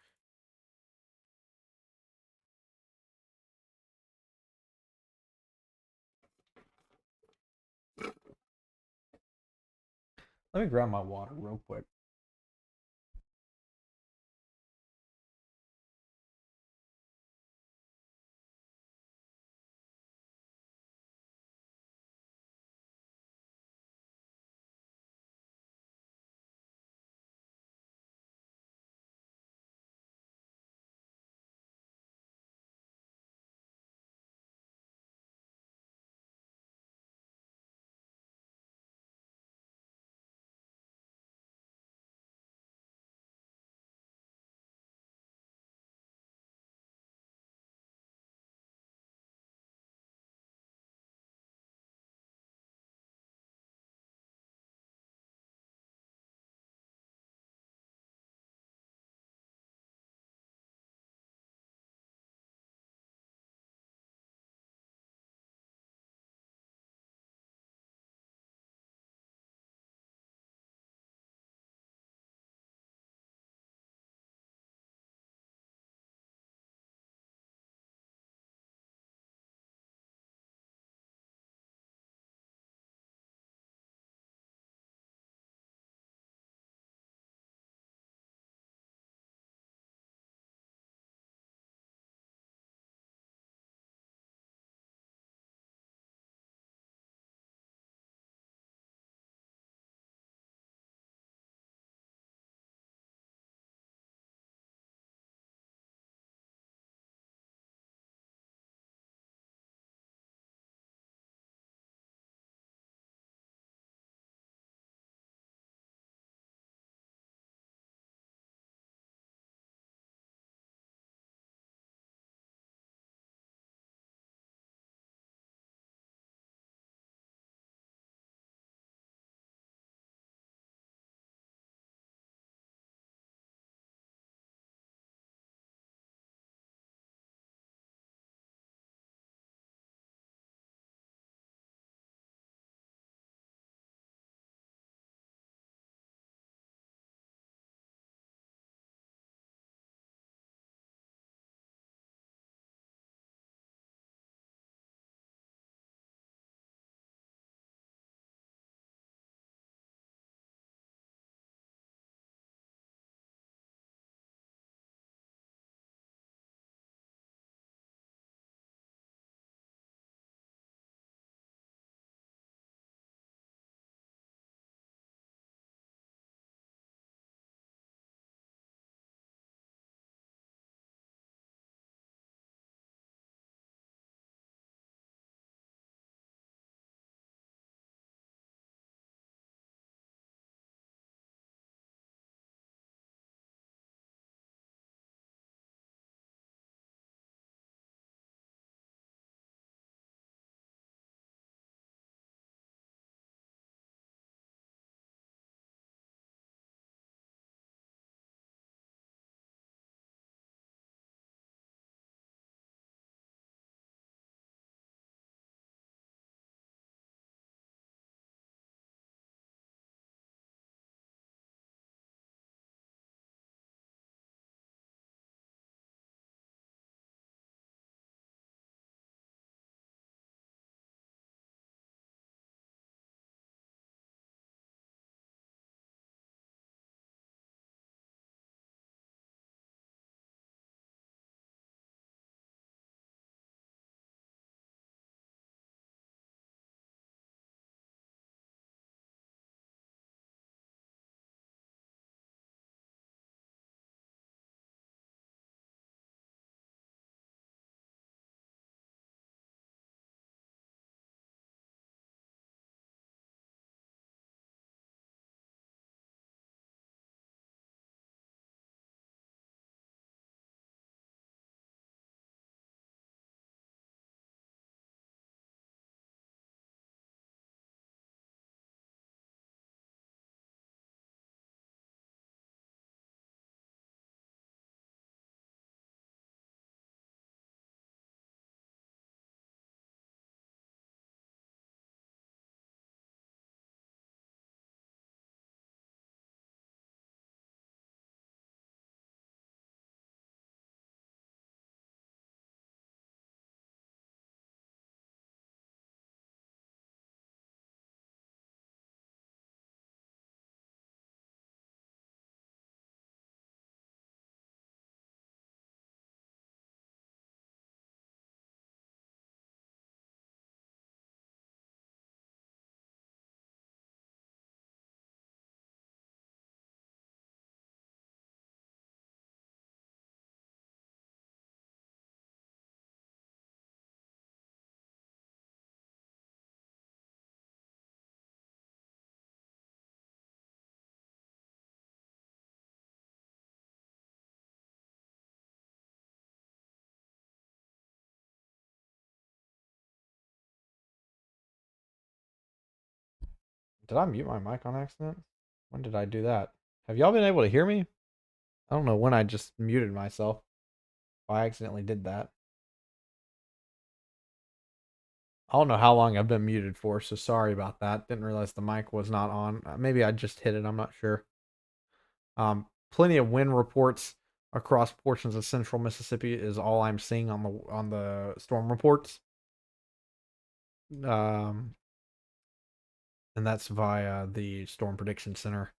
Let me grab my water real quick. Did I mute my mic on accident? When did I do that? Have y'all been able to hear me? I don't know when I just muted myself. I accidentally did that. I don't know how long I've been muted for, so sorry about that. Didn't realize the mic was not on. Maybe I just hit it. I'm not sure. Plenty of wind reports across portions of central Mississippi is all I'm seeing on the storm reports. And that's via the Storm Prediction Center.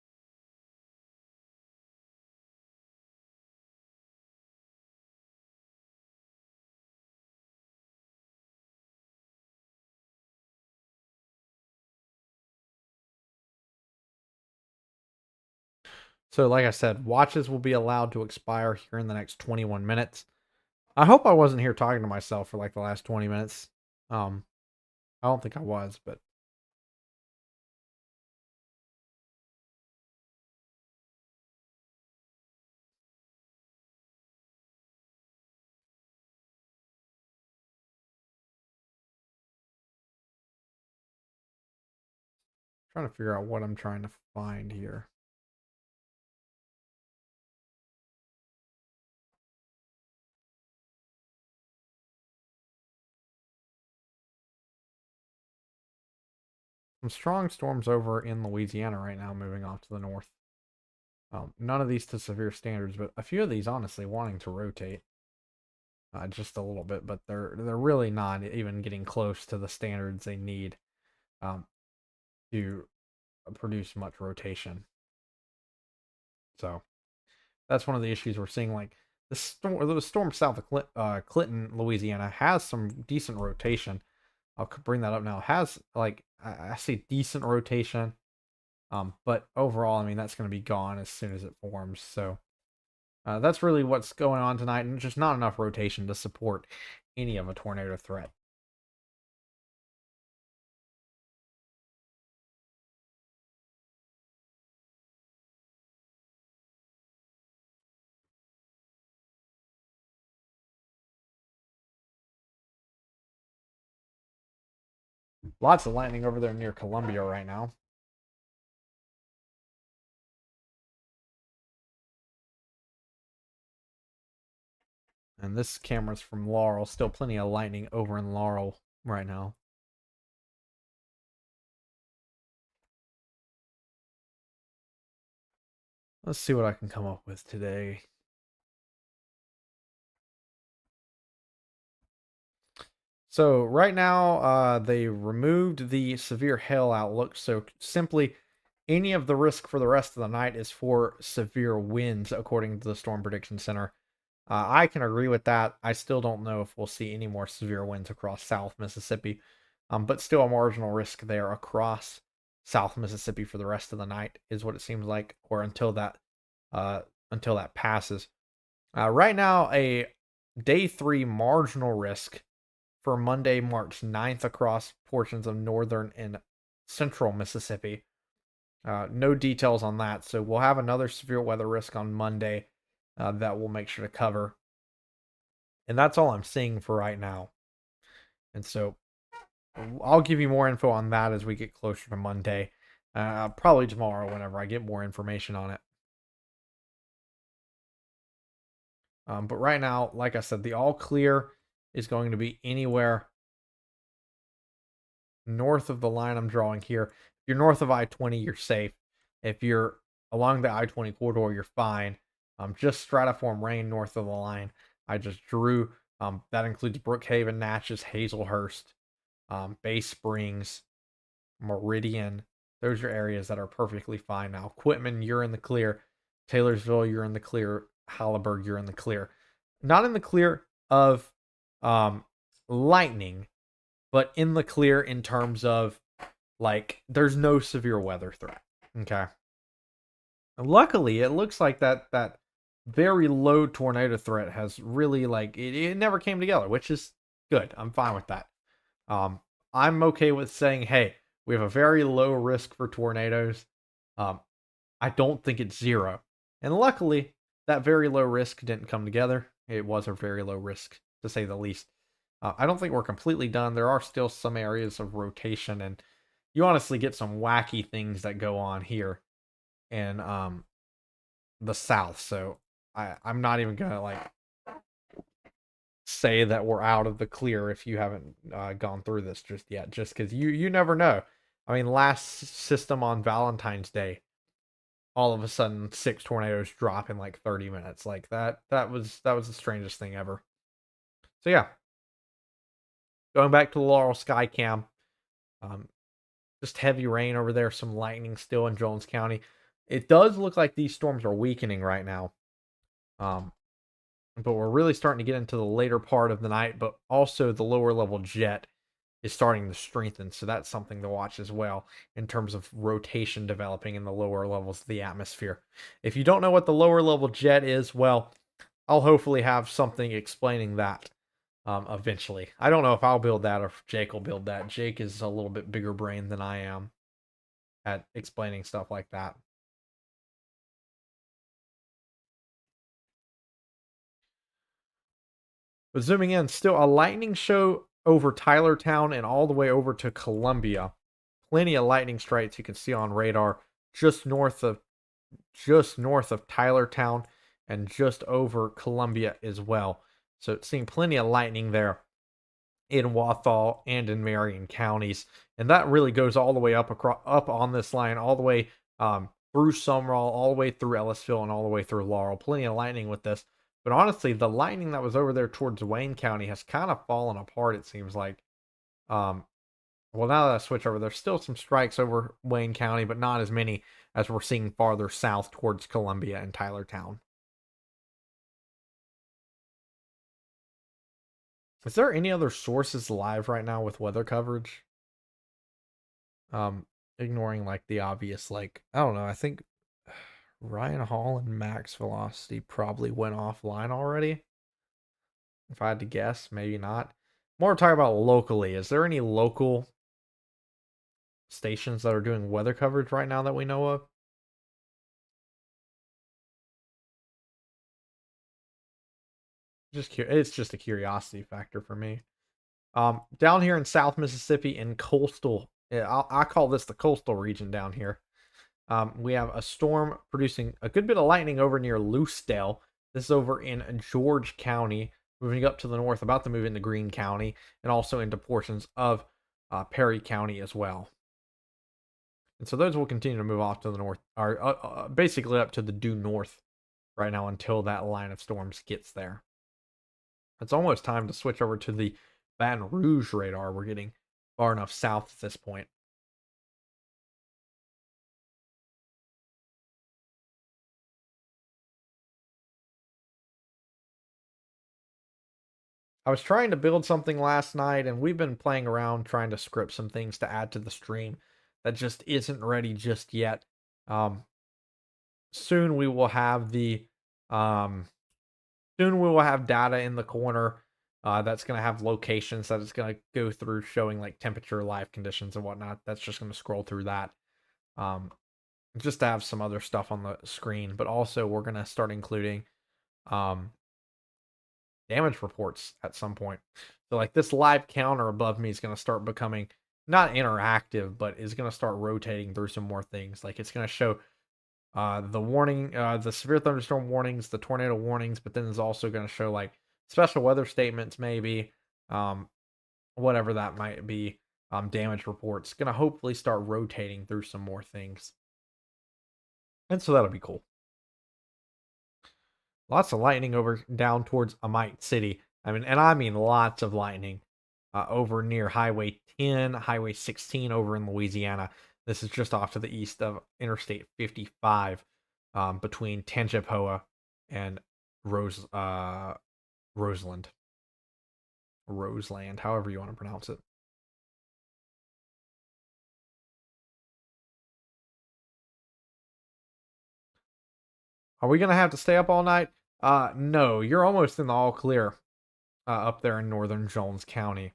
So, like I said, watches will be allowed to expire here in the next 21 minutes. I hope I wasn't here talking to myself for like the last 20 minutes. I don't think I was, but trying to figure out what I'm trying to find here. Some strong storms over in Louisiana right now, moving off to the north. None of these to severe standards, but a few of these honestly wanting to rotate just a little bit, but they're really not even getting close to the standards they need to produce much rotation. So that's one of the issues we're seeing. Like the storm south of Clinton, Louisiana, has some decent rotation. I'll bring that up now. It has like I say decent rotation, but overall, I mean that's going to be gone as soon as it forms. So that's really what's going on tonight, and just not enough rotation to support any of a tornado threat. Lots of lightning over there near Columbia right now. And this camera's from Laurel. Still plenty of lightning over in Laurel right now. Let's see what I can come up with today. So right now, they removed the severe hail outlook. So simply, any of the risk for the rest of the night is for severe winds, according to the Storm Prediction Center. I can agree with that. I still don't know if we'll see any more severe winds across South Mississippi, but still a marginal risk there across South Mississippi for the rest of the night is what it seems like, or until that passes. Right now, a day 3 marginal risk for Monday, March 9th across portions of northern and central Mississippi. No details on that, so we'll have another severe weather risk on Monday that we'll make sure to cover. And that's all I'm seeing for right now. And so I'll give you more info on that as we get closer to Monday. Probably tomorrow whenever I get more information on it. But right now, like I said, the all clear is going to be anywhere north of the line I'm drawing here. If you're north of I-20, you're safe. If you're along the I-20 corridor, you're fine. Just stratiform rain north of the line. I just drew. That includes Brookhaven, Natchez, Hazelhurst, Bay Springs, Meridian. Those are areas that are perfectly fine now. Quitman, you're in the clear. Taylorsville, you're in the clear. Halliburg, you're in the clear. Not in the clear of lightning, but in the clear in terms of like there's no severe weather threat. Okay. Luckily, it looks like that very low tornado threat has really like it never came together, which is good. I'm fine with that. I'm okay with saying, hey, we have a very low risk for tornadoes. I don't think it's zero. And luckily, that very low risk didn't come together. It was a very low risk, to say the least. I don't think we're completely done. There are still some areas of rotation and you honestly get some wacky things that go on here in the South. So I'm not even gonna like say that we're out of the clear if you haven't gone through this just yet, just because you never know. I mean, last system on Valentine's Day, all of a sudden 6 tornadoes drop in like 30 minutes. Like that was the strangest thing ever. So yeah, going back to the Laurel Sky Cam, um, just heavy rain over there, some lightning still in Jones County. It does look like these storms are weakening right now. Um, but we're really starting to get into the later part of the night, but also the lower level jet is starting to strengthen. So that's something to watch as well in terms of rotation developing in the lower levels of the atmosphere. If you don't know what the lower level jet is, well, I'll hopefully have something explaining that eventually. I don't know if I'll build that or if Jake will build that. Jake is a little bit bigger brain than I am at explaining stuff like that. But zooming in, still a lightning show over Tylertown and all the way over to Columbia. Plenty of lightning strikes you can see on radar just north of Tylertown and just over Columbia as well. So seeing plenty of lightning there in Wathall and in Marion counties, and that really goes all the way up on this line, all the way through Sumrall, all the way through Ellisville, and all the way through Laurel. Plenty of lightning with this, but honestly, the lightning that was over there towards Wayne County has kind of fallen apart. It seems like. Um, well, now that I switch over, there's still some strikes over Wayne County, but not as many as we're seeing farther south towards Columbia and Tylertown. Is there any other sources live right now with weather coverage? Um, Ignoring like the obvious, like I don't know. I think Ryan Hall and Max Velocity probably went offline already. If I had to guess, maybe not. More talking about locally. Is there any local stations that are doing weather coverage right now that we know of? It's just a curiosity factor for me. Down here in South Mississippi in coastal, I call this the coastal region down here. We have a storm producing a good bit of lightning over near Loosedale. This is over in George County, moving up to the north, about to move into Greene County, and also into portions of Perry County as well. And so those will continue to move off to the north, or basically up to the due north right now until that line of storms gets there. It's almost time to switch over to the Baton Rouge radar. We're getting far enough south at this point. I was trying to build something last night, and we've been playing around trying to script some things to add to the stream that just isn't ready just yet. Um, soon we will have the um, soon we will have data in the corner that's going to have locations that it's going to go through showing like temperature, live conditions, and whatnot. That's just going to scroll through that. Um, just to have some other stuff on the screen, but also we're going to start including um, damage reports at some point. So like this live counter above me is going to start becoming not interactive, but is going to start rotating through some more things. Like it's going to show the warning, the severe thunderstorm warnings, the tornado warnings, but then it's also going to show like special weather statements, maybe whatever that might be. Damage reports going to hopefully start rotating through some more things, and so that'll be cool. Lots of lightning over down towards Amite City. I mean lots of lightning over near Highway 10, Highway 16 over in Louisiana. This is just off to the east of Interstate 55, between Tangipahoa and Roseland, however you want to pronounce it. Are we gonna have to stay up all night? No, you're almost in the all clear up there in northern Jones County.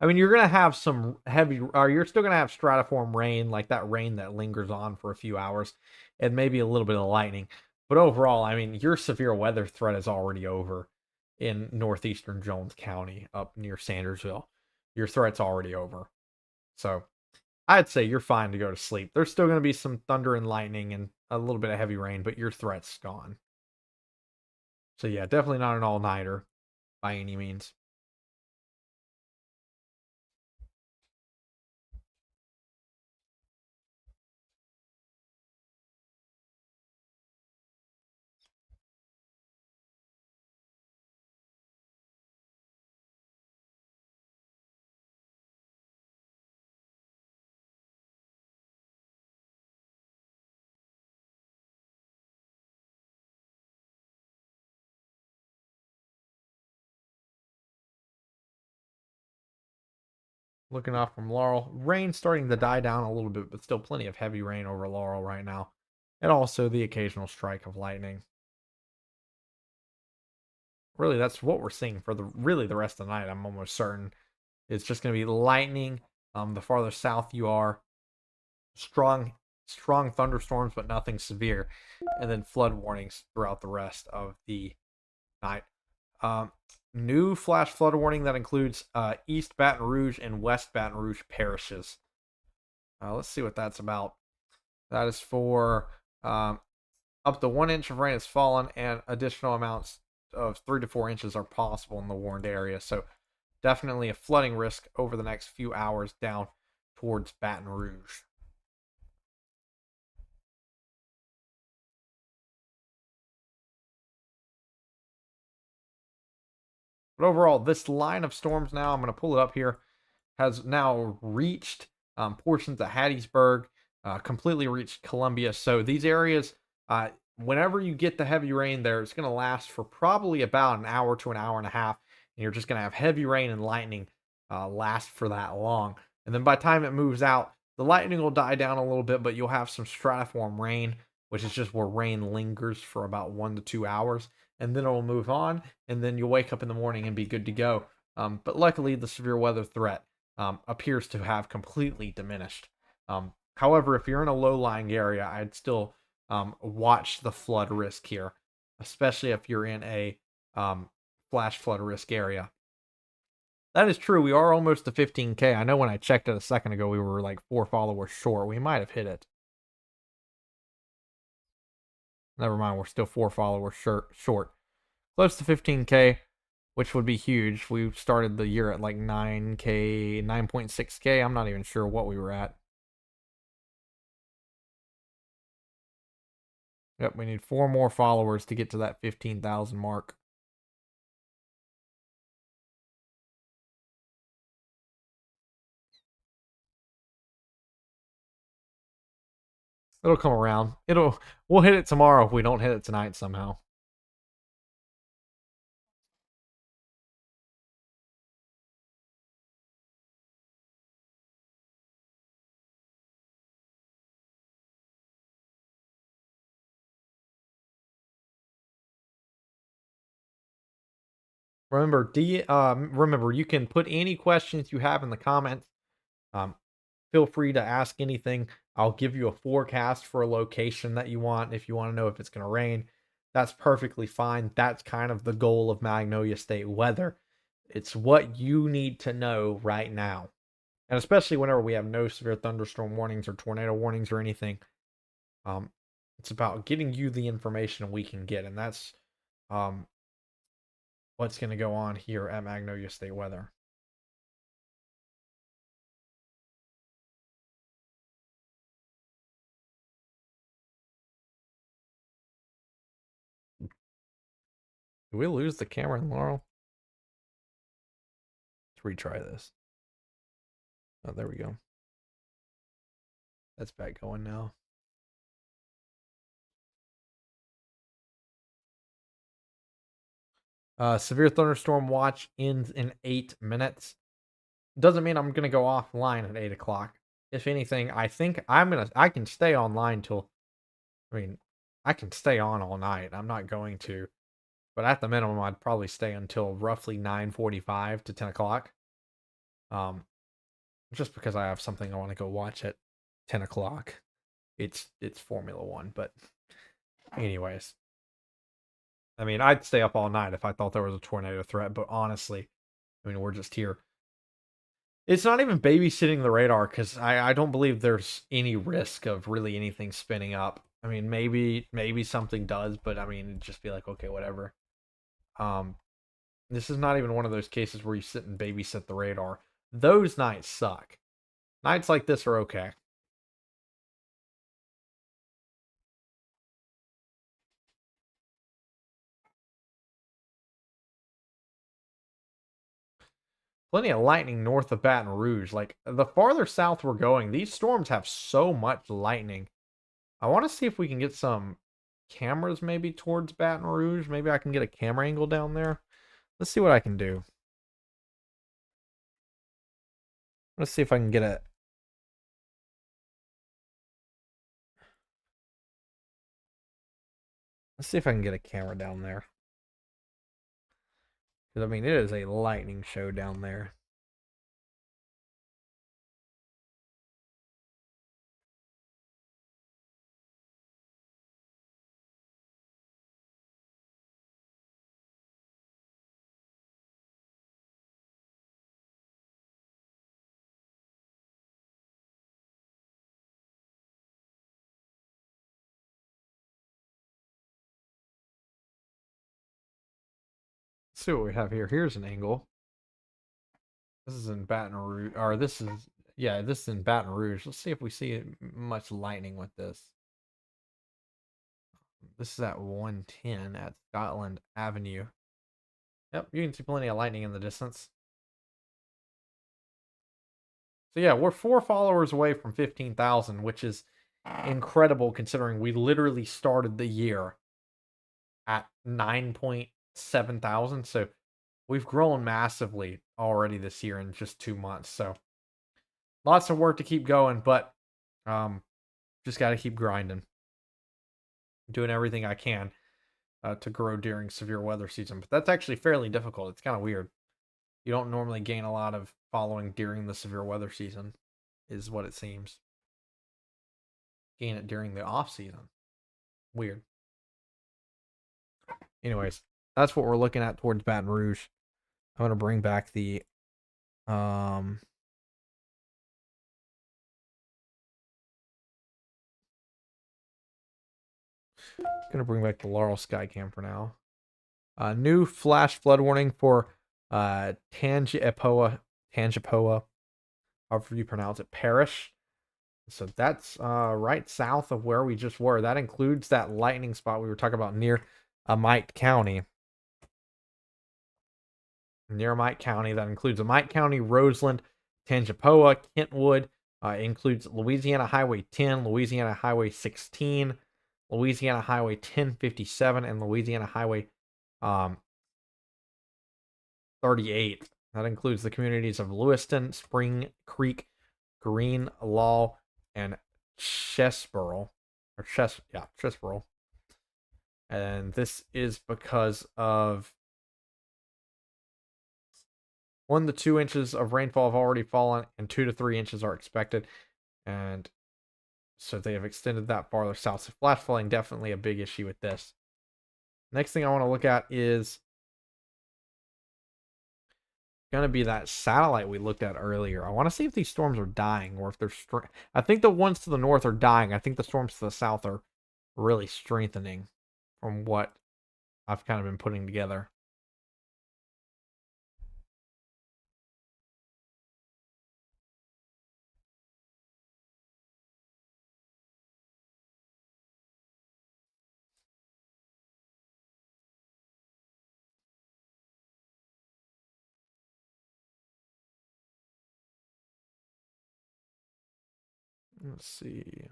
I mean, you're gonna have some heavy, or you're still gonna have stratiform rain, like that rain that lingers on for a few hours, and maybe a little bit of lightning. But overall, I mean, your severe weather threat is already over in northeastern Jones County, up near Sandersville. Your threat's already over. So I'd say you're fine to go to sleep. There's still going to be some thunder and lightning and a little bit of heavy rain, but your threat's gone. So yeah, definitely not an all-nighter by any means. Looking off from Laurel, rain starting to die down a little bit, but still plenty of heavy rain over Laurel right now, and also the occasional strike of lightning. Really, that's what we're seeing for the rest of the night. I'm almost certain it's just going to be lightning. The farther south you are, strong strong thunderstorms, but nothing severe, and then flood warnings throughout the rest of the night. Um, New flash flood warning that includes East Baton Rouge and West Baton Rouge parishes. Let's see what that's about. That is for up to 1 inch of rain has fallen, and additional amounts of 3 to 4 inches are possible in the warned area. So definitely a flooding risk over the next few hours down towards Baton Rouge. But overall, this line of storms now, I'm going to pull it up here, has now reached portions of Hattiesburg, completely reached Columbia. So these areas, whenever you get the heavy rain there, it's going to last for probably about an hour to an hour and a half. And you're just going to have heavy rain and lightning last for that long. And then by the time it moves out, the lightning will die down a little bit, but you'll have some stratiform rain, which is just where rain lingers for about 1 to 2 hours. And then it'll move on, and then you'll wake up in the morning and be good to go. But luckily, the severe weather threat appears to have completely diminished. However, if you're in a low-lying area, I'd still watch the flood risk here, especially if you're in a flash flood risk area. That is true. We are almost to 15K. I know when I checked it a second ago, we were like 4 followers short. We might have hit it. Never mind, we're still 4 followers short. Close to 15K, which would be huge. We started the year at like 9K, 9.6K. I'm not even sure what we were at. Yep, we need 4 more followers to get to that 15,000 mark. It'll come around. We'll hit it tomorrow if we don't hit it tonight somehow. Remember, you can put any questions you have in the comments. Um, Feel free to ask anything. I'll give you a forecast for a location that you want. If you want to know if it's going to rain, that's perfectly fine. That's kind of the goal of Magnolia State weather. It's what you need to know right now. And especially whenever we have no severe thunderstorm warnings or tornado warnings or anything, um, it's about getting you the information we can get. And that's um, what's going to go on here at Magnolia State weather. Did we lose the camera in Laurel? Let's retry this. Oh, there we go. That's back going now. Severe thunderstorm watch ends in 8 minutes. Doesn't mean I'm gonna go offline at 8 o'clock. If anything, I think I can stay online till. I mean, I can stay on all night. I'm not going to, but at the minimum, I'd probably stay until roughly 9:45 to 10 o'clock. Um, just because I have something I want to go watch at 10 o'clock. It's Formula One, but anyways, I mean, I'd stay up all night if I thought there was a tornado threat. But honestly, I mean, we're just here. It's not even babysitting the radar because I don't believe there's any risk of really anything spinning up. I mean, maybe something does, but I mean, it'd just be like, okay, whatever. Um, this is not even one of those cases where you sit and babysit the radar. Those nights suck. Nights like this are okay. Plenty of lightning north of Baton Rouge. Like, the farther south we're going, these storms have so much lightning. I want to see if we can get some cameras maybe towards Baton Rouge. Maybe I can get a camera angle down there. Let's see what I can do. Let's see if I can get a... Let's see if I can get a camera down there. Because, I mean, it is a lightning show down there. Let's see what we have here. Here's an angle. This is in Baton Rouge. Or this is... Yeah, this is in Baton Rouge. Let's see if we see much lightning with this. This is at 110 at Scotland Avenue. Yep, you can see plenty of lightning in the distance. So yeah, we're 4 followers away from 15,000, which is incredible considering we literally started the year at 9.7 thousand. So we've grown massively already this year in just 2 months. So lots of work to keep going, but just got to keep grinding. Doing everything I can to grow during severe weather season. But that's actually fairly difficult. It's kind of weird. You don't normally gain a lot of following during the severe weather season, is what it seems. Gain it during the off season. Weird. Anyways, that's what we're looking at towards Baton Rouge. I'm gonna bring back the gonna bring back the Laurel Skycam for now. New flash flood warning for Tangipahoa, however you pronounce it, parish. So that's right south of where we just were. That includes that lightning spot we were talking about near Amite County. Near Amite County. That includes Amite County, Roseland, Tangipahoa, Kentwood. Includes Louisiana Highway 10, Louisiana Highway 16, Louisiana Highway 1057, and Louisiana Highway 38. That includes the communities of Lewiston, Spring Creek, Green Law, and Chesborough. Chesborough. And this is because of 1 to 2 inches of rainfall have already fallen, and 2 to 3 inches are expected. And so they have extended that farther south. So flash flooding, definitely a big issue with this. Next thing I want to look at is going to be that satellite we looked at earlier. I want to see if these storms are dying or if they're... I think the ones to the north are dying. I think the storms to the south are really strengthening from what I've kind of been putting together. Let's see.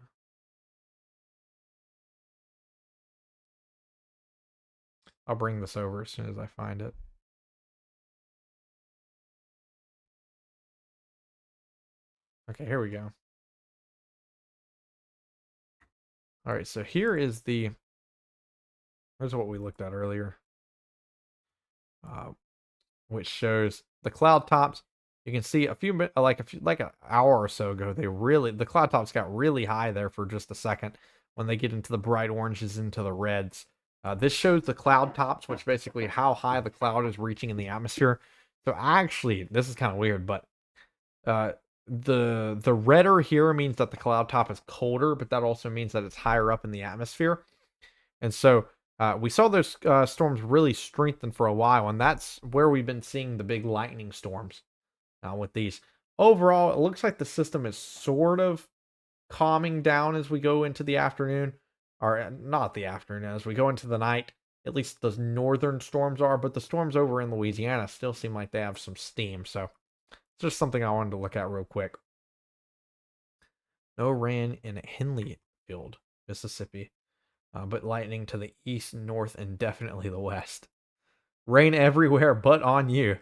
I'll bring this over as soon as I find it. Okay, here we go. All right, so here's what we looked at earlier, which shows the cloud tops. You can see like an hour or so ago, the cloud tops got really high there for just a second when they get into the bright oranges, into the reds. This shows the cloud tops, which basically how high the cloud is reaching in the atmosphere. So actually, this is kind of weird, but Uh, the redder here means that the cloud top is colder, but that also means that it's higher up in the atmosphere. And so we saw those storms really strengthen for a while, and that's where we've been seeing the big lightning storms with these. Overall, it looks like the system is sort of calming down as we go into the afternoon, or not the afternoon, as we go into the night. At least the northern storms are, but the storms over in Louisiana still seem like they have some steam. So it's just something I wanted to look at real quick. No rain in Henleyfield, Mississippi, but lightning to the east, north, and definitely the west. Rain everywhere but on you.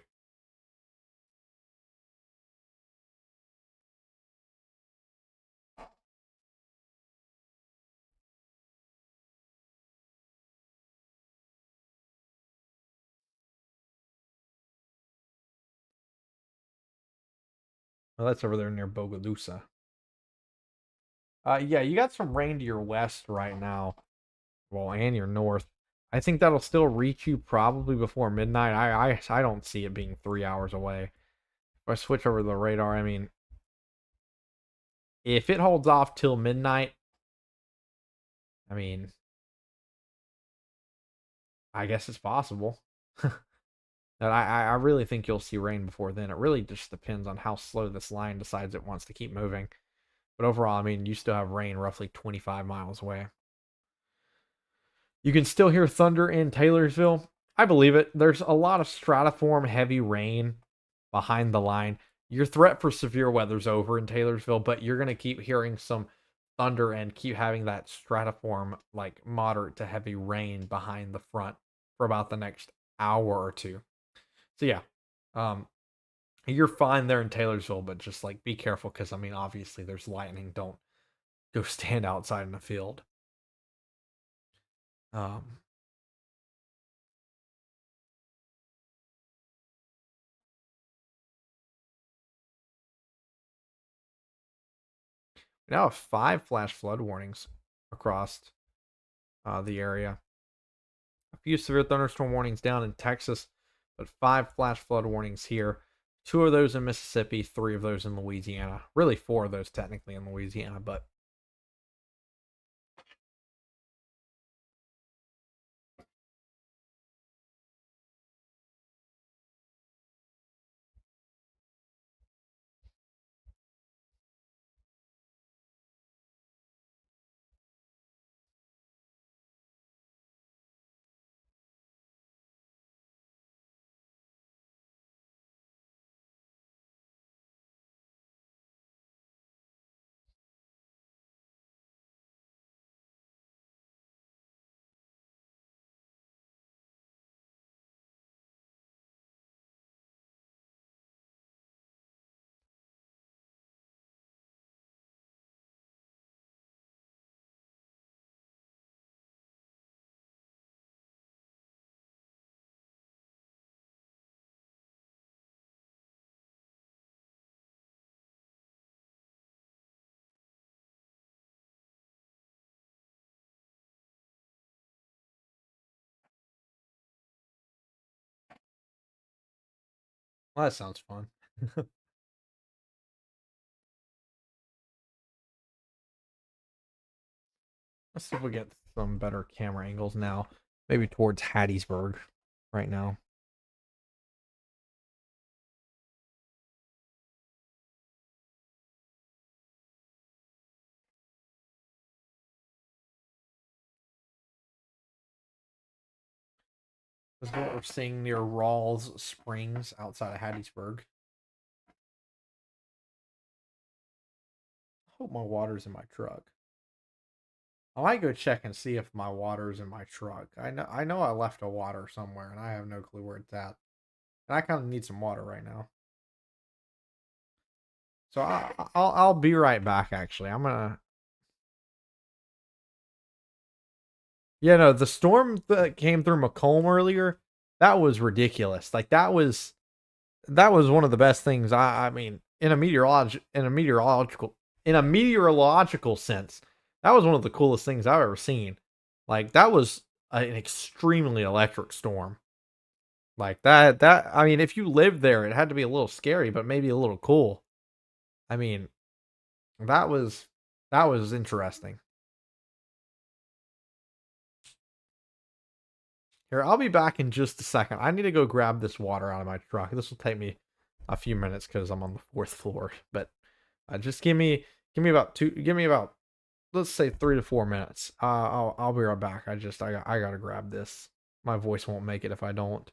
Well, that's over there near Bogalusa. Yeah, you got some rain to your west right now. Well, and your north. I think that'll still reach you probably before midnight. I don't see it being 3 hours away. If I switch over to the radar, I mean, if it holds off till midnight, I mean, I guess it's possible. And I really think you'll see rain before then. It really just depends on how slow this line decides it wants to keep moving. But overall, I mean, you still have rain roughly 25 miles away. You can still hear thunder in Taylorsville. I believe it. There's a lot of stratiform heavy rain behind the line. Your threat for severe weather's over in Taylorsville, but you're going to keep hearing some thunder and keep having that stratiform, like moderate to heavy rain behind the front for about the next hour or two. So, yeah, um, you're fine there in Taylorsville, but just like be careful because, I mean, obviously there's lightning. Don't go stand outside in the field. Um, we now have 5 flash flood warnings across the area. A few severe thunderstorm warnings down in Texas, but 5 flash flood warnings here. 2 of those in Mississippi, 3 of those in Louisiana. Really 4 of those technically in Louisiana, but well, that sounds fun. Let's see if we get some better camera angles now. Maybe towards Hattiesburg right now. This is what we're seeing near Rawls Springs outside of Hattiesburg. I hope my water's in my truck. I might go check and see if my water's in my truck. I know I left a water somewhere and I have no clue where it's at. And I kind of need some water right now. So I'll be right back actually. I'm gonna. Yeah, no, the storm that came through Macomb earlier, that was ridiculous. Like that was one of the best things. I mean, in a meteorological sense, that was one of the coolest things I've ever seen. Like that was an extremely electric storm. Like that I mean, if you lived there, it had to be a little scary, but maybe a little cool. I mean, that was that was interesting. Here, I'll be back in just a second. I need to go grab this water out of my truck. This will take me a few minutes because I'm on the fourth floor. But just give me about let's say 3 to 4 minutes. I'll be right back. I gotta grab this. My voice won't make it if I don't.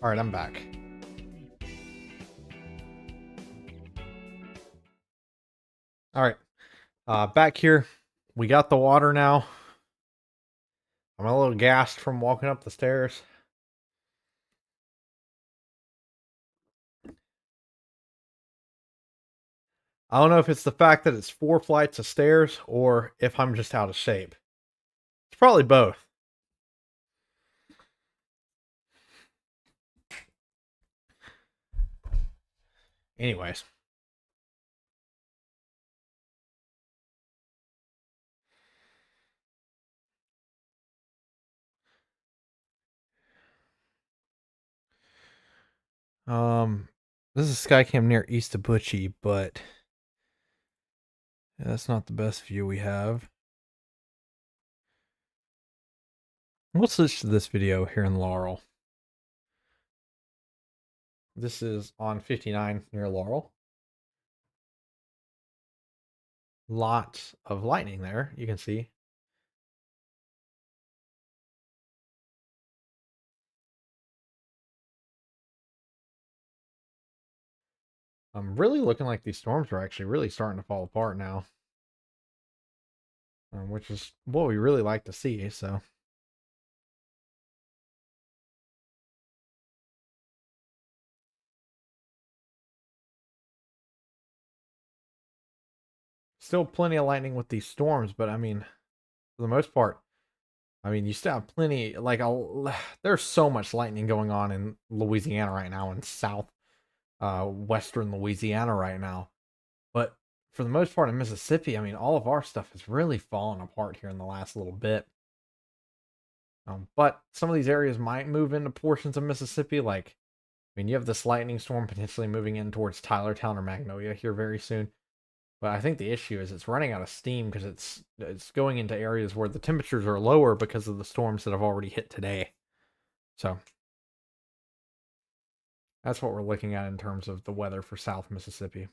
All right, I'm back. All right, back here. We got the water now. I'm a little gassed from walking up the stairs. I don't know if it's the fact that it's 4 flights of stairs or if I'm just out of shape. It's probably both. Anyways, um, this is Skycam near East of Butchie, but that's not the best view we have. We'll switch to this video here in Laurel. This is on 59 near Laurel. Lots of lightning there, you can see. I'm really looking like these storms are actually really starting to fall apart now, which is what we really like to see. So, still plenty of lightning with these storms, but I mean, for the most part, I mean, you still have plenty. Like, there's so much lightning going on in Louisiana right now, in western Louisiana right now. But for the most part in Mississippi, I mean, all of our stuff has really fallen apart here in the last little bit. But some of these areas might move into portions of Mississippi. Like, I mean, you have this lightning storm potentially moving in towards Tylertown or Magnolia here very soon. But I think the issue is it's running out of steam because it's going into areas where the temperatures are lower because of the storms that have already hit today. So that's what we're looking at in terms of the weather for South Mississippi.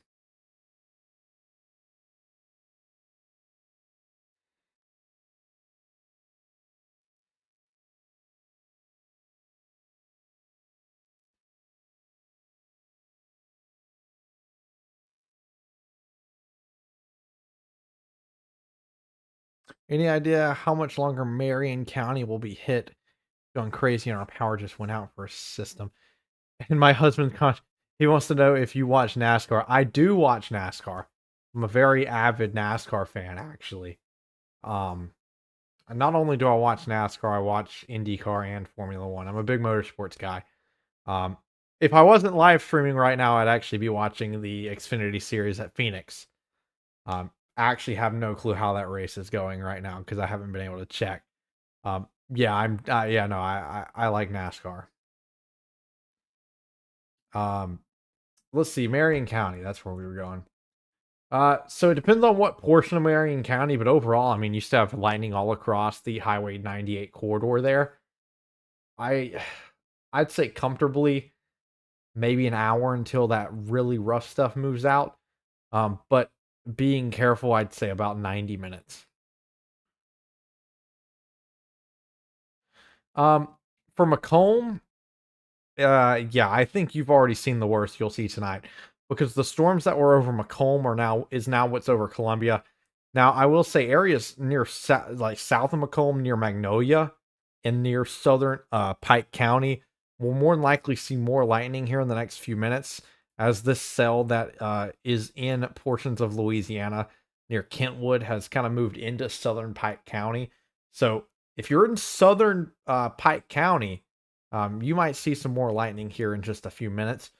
Any idea how much longer Marion County will be hit? Going crazy and our power just went out for a system. And my husband, he wants to know if you watch NASCAR. I do watch NASCAR. I'm a very avid NASCAR fan, actually. Um, not only do I watch NASCAR, I watch IndyCar and Formula One. I'm a big motorsports guy. Um, if I wasn't live streaming right now, I'd actually be watching the Xfinity Series at Phoenix. I actually have no clue how that race is going right now because I haven't been able to check. Yeah, yeah, no, I like NASCAR. Um, let's see, Marion County. That's where we were going. So it depends on what portion of Marion County, but overall, I mean, you still have lightning all across the Highway 98 corridor there. I, I'd say comfortably maybe an hour until that really rough stuff moves out. But being careful, I'd say about 90 minutes. Um, for Macomb, yeah, I think you've already seen the worst you'll see tonight because the storms that were over Macomb are now what's over Columbia. Now, I will say areas near like south of Macomb, near Magnolia, and near southern Pike County will more than likely see more lightning here in the next few minutes as this cell that is in portions of Louisiana near Kentwood has kind of moved into southern Pike County. So if you're in southern Pike County, you might see some more lightning here in just a few minutes.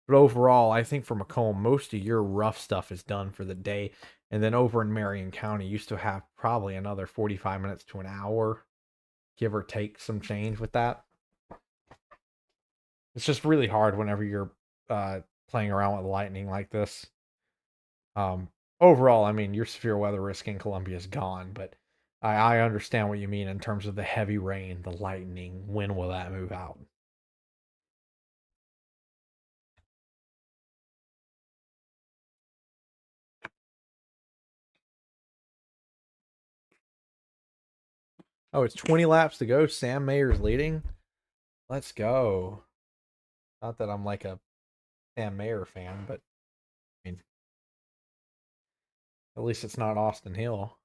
But overall, I think for Macomb, most of your rough stuff is done for the day. And then over in Marion County, you still have probably another 45 minutes to an hour, give or take some change with that. It's just really hard whenever you're playing around with lightning like this. Overall, I mean, your severe weather risk in Columbia is gone, but I understand what you mean in terms of the heavy rain, the lightning. When will that move out? Oh, it's 20 laps to go. Sam Mayer's leading. Let's go. Not that I'm like a Sam Mayer fan, but I mean, at least it's not Austin Hill.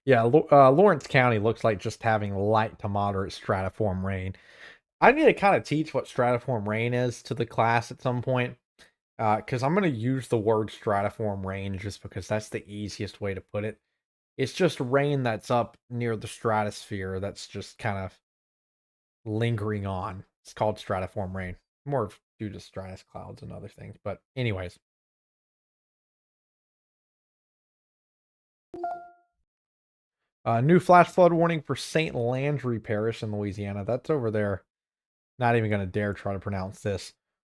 Yeah, Lawrence County looks like just having light to moderate stratiform rain. I need to kind of teach what stratiform rain is to the class at some point, because I'm going to use the word stratiform rain just because that's the easiest way to put it. It's just rain that's up near the stratosphere that's just kind of lingering on. It's called stratiform rain, more due to stratus clouds and other things. But anyways, new flash flood warning for St. Landry Parish in Louisiana. That's over there. Not even going to dare try to pronounce this.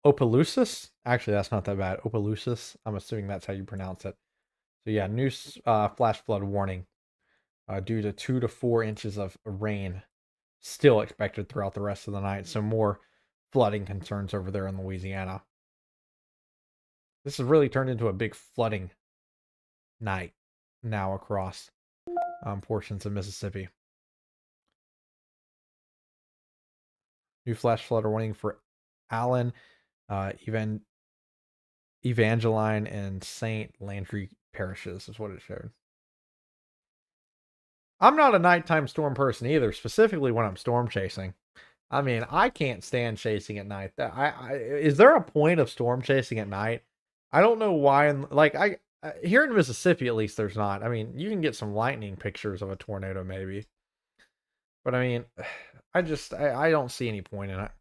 Opelousas? Actually, that's not that bad. Opelousas. I'm assuming that's how you pronounce it. So yeah, new flash flood warning due to 2 to 4 inches of rain still expected throughout the rest of the night. So more flooding concerns over there in Louisiana. This has really turned into a big flooding night now across portions of Mississippi. New flash flood warning for Allen, Evangeline, and St. Landry parishes is what it showed. I'm not a nighttime storm person either, specifically when I'm storm chasing. I mean, I can't stand chasing at night. Is there a point of storm chasing at night? I don't know why. Here in Mississippi, at least, there's not. I mean, you can get some lightning pictures of a tornado, maybe, but I mean, I don't see any point in it.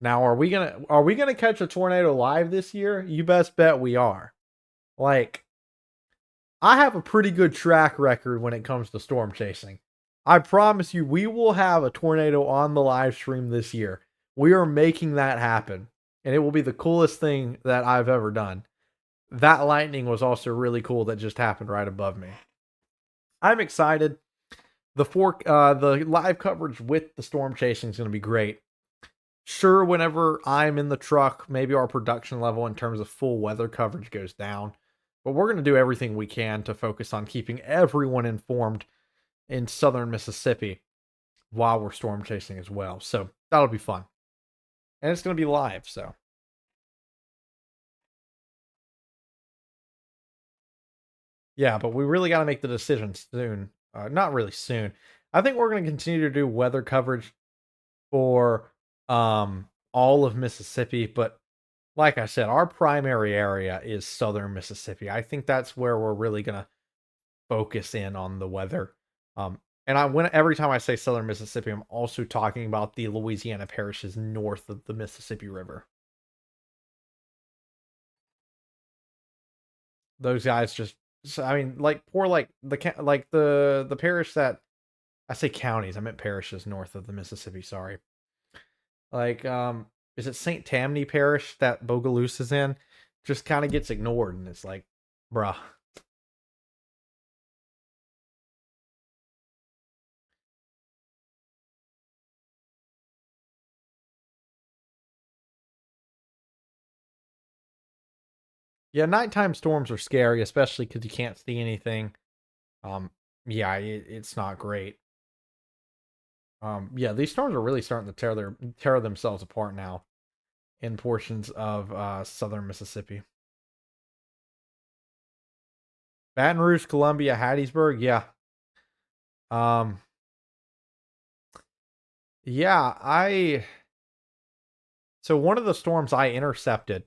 Now, are we gonna catch a tornado live this year? You best bet we are. Like, I have a pretty good track record when it comes to storm chasing. I promise you, we will have a tornado on the live stream this year. We are making that happen, and it will be the coolest thing that I've ever done. That lightning was also really cool that just happened right above me. I'm excited. The live coverage with the storm chasing is going to be great. Sure, whenever I'm in the truck, maybe our production level in terms of full weather coverage goes down. But we're going to do everything we can to focus on keeping everyone informed in southern Mississippi while we're storm chasing as well. So that'll be fun. And it's going to be live, so. Yeah, but we really got to make the decision soon. Not really soon. I think we're going to continue to do weather coverage for all of Mississippi, but like I said, our primary area is southern Mississippi. I think that's where we're really gonna focus in on the weather. And every time I say southern Mississippi, I'm also talking about the Louisiana parishes north of the Mississippi River. Those guys just, I mean, like poor like the parish that I say counties, I meant parishes north of the Mississippi. Sorry, like is it St. Tammany Parish that Bogalusa is in? Just kind of gets ignored, and it's like, bruh. Yeah, nighttime storms are scary, especially because you can't see anything. Um, yeah, it's not great. Yeah, these storms are really starting to tear themselves apart now in portions of southern Mississippi. Baton Rouge, Columbia, Hattiesburg, yeah. Um, yeah, so one of the storms I intercepted,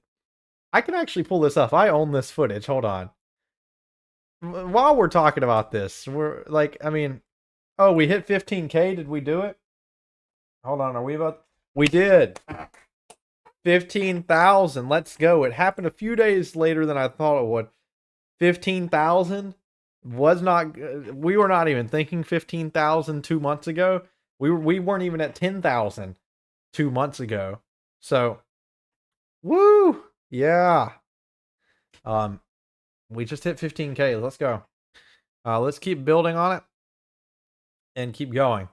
I can actually pull this up. I own this footage. Hold on. While we're talking about this, we're like, I mean, oh, we hit 15K. Did we do it? Hold on. Are we about? We did. 15,000. Let's go. It happened a few days later than I thought it would. 15,000 was not. We were not even thinking 15,000 2 months ago. We weren't even at 10,000 2 months ago. So, woo, yeah. We just hit 15K. Let's go. Let's keep building on it and keep going.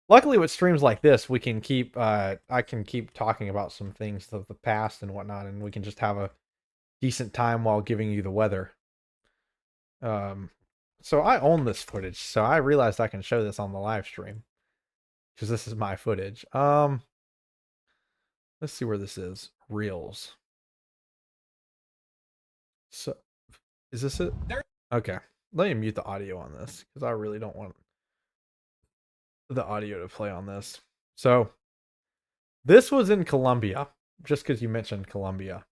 Luckily, with streams like this, we can keep. I can keep talking about some things of the past and whatnot, and we can just have a decent time while giving you the weather. So I own this footage, so I realized I can show this on the live stream. because this is my footage. Let's see where this is. Reels. So, is this it? Okay. Let me mute the audio on this because I really don't want the audio to play on this. So, this was in Colombia, just because you mentioned Colombia.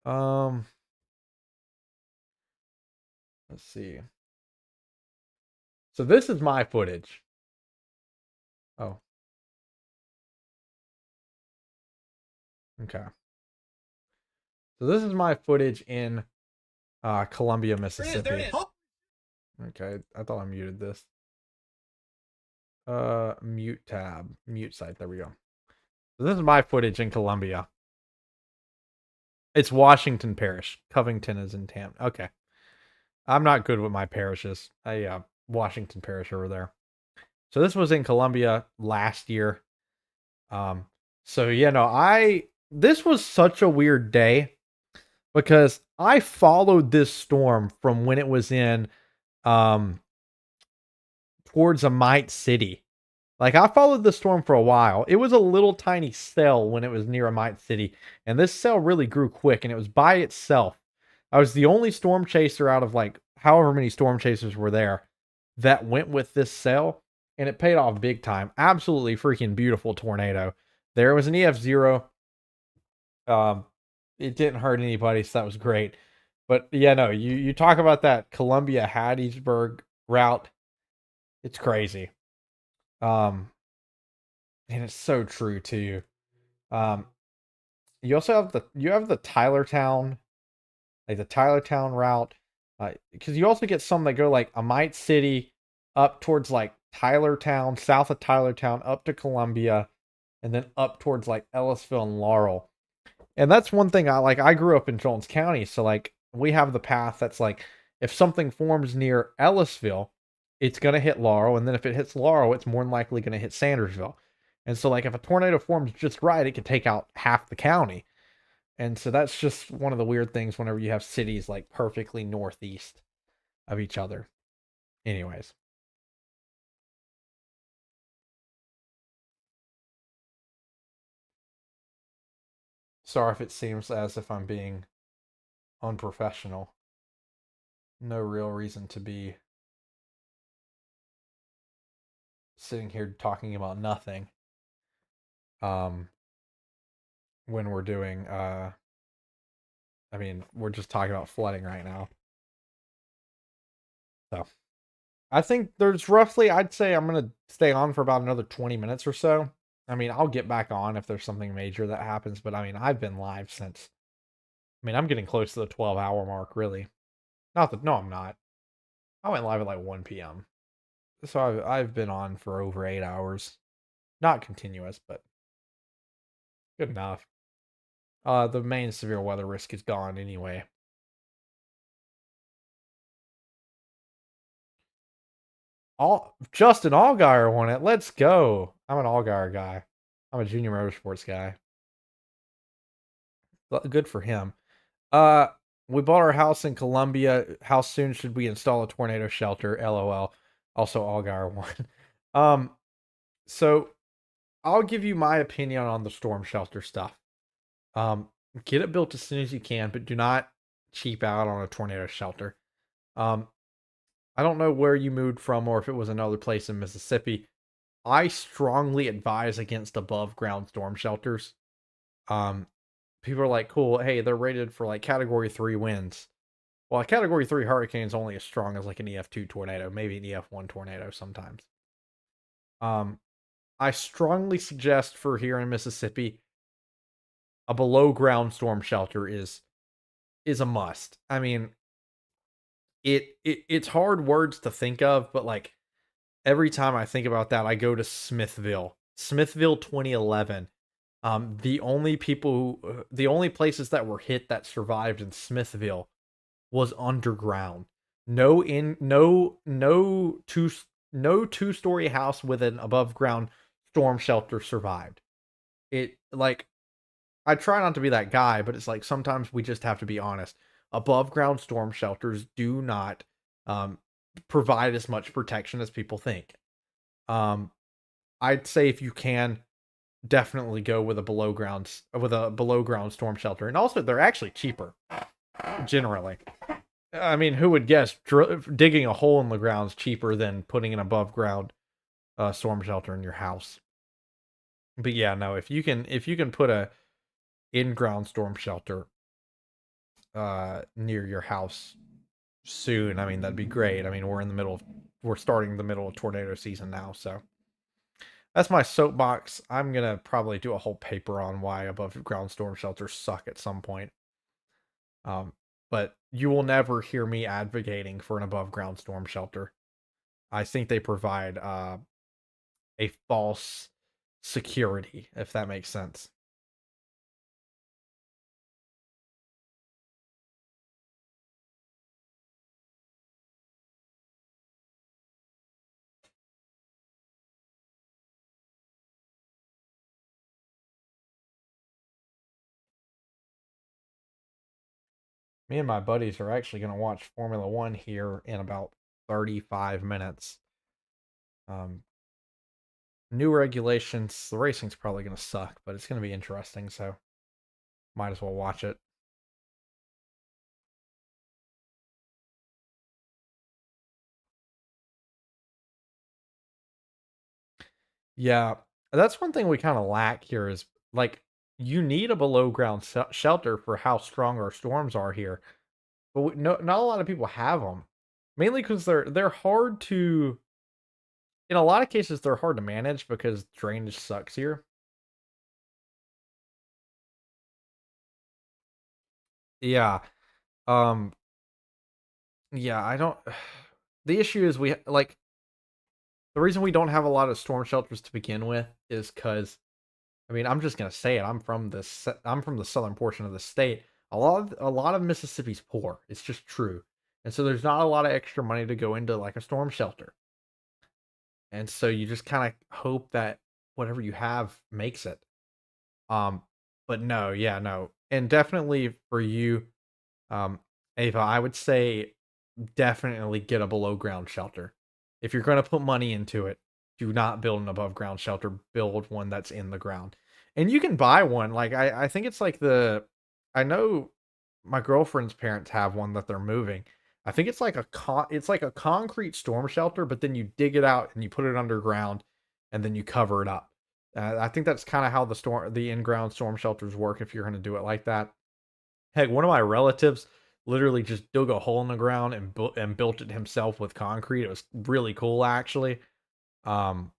Let's see. So this is my footage. Oh, okay. So this is my footage in Columbia, Mississippi. Okay, I thought I muted this. Mute tab, mute site. There we go. So this is my footage in Columbia. It's Washington Parish. Covington is in Tam. Okay. I'm not good with my parishes. Washington Parish over there. So this was in Columbia last year. So this was such a weird day because I followed this storm from when it was in towards Amite City. Like, I followed the storm for a while. It was a little tiny cell when it was near Amite City, and this cell really grew quick, and it was by itself. I was the only storm chaser out of like however many storm chasers were there that went with this cell, and it paid off big time. Absolutely freaking beautiful tornado. There was an EF0. It didn't hurt anybody, so that was great. But yeah, no, you talk about that Columbia Hattiesburg route. It's crazy. And it's so true too. Um, you also have the Tylertown, like the Tylertown route, because you also get some that go like Amite City up towards like Tylertown, south of Tylertown, up to Columbia, and then up towards like Ellisville and Laurel. And that's one thing I like. I grew up in Jones County, so like we have the path that's like if something forms near Ellisville, it's gonna hit Laurel, and then if it hits Laurel, it's more than likely gonna hit Sandersville. And so like if a tornado forms just right, it could take out half the county. And so that's just one of the weird things whenever you have cities like perfectly northeast of each other. Anyways. Sorry if it seems as if I'm being unprofessional. No real reason to be sitting here talking about nothing. When we're doing we're just talking about flooding right now. So I think there's roughly, I'd say I'm gonna stay on for about another 20 minutes or so. I mean, I'll get back on if there's something major that happens, but I mean, I've been live since, I'm getting close to the 12-hour mark, really. Not that, no, I'm not. I went live at like 1 p.m. So I've been on for over 8 hours. Not continuous, but good enough. The main severe weather risk is gone anyway. Justin Allgaier won it. Let's go. I'm an Allgaier guy. I'm a junior motorsports guy. Good for him. We bought our house in Columbia. How soon should we install a tornado shelter? LOL. Also, Allgaier won. So I'll give you my opinion on the storm shelter stuff. Get it built as soon as you can, but do not cheap out on a tornado shelter. I don't know where you moved from or if it was another place in Mississippi. I strongly advise against above ground storm shelters. People are like, cool, hey, they're rated for like category 3 winds. Well, a category 3 hurricane is only as strong as like an EF2 tornado, maybe an EF1 tornado sometimes. I strongly suggest for here in Mississippi, a below ground storm shelter is a must. I mean, it's hard words to think of, but like every time I think about that, I go to Smithville 2011. The only the only places that were hit that survived in Smithville was underground. No two-story house with an above ground storm shelter survived. It like I try not to be that guy, but it's like sometimes we just have to be honest. Above ground storm shelters do not provide as much protection as people think. I'd say if you can, definitely go with a below ground storm shelter. And also they're actually cheaper generally. I mean, who would guess digging a hole in the ground is cheaper than putting an above ground storm shelter in your house. But yeah, no, if you can put a in ground storm shelter near your house soon, I mean that'd be great. I mean we're starting the middle of tornado season now, so that's my soapbox. I'm gonna probably do a whole paper on why above ground storm shelters suck at some point. Um, but you will never hear me advocating for an above ground storm shelter. I think they provide a false security, if that makes sense. Me and my buddies are actually going to watch Formula One here in about 35 minutes. Um, New regulations. The racing's probably going to suck, but it's going to be interesting, so might as well watch it. Yeah, that's one thing we kind of lack here is like you need a below ground shelter for how strong our storms are here, but no, not a lot of people have them. Mainly because they're hard to. In a lot of cases, they're hard to manage because drainage sucks here. Yeah. Um. Yeah. I don't. The issue is like the reason we don't have a lot of storm shelters to begin with is because I mean I'm just gonna say it. I'm from the southern portion of the state. A lot of Mississippi's poor. It's just true, and so there's not a lot of extra money to go into like a storm shelter, and so you just kind of hope that whatever you have makes it. Um, but no, yeah, no, and definitely for you, Ava, I would say definitely get a below ground shelter. If you're going to put money into it, do not build an above ground shelter. Build one that's in the ground, and you can buy one. Like I think it's like I know my girlfriend's parents have one that they're moving. I think it's like a concrete storm shelter, but then you dig it out and you put it underground, and then you cover it up. I think that's kind of how the in ground storm shelters work. If you're going to do it like that, heck, one of my relatives literally just dug a hole in the ground and built it himself with concrete. It was really cool, actually. Um,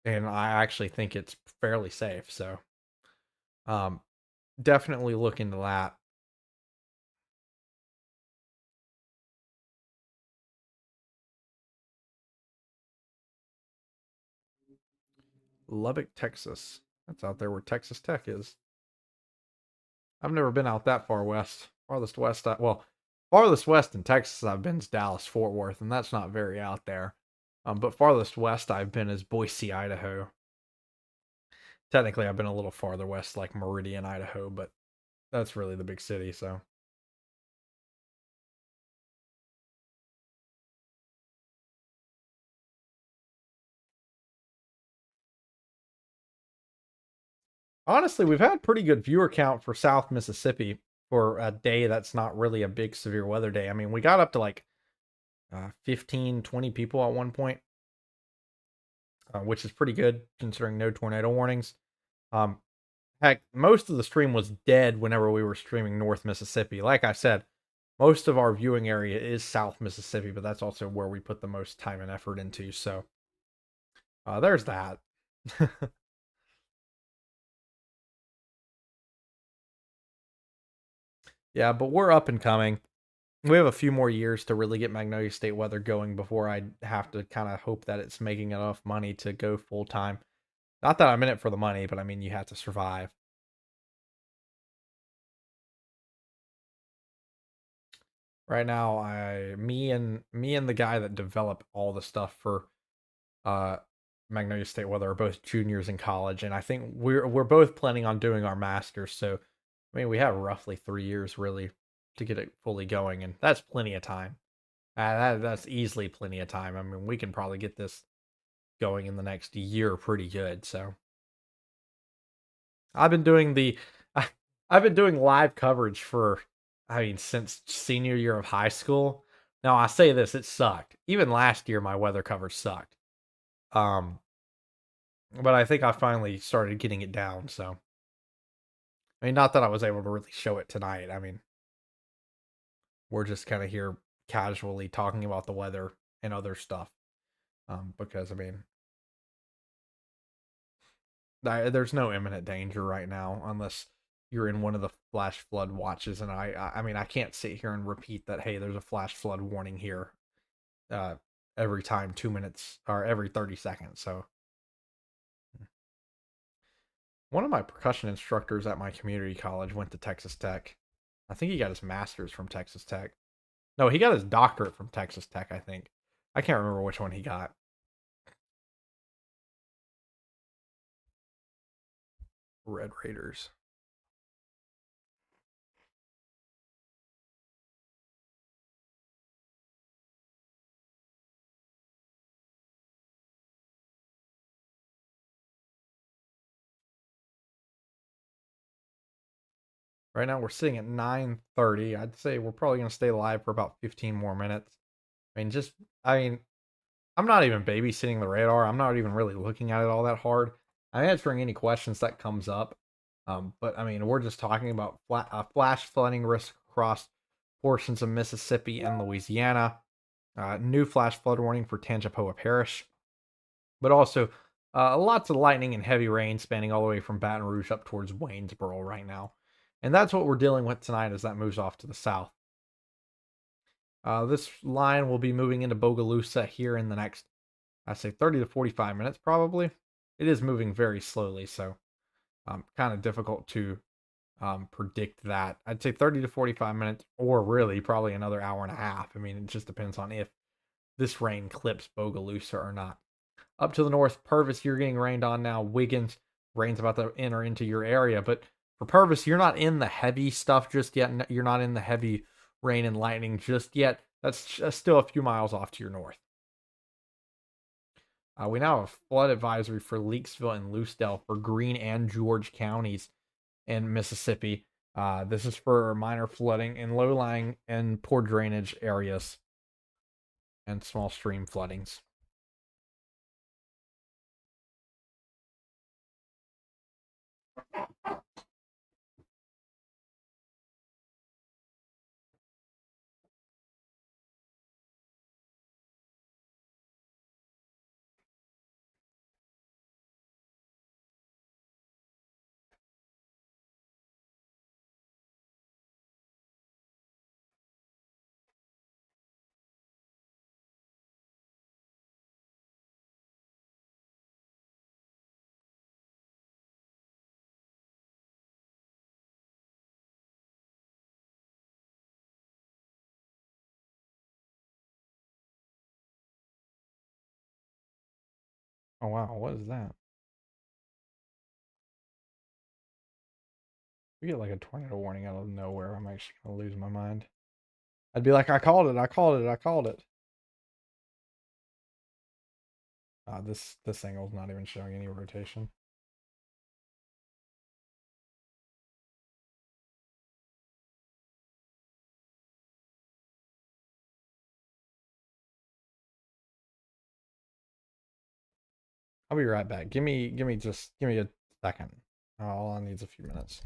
and I actually think it's fairly safe. So, um, definitely look into that. Lubbock, Texas. That's out there where Texas Tech is. I've never been out that far west. Farthest west in Texas I've been is Dallas Fort Worth, and that's not very out there. But farthest west I've been is Boise, Idaho. Technically, I've been a little farther west, like Meridian, Idaho, but that's really the big city. So honestly, we've had pretty good viewer count for South Mississippi for a day that's not really a big severe weather day. I mean, we got up to like 15, 20 people at one point, which is pretty good considering no tornado warnings. Um, Heck, most of the stream was dead whenever we were streaming North Mississippi. Like I said, most of our viewing area is South Mississippi, but that's also where we put the most time and effort into. So there's that. Yeah, but we're up and coming. We have a few more years to really get Magnolia State weather going before I have to kind of hope that it's making enough money to go full time. Not that I'm in it for the money, but I mean you have to survive. Right now, me and the guy that developed all the stuff for uh Magnolia State weather are both juniors in college, and I think we're both planning on doing our masters. So I mean we have roughly 3 years really to get it fully going, and that's plenty of time. That's easily plenty of time. I mean, we can probably get this. going in the next year pretty good. So I've been doing the I've been doing live coverage for, I mean, since senior year of high school. Now I say this, it sucked. Even last year my weather coverage sucked. Um but I think I finally started getting it down, so I mean, not that I was able to really show it tonight. I mean, we're just kind of here casually talking about the weather and other stuff. Because I mean, there's no imminent danger right now unless you're in one of the flash flood watches, and I mean, I can't sit here and repeat that. Hey, there's a flash flood warning here. Uh, every time 2 minutes or every 30 seconds. So one of my percussion instructors at my community college went to Texas Tech. I think he got his master's from Texas Tech. No, he got his doctorate from Texas Tech, I think. I can't remember which one he got. Red Raiders. Right now we're sitting at 9:30. I'd say we're probably going to stay live for about 15 more minutes. I mean, I mean, I'm not even babysitting the radar. I'm not even really looking at it all that hard. I'm answering any questions that comes up. But I mean, we're just talking about flash flooding risk across portions of Mississippi and Louisiana. New flash flood warning for Tangipahoa Parish, but also lots of lightning and heavy rain spanning all the way from Baton Rouge up towards Waynesboro right now. And that's what we're dealing with tonight as that moves off to the south. This line will be moving into Bogalusa here in the next, I say, 30 to 45 minutes probably. It is moving very slowly, so kind of difficult to predict that. I'd say 30 to 45 minutes, or really probably another hour and a half. I mean, it just depends on if this rain clips Bogalusa or not. Up to the north, Purvis, you're getting rained on now. Wiggins, rain's about to enter into your area. But for Purvis, you're not in the heavy stuff just yet. You're not in the heavy rain and lightning just yet. That's still a few miles off to your north. We now have a flood advisory for Leakesville and Loosedale for Greene and George counties in Mississippi. This is for minor flooding in low-lying and poor drainage areas and small stream floodings. Oh wow, what is that? We get like a tornado warning out of nowhere, I'm actually gonna lose my mind. I'd be like, I called it, I called it, I called it. This angle's not even showing any rotation. I'll be right back. Give me a second. All I need is a few minutes.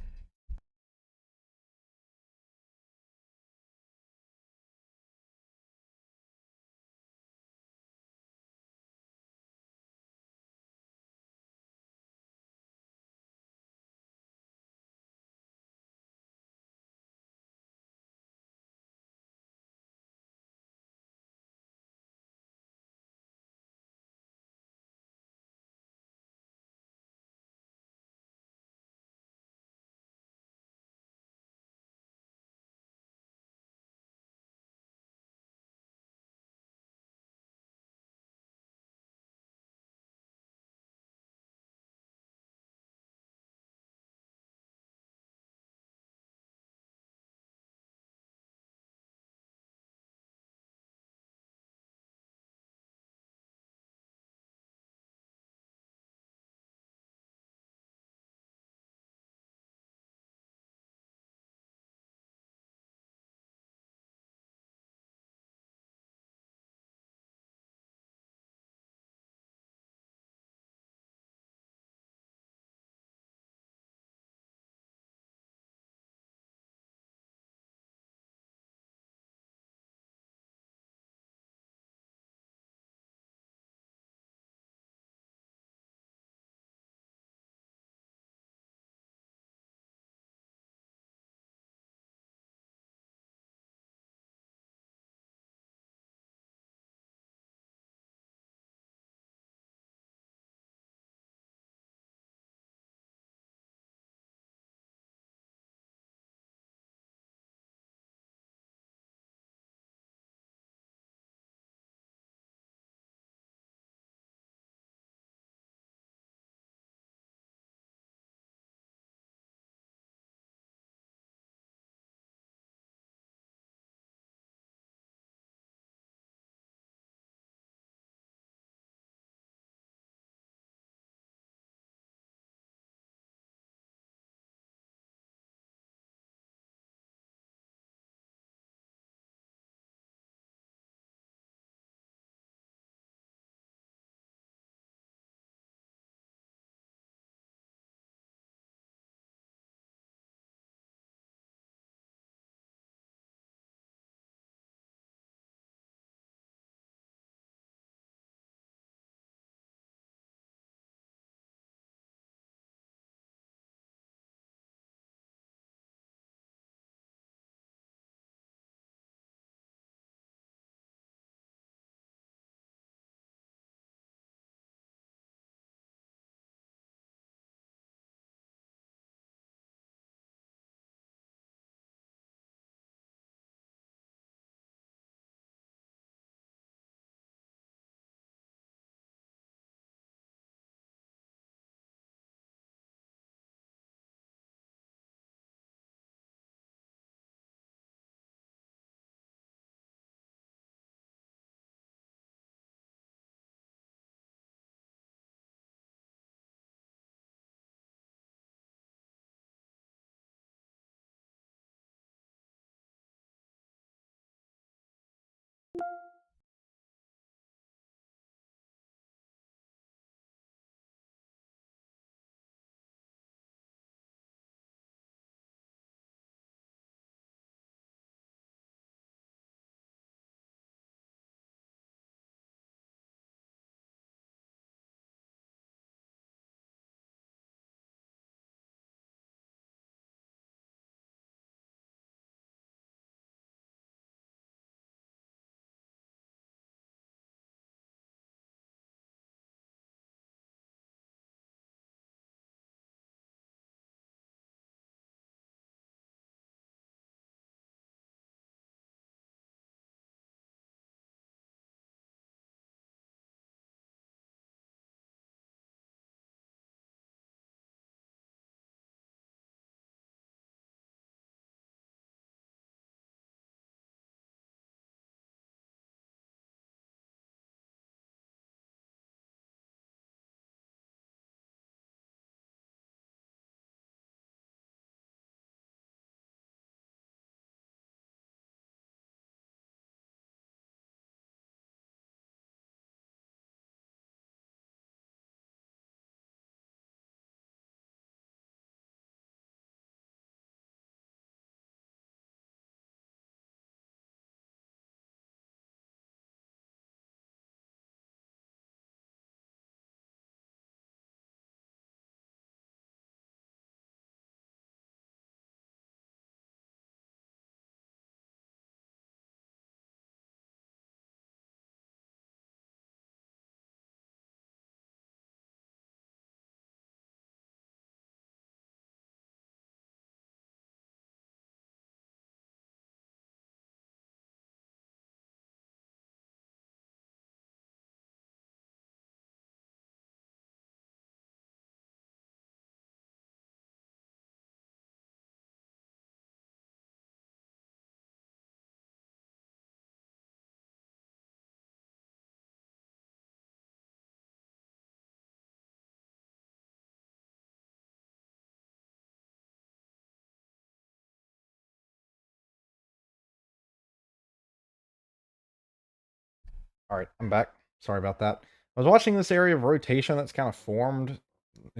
All right, I'm back. Sorry about that. I was watching this area of rotation that's kind of formed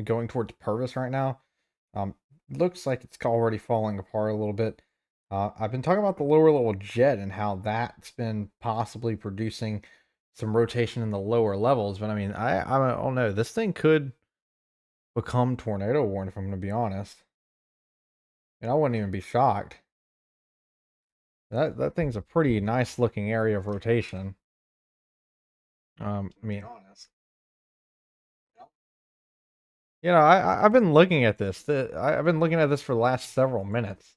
going towards Purvis right now. Looks like it's already falling apart a little bit. I've been talking about the lower level jet and how that's been possibly producing some rotation in the lower levels, but I mean, I don't know. This thing could become tornado warned if I'm going to be honest. And I wouldn't even be shocked. That thing's a pretty nice looking area of rotation. I mean, I've been looking at this. I've been looking at this for the last several minutes.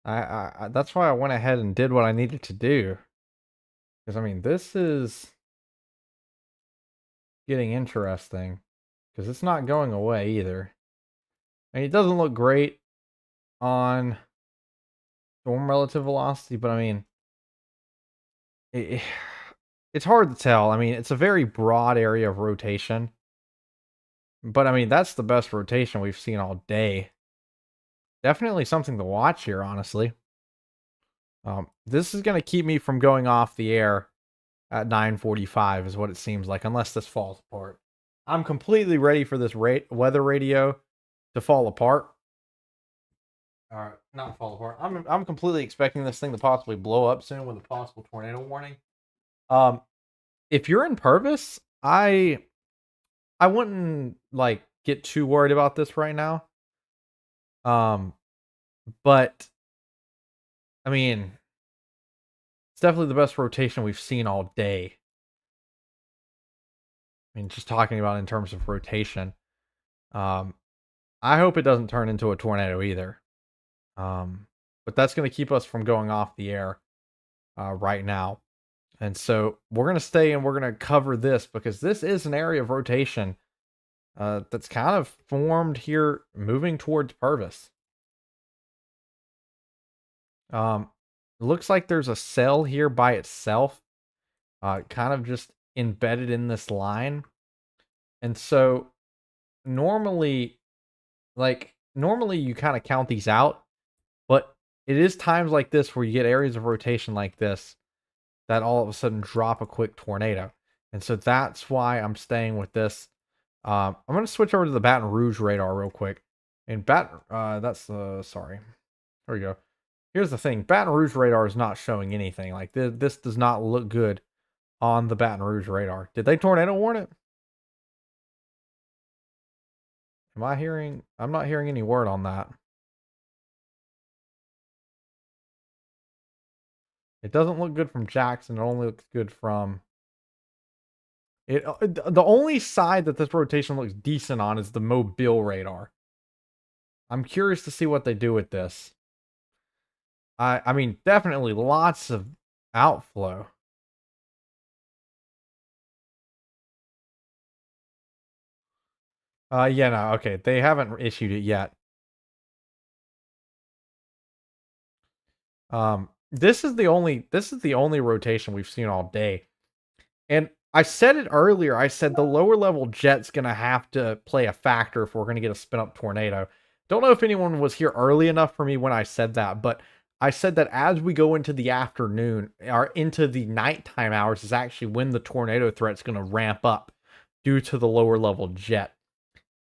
That's why I went ahead and did what I needed to do. Because I mean, this is getting interesting. Because it's not going away either. I mean, it doesn't look great on storm relative velocity, but I mean, it, it's hard to tell. I mean, it's a very broad area of rotation. But I mean, that's the best rotation we've seen all day. Definitely something to watch here, honestly. This is going to keep me from going off the air at 9:45 is what it seems like, unless this falls apart. I'm completely ready for this weather radio to fall apart. Not fall apart. I'm completely expecting this thing to possibly blow up soon with a possible tornado warning. Um, if you're in Purvis, I wouldn't like get too worried about this right now. But I mean, it's definitely the best rotation we've seen all day. I mean, just talking about in terms of rotation. Um, I hope it doesn't turn into a tornado either. But that's going to keep us from going off the air right now. And so we're going to stay and we're going to cover this because this is an area of rotation that's kind of formed here moving towards Purvis. It looks like there's a cell here by itself, kind of just embedded in this line. And so normally, normally you kind of count these out, but it is times like this where you get areas of rotation like this that all of a sudden drop a quick tornado. And so that's why I'm staying with this. I'm going to switch over to the Baton Rouge radar real quick. And sorry. There we go. Here's the thing. Baton Rouge radar is not showing anything. Like this does not look good on the Baton Rouge radar. Did they tornado warn it? I'm not hearing any word on that. It doesn't look good from Jackson. It only looks good from it. The only side that this rotation looks decent on is the Mobile radar. I'm curious to see what they do with this. I mean, definitely lots of outflow. Yeah, no, okay. They haven't issued it yet. This is the only rotation we've seen all day. And I said it earlier. I said the lower level jet's going to have to play a factor if we're going to get a spin up tornado. Don't know if anyone was here early enough for me when I said that, but I said that as we go into the afternoon or into the nighttime hours is actually when the tornado threat's going to ramp up due to the lower level jet.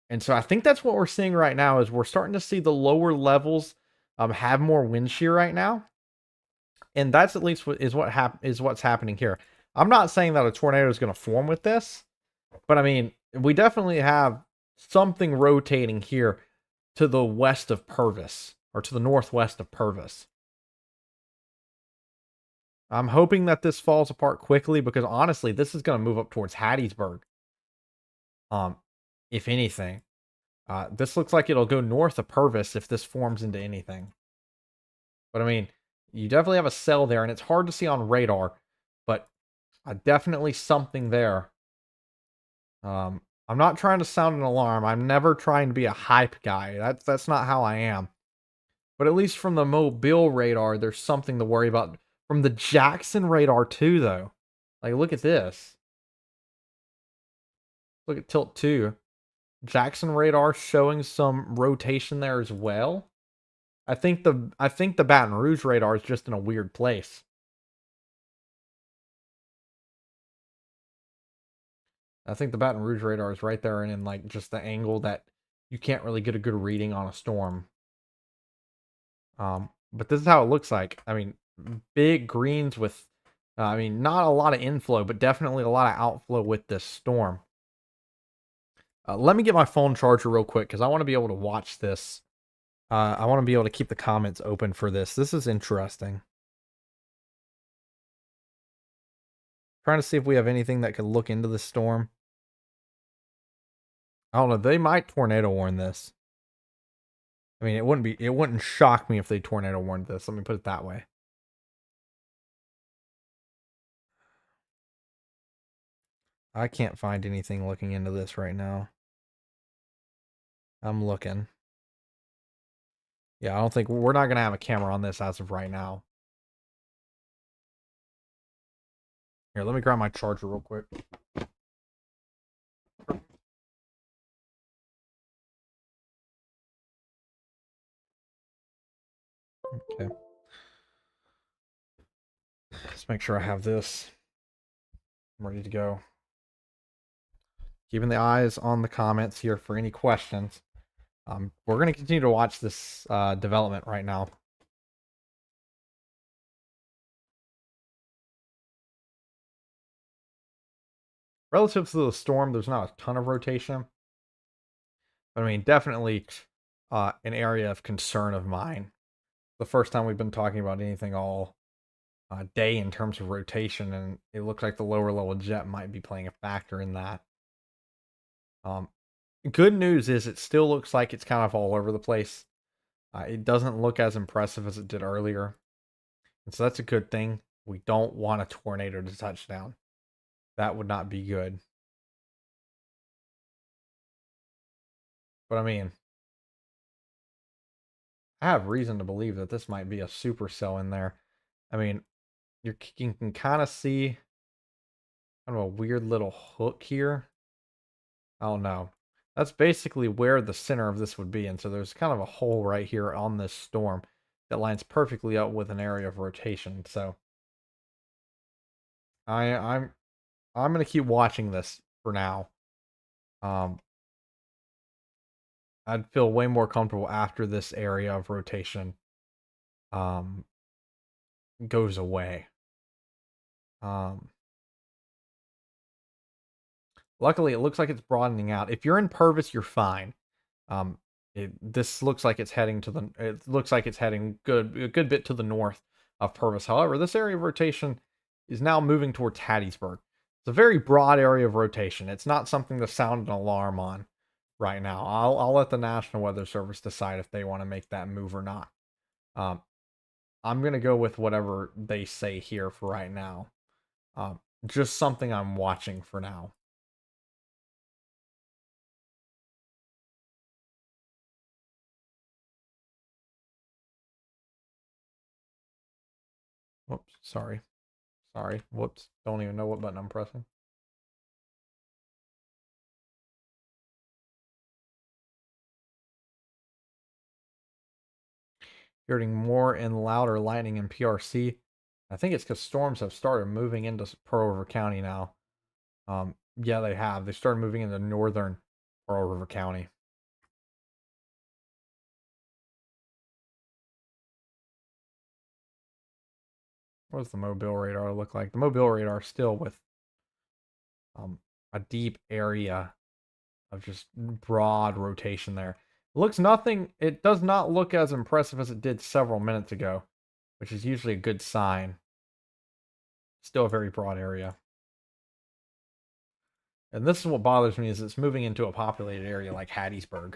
And so I think that's what we're seeing right now is we're starting to see the lower levels have more wind shear right now. And that's at least what's happening here. I'm not saying that a tornado is going to form with this, but I mean, we definitely have something rotating here to the west of Purvis or to the northwest of Purvis. I'm hoping that this falls apart quickly because honestly, this is going to move up towards Hattiesburg. If anything, this looks like it'll go north of Purvis if this forms into anything. But I mean, you definitely have a cell there, and it's hard to see on radar, but definitely something there. I'm not trying to sound an alarm. I'm never trying to be a hype guy. That's not how I am. But at least from the Mobile radar, there's something to worry about. From the Jackson radar too, though. Like, look at this. Look at Tilt 2. Jackson radar showing some rotation there as well. I think the Baton Rouge radar is just in a weird place. I think the Baton Rouge radar is right there and in like just the angle that you can't really get a good reading on a storm. But this is how it looks like. I mean, big greens with, I mean, not a lot of inflow, but definitely a lot of outflow with this storm. Let me get my phone charger real quick because I want to be able to watch this. I want to be able to keep the comments open for this. This is interesting. Trying to see if we have anything that could look into the storm. I don't know. They might tornado warn this. I mean, it wouldn't shock me if they tornado warned this. Let me put it that way. I can't find anything looking into this right now. I'm looking. Yeah, I don't think we're not going to have a camera on this as of right now. Here, let me grab my charger real quick. Okay. Let's make sure I have this. I'm ready to go. Keeping the eyes on the comments here for any questions. We're going to continue to watch this development right now. Relative to the storm, there's not a ton of rotation. But I mean, definitely an area of concern of mine. The first time we've been talking about anything all day in terms of rotation, and it looks like the lower level jet might be playing a factor in that. Good news is it still looks like it's kind of all over the place. It doesn't look as impressive as it did earlier. And so that's a good thing. We don't want a tornado to touch down. That would not be good. But I mean, I have reason to believe that this might be a supercell in there. I mean, you can kind of see kind of a weird little hook here. Oh no. That's basically where the center of this would be. And so there's kind of a hole right here on this storm that lines perfectly up with an area of rotation. So I'm gonna keep watching this for now. I'd feel way more comfortable after this area of rotation goes away. Luckily, it looks like it's broadening out. If you're in Purvis, you're fine. This looks like it's heading to the. It looks like it's heading a good bit to the north of Purvis. However, this area of rotation is now moving towards Hattiesburg. It's a very broad area of rotation. It's not something to sound an alarm on right now. I'll let the National Weather Service decide if they want to make that move or not. I'm gonna go with whatever they say here for right now. Just something I'm watching for now. Whoops, sorry. Sorry. Whoops. Don't even know what button I'm pressing. Hearing more and louder lightning in PRC. I think it's because storms have started moving into Pearl River County now. Yeah, they have. They started moving into northern Pearl River County. What does the mobile radar look like? The mobile radar still with a deep area of just broad rotation there. It looks nothing. It does not look as impressive as it did several minutes ago, which is usually a good sign. Still a very broad area. And this is what bothers me is it's moving into a populated area like Hattiesburg.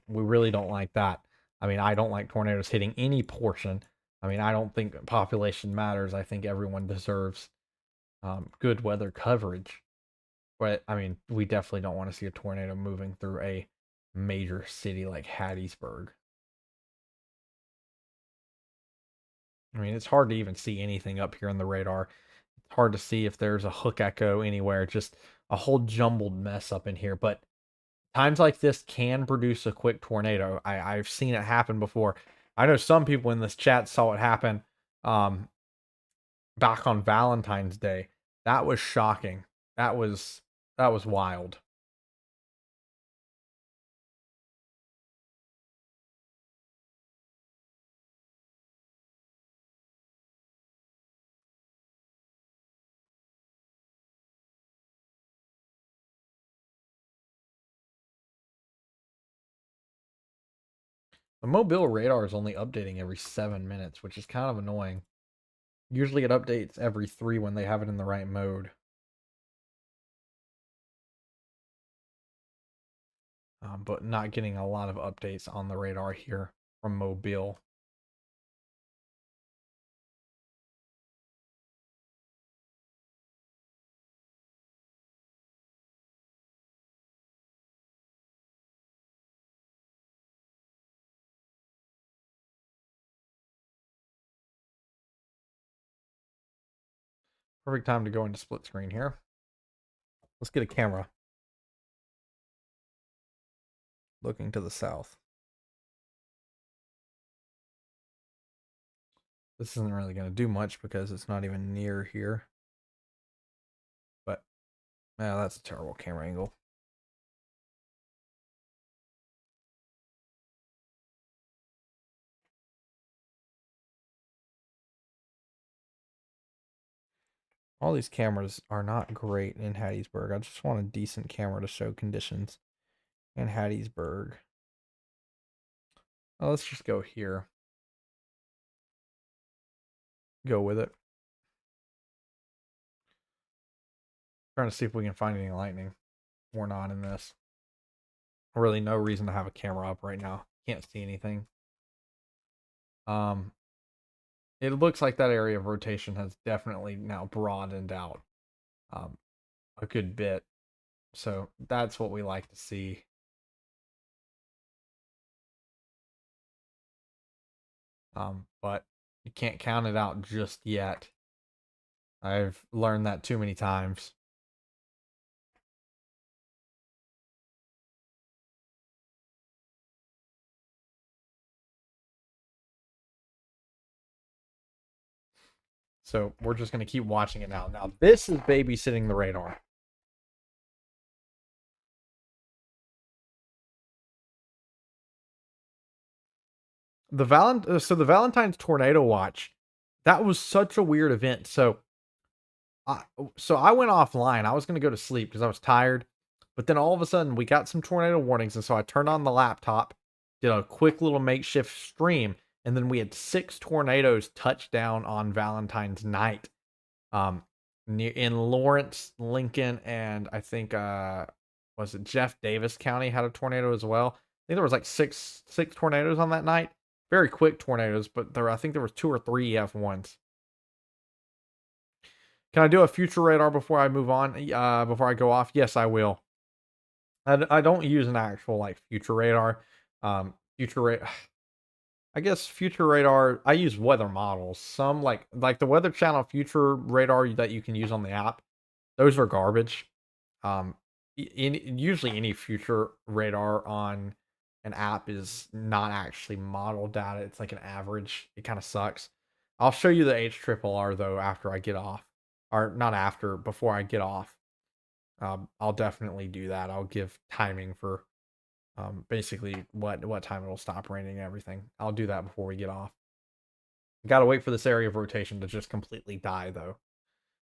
We really don't like that. I mean, I don't like tornadoes hitting any portion. I mean, I don't think population matters. I think everyone deserves good weather coverage. But, I mean, we definitely don't want to see a tornado moving through a major city like Hattiesburg. I mean, it's hard to even see anything up here on the radar. It's hard to see if there's a hook echo anywhere. Just a whole jumbled mess up in here. But times like this can produce a quick tornado. I've seen it happen before. I know some people in this chat saw it happen back on Valentine's Day. That was shocking. That was wild. The Mobile radar is only updating every 7 minutes, which is kind of annoying. Usually it updates every 3 when they have it in the right mode. But not getting a lot of updates on the radar here from Mobile. Perfect time to go into split screen here. Let's get a camera looking to the south. This isn't really going to do much because it's not even near here. But, yeah, that's a terrible camera angle. All these cameras are not great in Hattiesburg. I just want a decent camera to show conditions in Hattiesburg. Well, let's just go here. Go with it. Trying to see if we can find any lightning or not in this. Really no reason to have a camera up right now. Can't see anything. It looks like that area of rotation has definitely now broadened out a good bit. So that's what we like to see. But you can't count it out just yet. I've learned that too many times. So we're just going to keep watching it now. Now, this is babysitting the radar. So the Valentine's tornado watch, that was such a weird event. I so I went offline. I was going to go to sleep because I was tired. But then all of a sudden we got some tornado warnings, and so I turned on the laptop, did a quick little makeshift stream, and then we had 6 tornadoes touch down on Valentine's night. Near in Lawrence, Lincoln, and I think was it Jeff Davis County had a tornado as well. I think there was like six tornadoes on that night. Very quick tornadoes, but I think there was 2 or 3 F1s. Can I do a future radar before I move on? Before I go off? Yes, I will. I don't use an actual like future radar. Future radar. I guess future radar. I use weather models. Some like the Weather Channel future radar that you can use on the app. Those are garbage. Um, usually any future radar on an app is not actually model data. It's like an average. It kind of sucks. I'll show you the HRRR though after I get off, or not after, before I get off. I'll definitely do that. I'll give timing for basically what time it'll stop raining and everything. I'll do that before we get off. Got to wait for this area of rotation to just completely die though.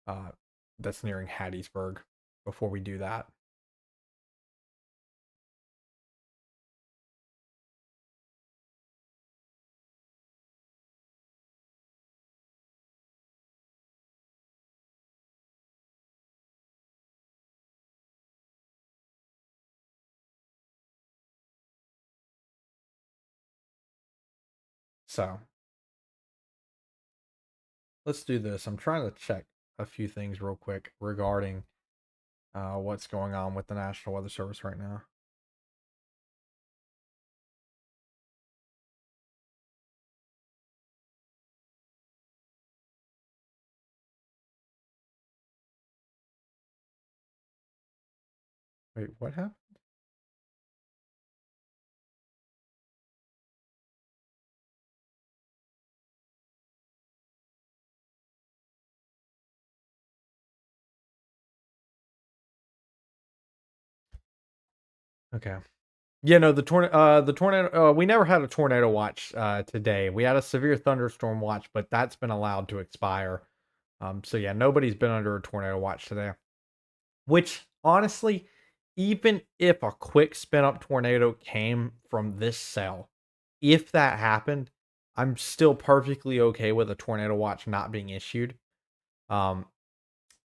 Uh, that's nearing Hattiesburg before we do that. So let's do this. I'm trying to check a few things real quick regarding what's going on with the National Weather Service right now. Wait, what happened? Okay. Yeah, no, the tornado. We never had a tornado watch today. We had a severe thunderstorm watch, but that's been allowed to expire. So yeah, nobody's been under a tornado watch today. Which honestly, even if a quick spin up tornado came from this cell, if that happened, I'm still perfectly okay with a tornado watch not being issued. Um,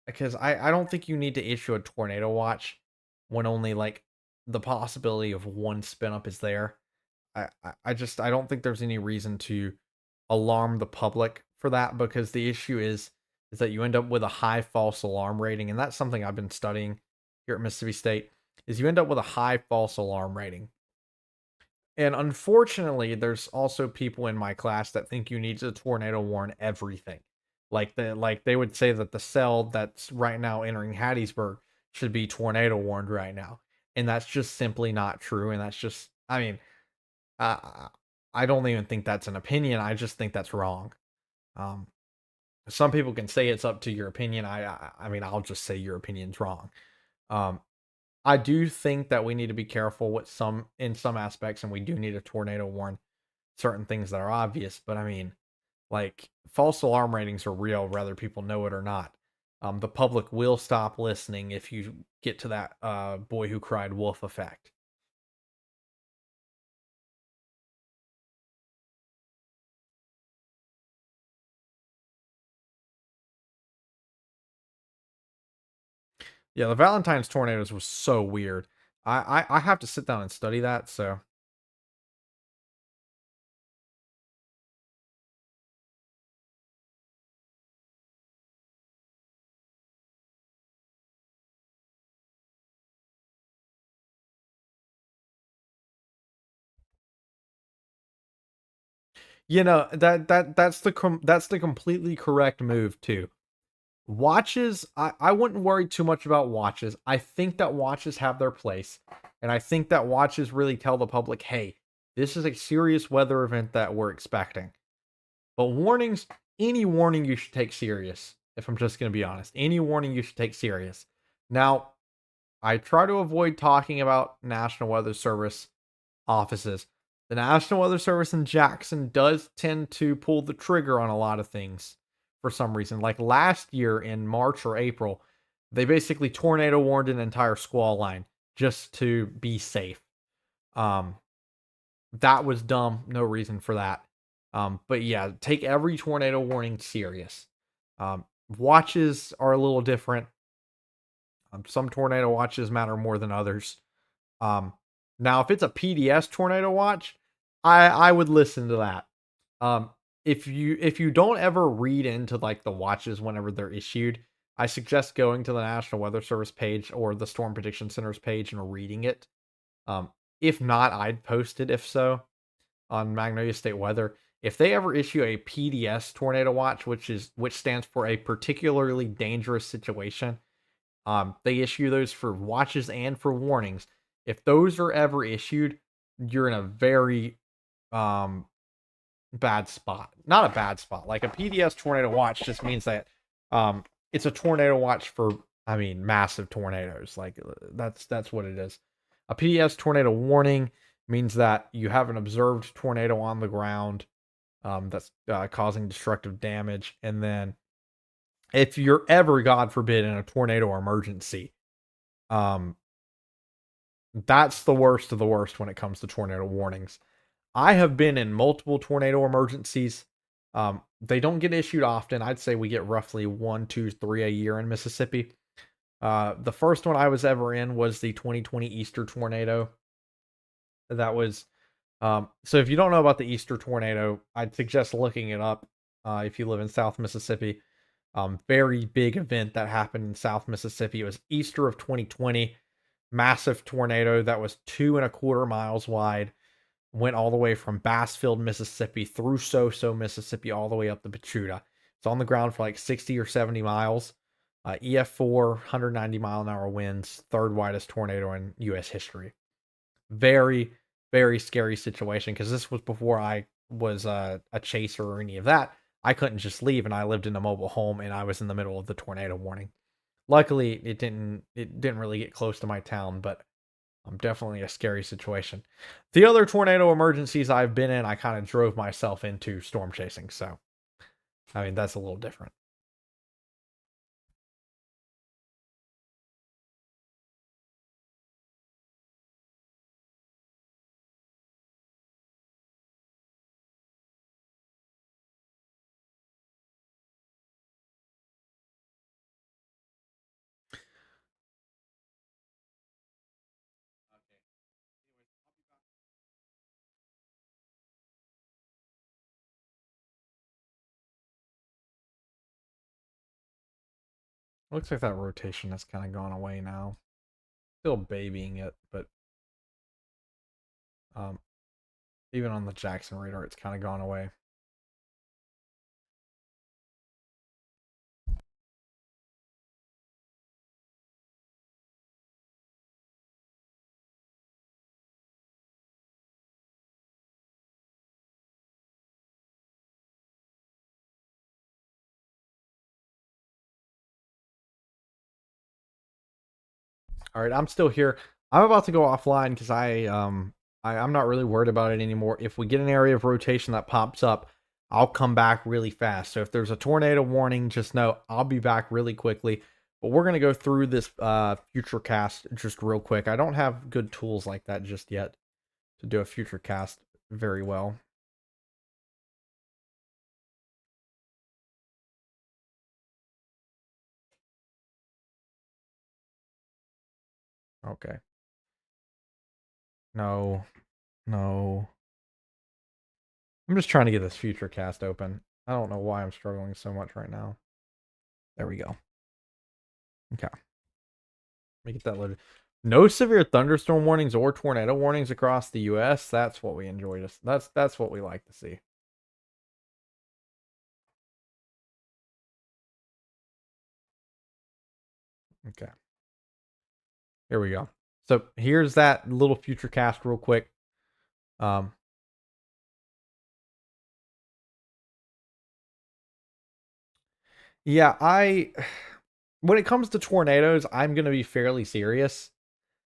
because I don't think you need to issue a tornado watch when only like the possibility of one spin up is there. I don't think there's any reason to alarm the public for that, because the issue is that you end up with a high false alarm rating, and that's something I've been studying here at Mississippi State. Is you end up with a high false alarm rating. And unfortunately, there's also people in my class that think you need to tornado warn everything. Like they would say that the cell that's right now entering Hattiesburg should be tornado warned right now. And that's just simply not true. And that's just, I mean, uh, I don't even think that's an opinion. I just think that's wrong. Um, some people can say it's up to your opinion. I mean, I'll just say your opinion's wrong. Um, I do think that we need to be careful with some in some aspects, and we do need a tornado warn certain things that are obvious. But I mean, like false alarm ratings are real, whether people know it or not. The public will stop listening if you get to that boy who cried wolf effect. Yeah, the Valentine's tornadoes was so weird. I have to sit down and study that. So that's the completely correct move too. Watches, I wouldn't worry too much about watches. I think that watches have their place. And I think that watches really tell the public, hey, this is a serious weather event that we're expecting. But warnings, any warning you should take serious. If I'm just going to be honest, any warning you should take serious. Now, I try to avoid talking about National Weather Service offices. The National Weather Service in Jackson does tend to pull the trigger on a lot of things for some reason. Like last year in March or April, they basically tornado warned an entire squall line just to be safe. Um, that was dumb. No reason for that. But yeah, take every tornado warning serious. Watches are a little different. Some tornado watches matter more than others. Um, Now if it's a PDS tornado watch, I would listen to that. Um, if you don't ever read into like the watches whenever they're issued, I suggest going to the National Weather Service page or the Storm Prediction Center's page and reading it. Um, if not, I'd post it if so on Magnolia State Weather. If they ever issue a PDS tornado watch, which stands for a particularly dangerous situation, they issue those for watches and for warnings. If those are ever issued, you're in a very um bad spot. Not a bad spot. Like a PDS tornado watch just means that it's a tornado watch for, I mean, massive tornadoes. Like that's what it is. A PDS tornado warning means that you have an observed tornado on the ground that's causing destructive damage, and then if you're ever, God forbid, in a tornado emergency, um, that's the worst of the worst when it comes to tornado warnings. I have been in multiple tornado emergencies. They don't get issued often. I'd say we get roughly one, two, three a year in Mississippi. The first one I was ever in was the 2020 Easter tornado. That was so if you don't know about the Easter tornado, I'd suggest looking it up if you live in South Mississippi. Very big event that happened in South Mississippi. It was Easter of 2020. Massive tornado that was 2.25 miles wide, went all the way from Bassfield, Mississippi through Soso, Mississippi, all the way up the Pachuta. It's on the ground for like 60 or 70 miles. EF4, 190-mile-an-hour winds, third widest tornado in U.S. history. Very, very scary situation, because this was before I was a chaser or any of that. I couldn't just leave, and I lived in a mobile home, and I was in the middle of the tornado warning. Luckily, it didn't really get close to my town, but Definitely a scary situation. The other tornado emergencies I've been in, I kind of drove myself into storm chasing. So, I mean, that's a little different. Looks like that rotation has kind of gone away now. Still babying it, but um, even on the Jackson radar, it's kind of gone away. All right, I'm still here. I'm about to go offline because I'm not really worried about it anymore. If we get an area of rotation that pops up, I'll come back really fast. So if there's a tornado warning, just know I'll be back really quickly. But we're gonna go through this future cast just real quick. I don't have good tools like that just yet to do a future cast very well. Okay. No, no. I'm just trying to get this future cast open. I don't know why I'm struggling so much right now. There we go. Okay. Let me get that loaded. No severe thunderstorm warnings or tornado warnings across the US. That's what we enjoy. That's what we like to see. Okay. Here we go. So here's that little future cast real quick. Um yeah, I when it comes to tornadoes, I'm going to be fairly serious.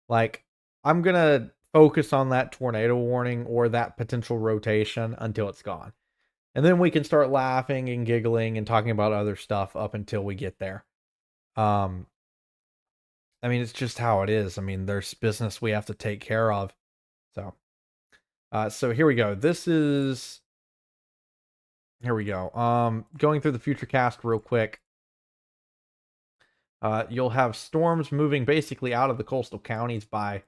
Like, I'm going to focus on that tornado warning or that potential rotation until it's gone. And then we can start laughing and giggling and talking about other stuff up until we get there. Um, I mean, it's just how it is. I mean, there's business we have to take care of. So, so here we go. Here we go. Going through the future cast real quick. You'll have storms moving basically out of the coastal counties by,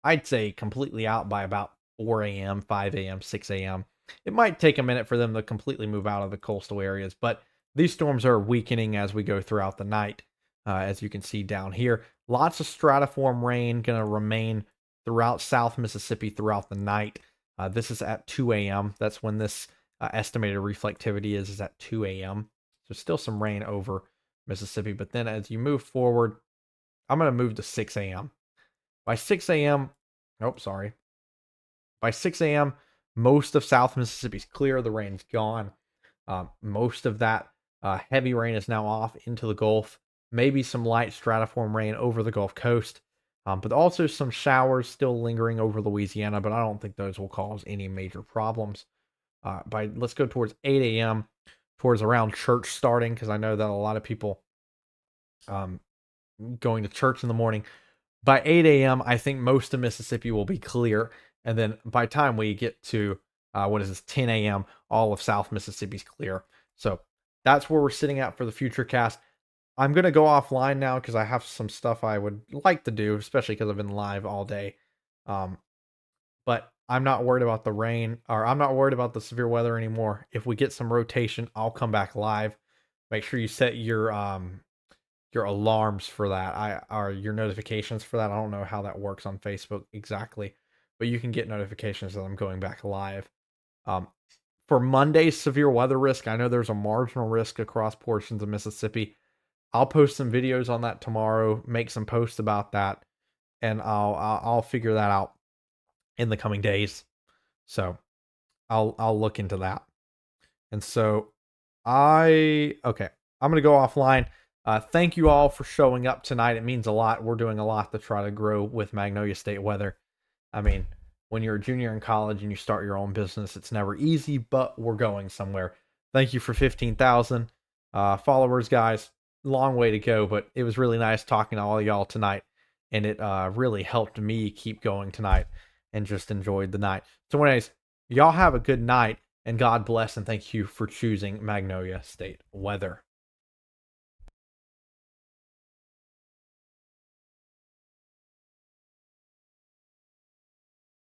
I'd say, completely out by about 4 a.m., 5 a.m., 6 a.m. It might take a minute for them to completely move out of the coastal areas, but these storms are weakening as we go throughout the night. As you can see down here, lots of stratiform rain going to remain throughout South Mississippi throughout the night. This is at 2 a.m. That's when this estimated reflectivity is at 2 a.m. So still some rain over Mississippi, but then as you move forward, I'm going to move to 6 a.m. By 6 a.m., oh, sorry. By 6 a.m., most of South Mississippi's clear. The rain's gone. Most of that heavy rain is now off into the Gulf. Maybe some light stratiform rain over the Gulf Coast, but also some showers still lingering over Louisiana. But I don't think those will cause any major problems. Let's go towards 8 a.m. towards around church starting, because I know that a lot of people um, going to church in the morning. By 8 a.m., I think most of Mississippi will be clear. And then by the time we get to, 10 a.m., all of South Mississippi's clear. So that's where we're sitting at for the future cast. I'm going to go offline now because I have some stuff I would like to do, especially because I've been live all day. Um, but I'm not worried about the rain, or I'm not worried about the severe weather anymore. If we get some rotation, I'll come back live. Make sure you set your alarms for that. Or your notifications for that. I don't know how that works on Facebook exactly, but you can get notifications that I'm going back live. Um, for Monday's severe weather risk, I know there's a marginal risk across portions of Mississippi. I'll post some videos on that tomorrow, make some posts about that, and I'll figure that out in the coming days. So I'll look into that. And so okay, I'm gonna go offline. Thank you all for showing up tonight. It means a lot. We're doing a lot to try to grow with Magnolia State Weather. I mean, when you're a junior in college and you start your own business, it's never easy, but we're going somewhere. Thank you for 15,000 followers, guys. Long way to go, but it was really nice talking to all y'all tonight, and it really helped me keep going tonight and just enjoyed the night. So, anyways, y'all have a good night, and God bless, and thank you for choosing Magnolia State Weather.